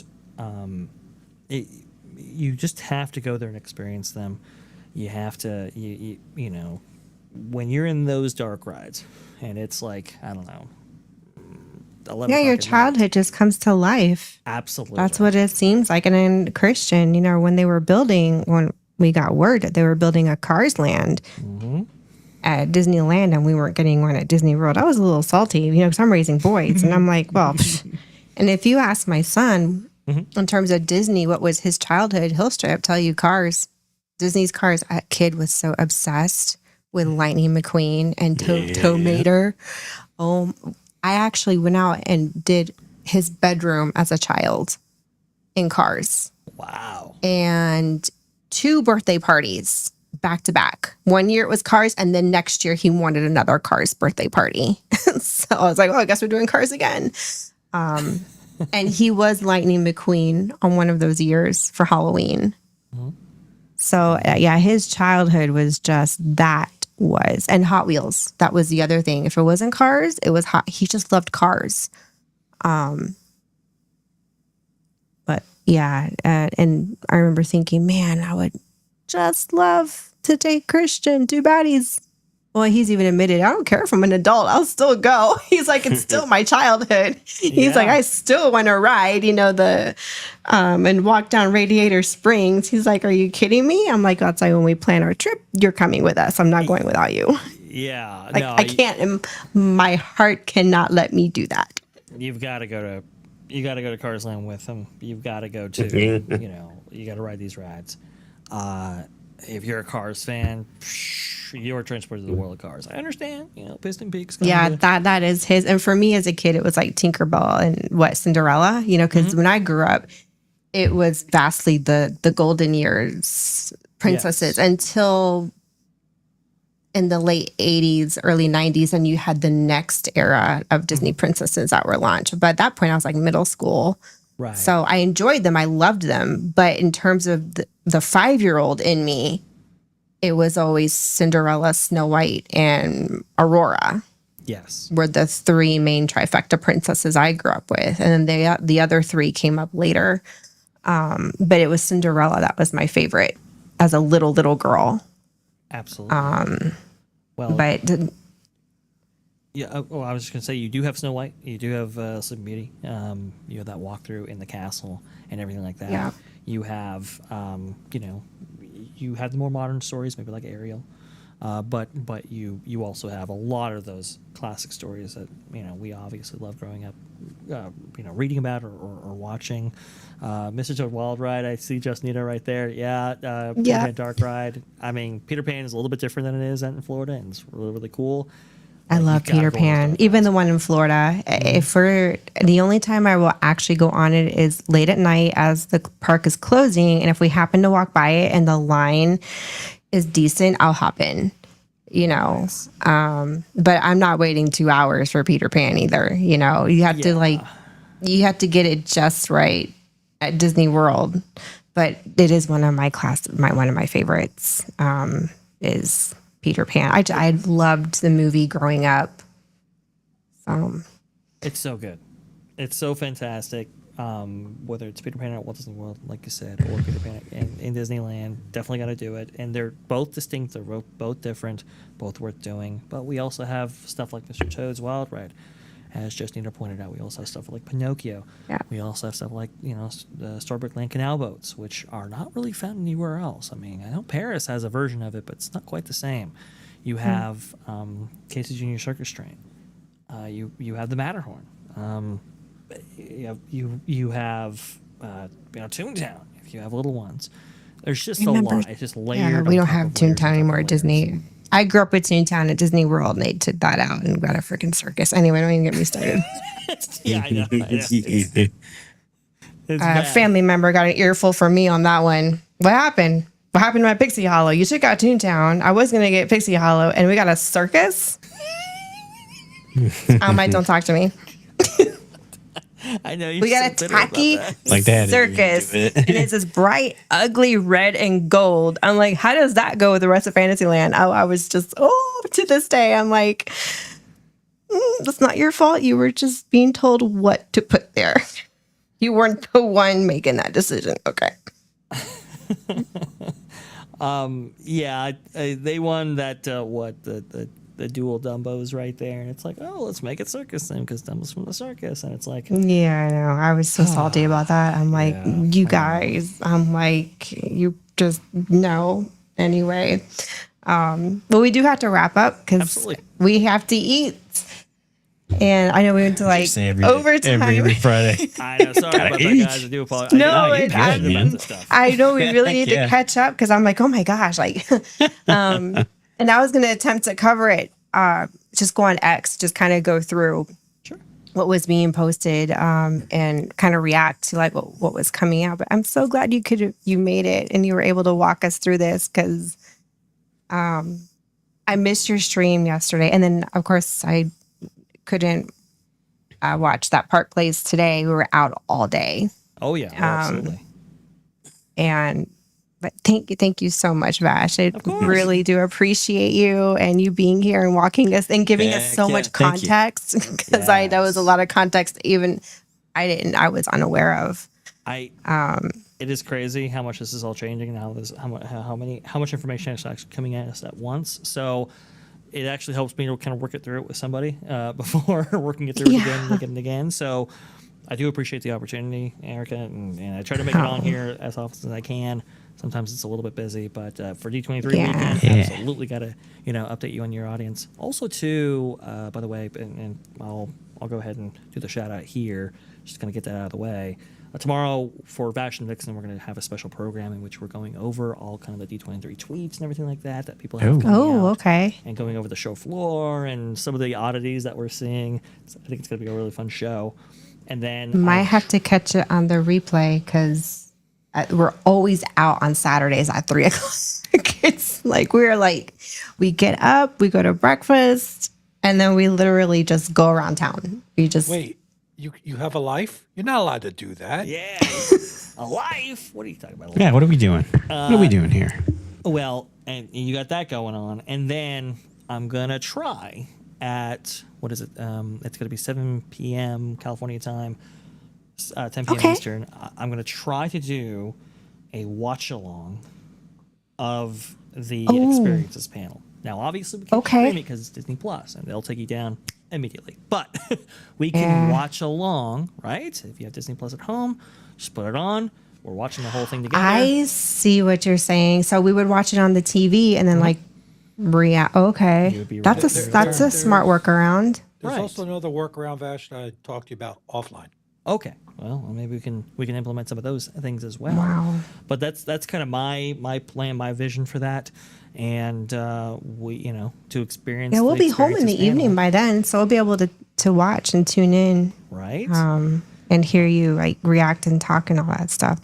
you just have to go there and experience them. You have to, you know, when you're in those dark rides, and it's like, I don't know, 11 Yeah, o'clock your at night. childhood just comes to life. Absolutely. That's what it seems like. And in Christian, you know, when we got word that they were building a Cars Land at Disneyland and we weren't getting one at Disney World, I was a little salty, you know, because I'm raising boys. And I'm like, well, and if you ask my son in terms of Disney, what was his childhood, he'll straight up tell you Cars. Disney's Cars. That kid was so obsessed with Lightning McQueen and Tow Mater. I actually went out and did his bedroom as a child in Cars. Wow. And 2 birthday parties back to back. One year it was Cars, and then next year he wanted another Cars birthday party. So I was like, well, I guess we're doing Cars again. And he was Lightning McQueen on one of those years for Halloween. So yeah, his childhood was just and Hot Wheels. That was the other thing. If it wasn't Cars, it was he just loved Cars. But yeah, and I remember thinking, man, I would just love to take Christian to baddies. Well, he's even admitted, I don't care if I'm an adult, I'll still go. He's like, it's still my childhood. He's like, I still want to ride, you know, and walk down Radiator Springs. He's like, are you kidding me? I'm like, that's like when we plan our trip, you're coming with us. I'm not going without you. Yeah. Like, I can't, my heart cannot let me do that. You've got to go to Cars Land with him. You've got to go to, you know, you got to ride these rides. If you're a Cars fan, you're transported to the world of Cars. I understand, you know, Piston Peak's Yeah, that is his. And for me as a kid, it was like Tinkerbell and Cinderella, you know, because when I grew up, it was vastly the golden years princesses until in the late 80s, early 90s, and you had the next era of Disney princesses that were launched. But at that point, I was like middle school. Right. So I enjoyed them. I loved them. But in terms of the 5-year-old in me, it was always Cinderella, Snow White, and Aurora. Yes. Were the 3 main trifecta princesses I grew up with. And then the other 3 came up later. But it was Cinderella that was my favorite as a little girl. Absolutely. But yeah. I was just gonna say, you do have Snow White. You do have Sleeping Beauty. You have that walkthrough in the castle and everything like that. Yeah. You have, you know, you have the more modern stories, maybe like Ariel. But you also have a lot of those classic stories that, you know, we obviously love growing up, you know, reading about or watching. Mr. Toad Wild Ride, I see Justnita right there. Yeah, Peter Pan Dark Ride. I mean, Peter Pan is a little bit different than it is out in Florida, and it's really, really cool. I love Peter Pan, even the one in Florida. If the only time I will actually go on it is late at night as the park is closing, and if we happen to walk by it and the line is decent, I'll hop in, you know. But I'm not waiting 2 hours for Peter Pan either. You know, you have to get it just right at Disney World. But it is one of my favorites. Is Peter Pan. I loved the movie growing up. It's so good. It's so fantastic. Whether it's Peter Pan at Walt Disney World, like you said, or Peter Pan in Disneyland, definitely got to do it. And they're both distinct. They're both different, both worth doing. But we also have stuff like Mr. Toad's Wild Ride. As Justnita pointed out, we also have stuff like Pinocchio. Yeah. We also have stuff like, you know, the Storybook Land Canal boats, which are not really found anywhere else. I mean, I know Paris has a version of it, but it's not quite the same. You have Casey Junior Circus Train. You have the Matterhorn. You have Toontown. If you have little ones, there's just a lot. It's just layered. Yeah, on we don't top have of layers Toontown on top anymore of at layers. Disney. I grew up with Toontown at Disney World, and they took that out and got a freaking circus. Anyway, don't even get me started. Yeah, I know. It's bad. Family member got an earful from me on that one. What happened? What happened to my Pixie Hollow? You took out Toontown. I was going to get Pixie Hollow, and we got a circus? Don't talk to me. I know. We got a tacky Like that, circus. you do it. And it's this bright, ugly red and gold. I'm like, how does that go with the rest of Fantasyland? I was just, to this day, I'm like, that's not your fault. You were just being told what to put there. You weren't the one making that decision. Okay. Yeah, they won that. The dual Dumbos right there, and it's like, oh, let's make it circus then because Dumbo's from the circus, and it's like, Yeah, I know. I was so salty about that. I'm like, Yeah, you guys. I'm like, you just no. Anyway, but we do have to wrap up because Absolutely. we have to eat. And I know we went to like Say overtime. every Friday. I know. Sorry about that, eat. guys. I do apologize. No, I it- get passionate I- about this stuff. I know we really need Yeah. to catch up because I'm like, oh my gosh, like, and I was going to attempt to cover it. Just go on X, just kind of go through Sure. what was being posted, and kind of react to like what was coming out. But I'm so glad you made it and you were able to walk us through this because, I missed your stream yesterday, and then of course I couldn't watch that Park Place today. We were out all day. Oh yeah, absolutely. But thank you so much, Vash. I course. really do appreciate you and you being here and walking us and giving us Heck so yeah, much thank you. context because I know it was a lot of context even I was unaware of. It is crazy how much this is all changing and how much information is actually coming at us at once. So it actually helps me to kind of work it through it with somebody before working it through it again and again and again. So I do appreciate the opportunity, Erica, and I try to make it on here as often as I can. Sometimes it's a little bit busy, but for D23 weekend, absolutely got to update you on your audience. Also, too, by the way, and I'll go ahead and do the shout out here. Just going to get that out of the way. Tomorrow for Vash and Vixen, we're going to have a special program in which we're going over all kind of the D23 tweets and everything like that people have coming Oh, out, okay. and going over the show floor and some of the oddities that we're seeing. So I think it's going to be a really fun show. And then Might have to catch it on the replay because we're always out on Saturdays at 3:00. It's like we get up, we go to breakfast, and then we literally just go around town. We just Wait, you have a life? You're not allowed to do that. yeah, a life. What are you talking about? Yeah, what are we doing? What are we doing here? Well, and you got that going on, and then I'm gonna try at what is it? It's gonna be 7 p.m. California time, 10 p.m. Okay. Eastern. I'm gonna try to do a watch along of the experiences panel. Now, obviously, we can't stream it because it's Disney Plus, and they'll take you down immediately. But we can watch along, right? If you have Disney Plus at home, just put it on. We're watching the whole thing together. I see what you're saying. So we would watch it on the TV and then like react. You Okay, would be that's a smart workaround. There's Right. also another workaround, Vash, that I talked to you about offline. Okay. Well, maybe we can implement some of those things as well. Wow. But that's kind of my plan, my vision for that, and we to experience. Yeah, we'll the be home in the experiences evening panel, by then, so we'll be able to watch and tune in, right? and hear you like react and talk and all that stuff.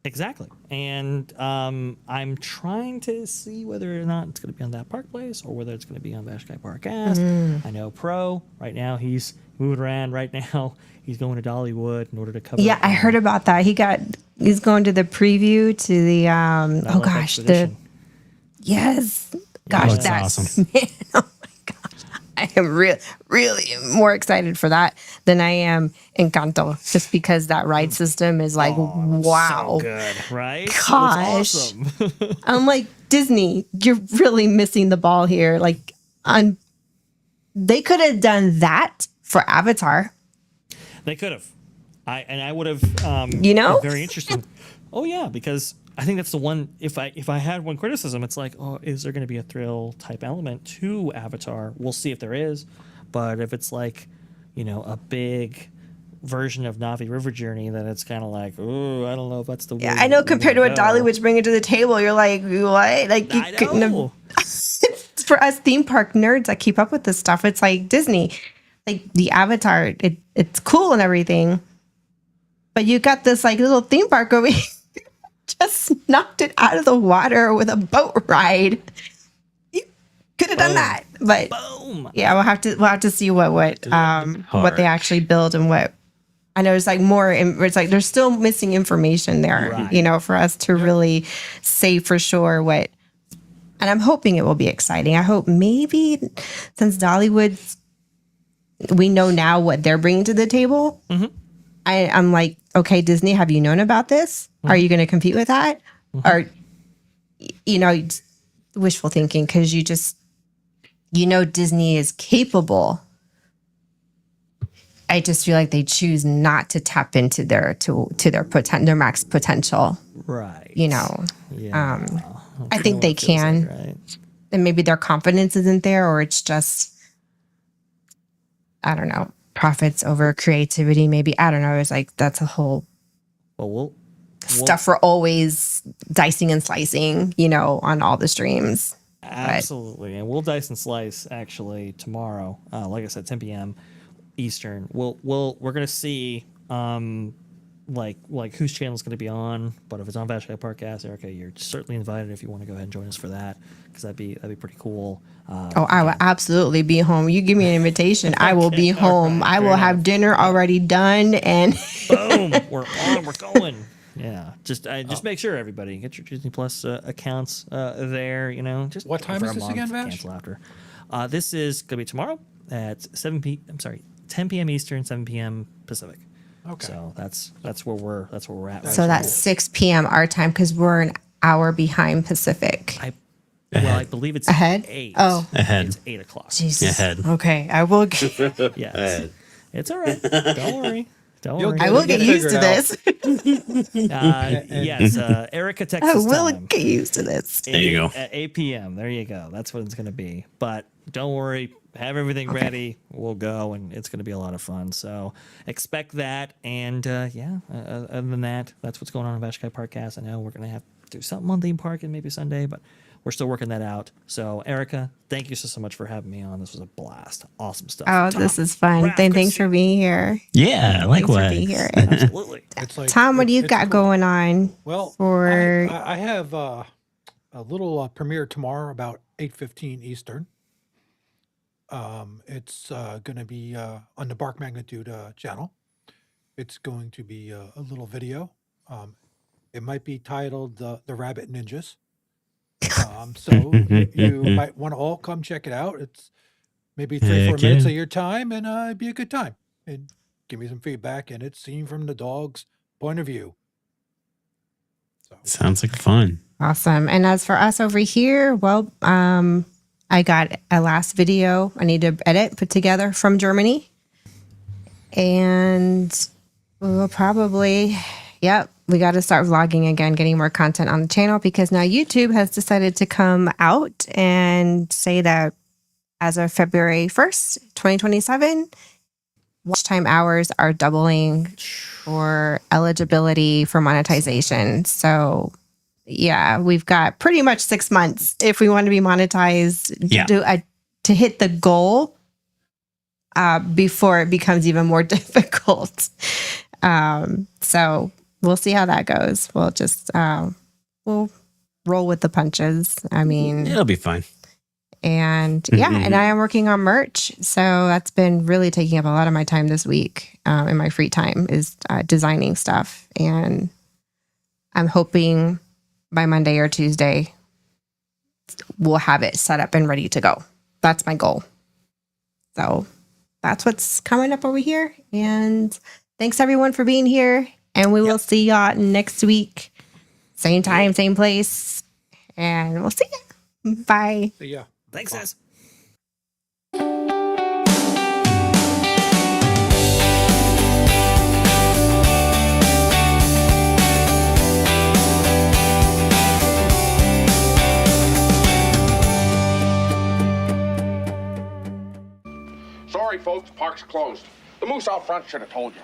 Exactly. And I'm trying to see whether or not it's going to be on that Park Place or whether it's going to be on Vashkai Parkcast. I know Pro right now he's moving around. Right now he's going to Dollywood in order to cover. Yeah, I heard about that. He's going to the preview to the Wildlife gosh, Expedition. yes, gosh, that's that's awesome. Man, oh my gosh, I am really more excited for that than I am Encanto, just because that ride system is like wow. So good, right? Gosh. It's awesome. I'm like, Disney, you're really missing the ball here. Like, they could have done that for Avatar. They could have. I would have. You know? Very interesting. Oh yeah, because I think that's the one. If I had one criticism, it's like, oh, is there going to be a thrill type element to Avatar? We'll see if there is. But if it's like, a big version of Navi River Journey, then it's kind of like, oh, I don't know if that's the way. Yeah, I know. Compared to what Dollywood's bringing to the table, you're like, what? Like, you I couldn't have. know. For us theme park nerds that keep up with this stuff, it's like Disney, like the Avatar. It's cool and everything, but you got this like little theme park over here. Just knocked it out of the water with a boat ride. You could have done that, but Boom. yeah, we'll have to see what they actually build and what. I know it's like more. It's like there's still missing information there, Right. for us to really say for sure what. And I'm hoping it will be exciting. I hope maybe since Dollywood, we know now what they're bringing to the table. Mm-hmm. I'm like, okay, Disney, have you known about this? Are you going to compete with that? Or, wishful thinking because Disney is capable. I just feel like they choose not to tap into their their max potential. Right. Yeah. I know think what they it feels can, like, right? and maybe their confidence isn't there, or it's just, I don't know, profits over creativity. Maybe I don't know. It's like that's a whole Well, we'll stuff we're always dicing and slicing, on all the streams. absolutely, and we'll dice and slice actually tomorrow. Like I said, 10 p.m. Eastern. We're gonna see like whose channel is going to be on. But if it's on Vashkai Podcast, Erica, you're certainly invited if you want to go ahead and join us for that, because that'd be pretty cool. I will absolutely be home. You give me an invitation, I will be home. I will fair have dinner already done, and Boom, we're on, we're going. Yeah, just make sure everybody get your Disney Plus accounts there. Just What time for is a this month, again, Vash? Cancel after. This is gonna be tomorrow at 10 p.m. Eastern, 7 p.m. Pacific. Okay. So that's where we're at. so that's 6 p.m. our time because we're an hour behind Pacific. I believe it's Ahead? 8. Oh. Ahead. It's 8 o'clock. Jesus. Ahead. Okay, I will. Yes. It's all right. Don't worry. You'll worry. get I will get Figure used to it this. Yes. Erica I Texas will time. get used to this. There you go. At 8 p.m. There you go. That's what it's going to be. But don't worry. Have everything ready. We'll go, and it's going to be a lot of fun. So expect that. And other than that, that's what's going on in Vashkai Parkcast. I know we're going to have to do something on theme park and maybe Sunday, but we're still working that out. So Erica, thank you so much for having me on. This was a blast. Awesome stuff. Oh, this is fun. Thanks for being here. Yeah, Thanks for likewise. being here. And Absolutely. It's like, Tom, what do you it's got cool. going on? Well, for- I have a little premiere tomorrow about 8:15 Eastern. It's going to be on the Bark Magnitude channel. It's going to be a little video. It might be titled The Rabbit Ninjas. So you might want to all come check it out. It's maybe 3-4 Heck minutes yeah. of your time, and it'd be a good time. And give me some feedback. And it's seen from the dog's point of view. So Sounds like fun. Awesome. And as for us over here, well, I got a last video I need to edit, put together from Germany. And we'll probably, we got to start vlogging again, getting more content on the channel because now YouTube has decided to come out and say that as of February 1st, 2027, watch time hours are doubling for eligibility for monetization. So yeah, we've got pretty much 6 months if we want to be monetized to hit the goal before it becomes even more difficult. So we'll see how that goes. We'll just we'll roll with the punches. I mean, It'll be fine. and and I am working on merch. So that's been really taking up a lot of my time this week in my free time is designing stuff. And I'm hoping by Monday or Tuesday, we'll have it set up and ready to go. That's my goal. So that's what's coming up over here. And thanks everyone for being here. And we will see y'all next week. Same time, same place. And we'll see you. Bye. yeah. Thanks, guys. folks, park's closed. The moose out front should have told you.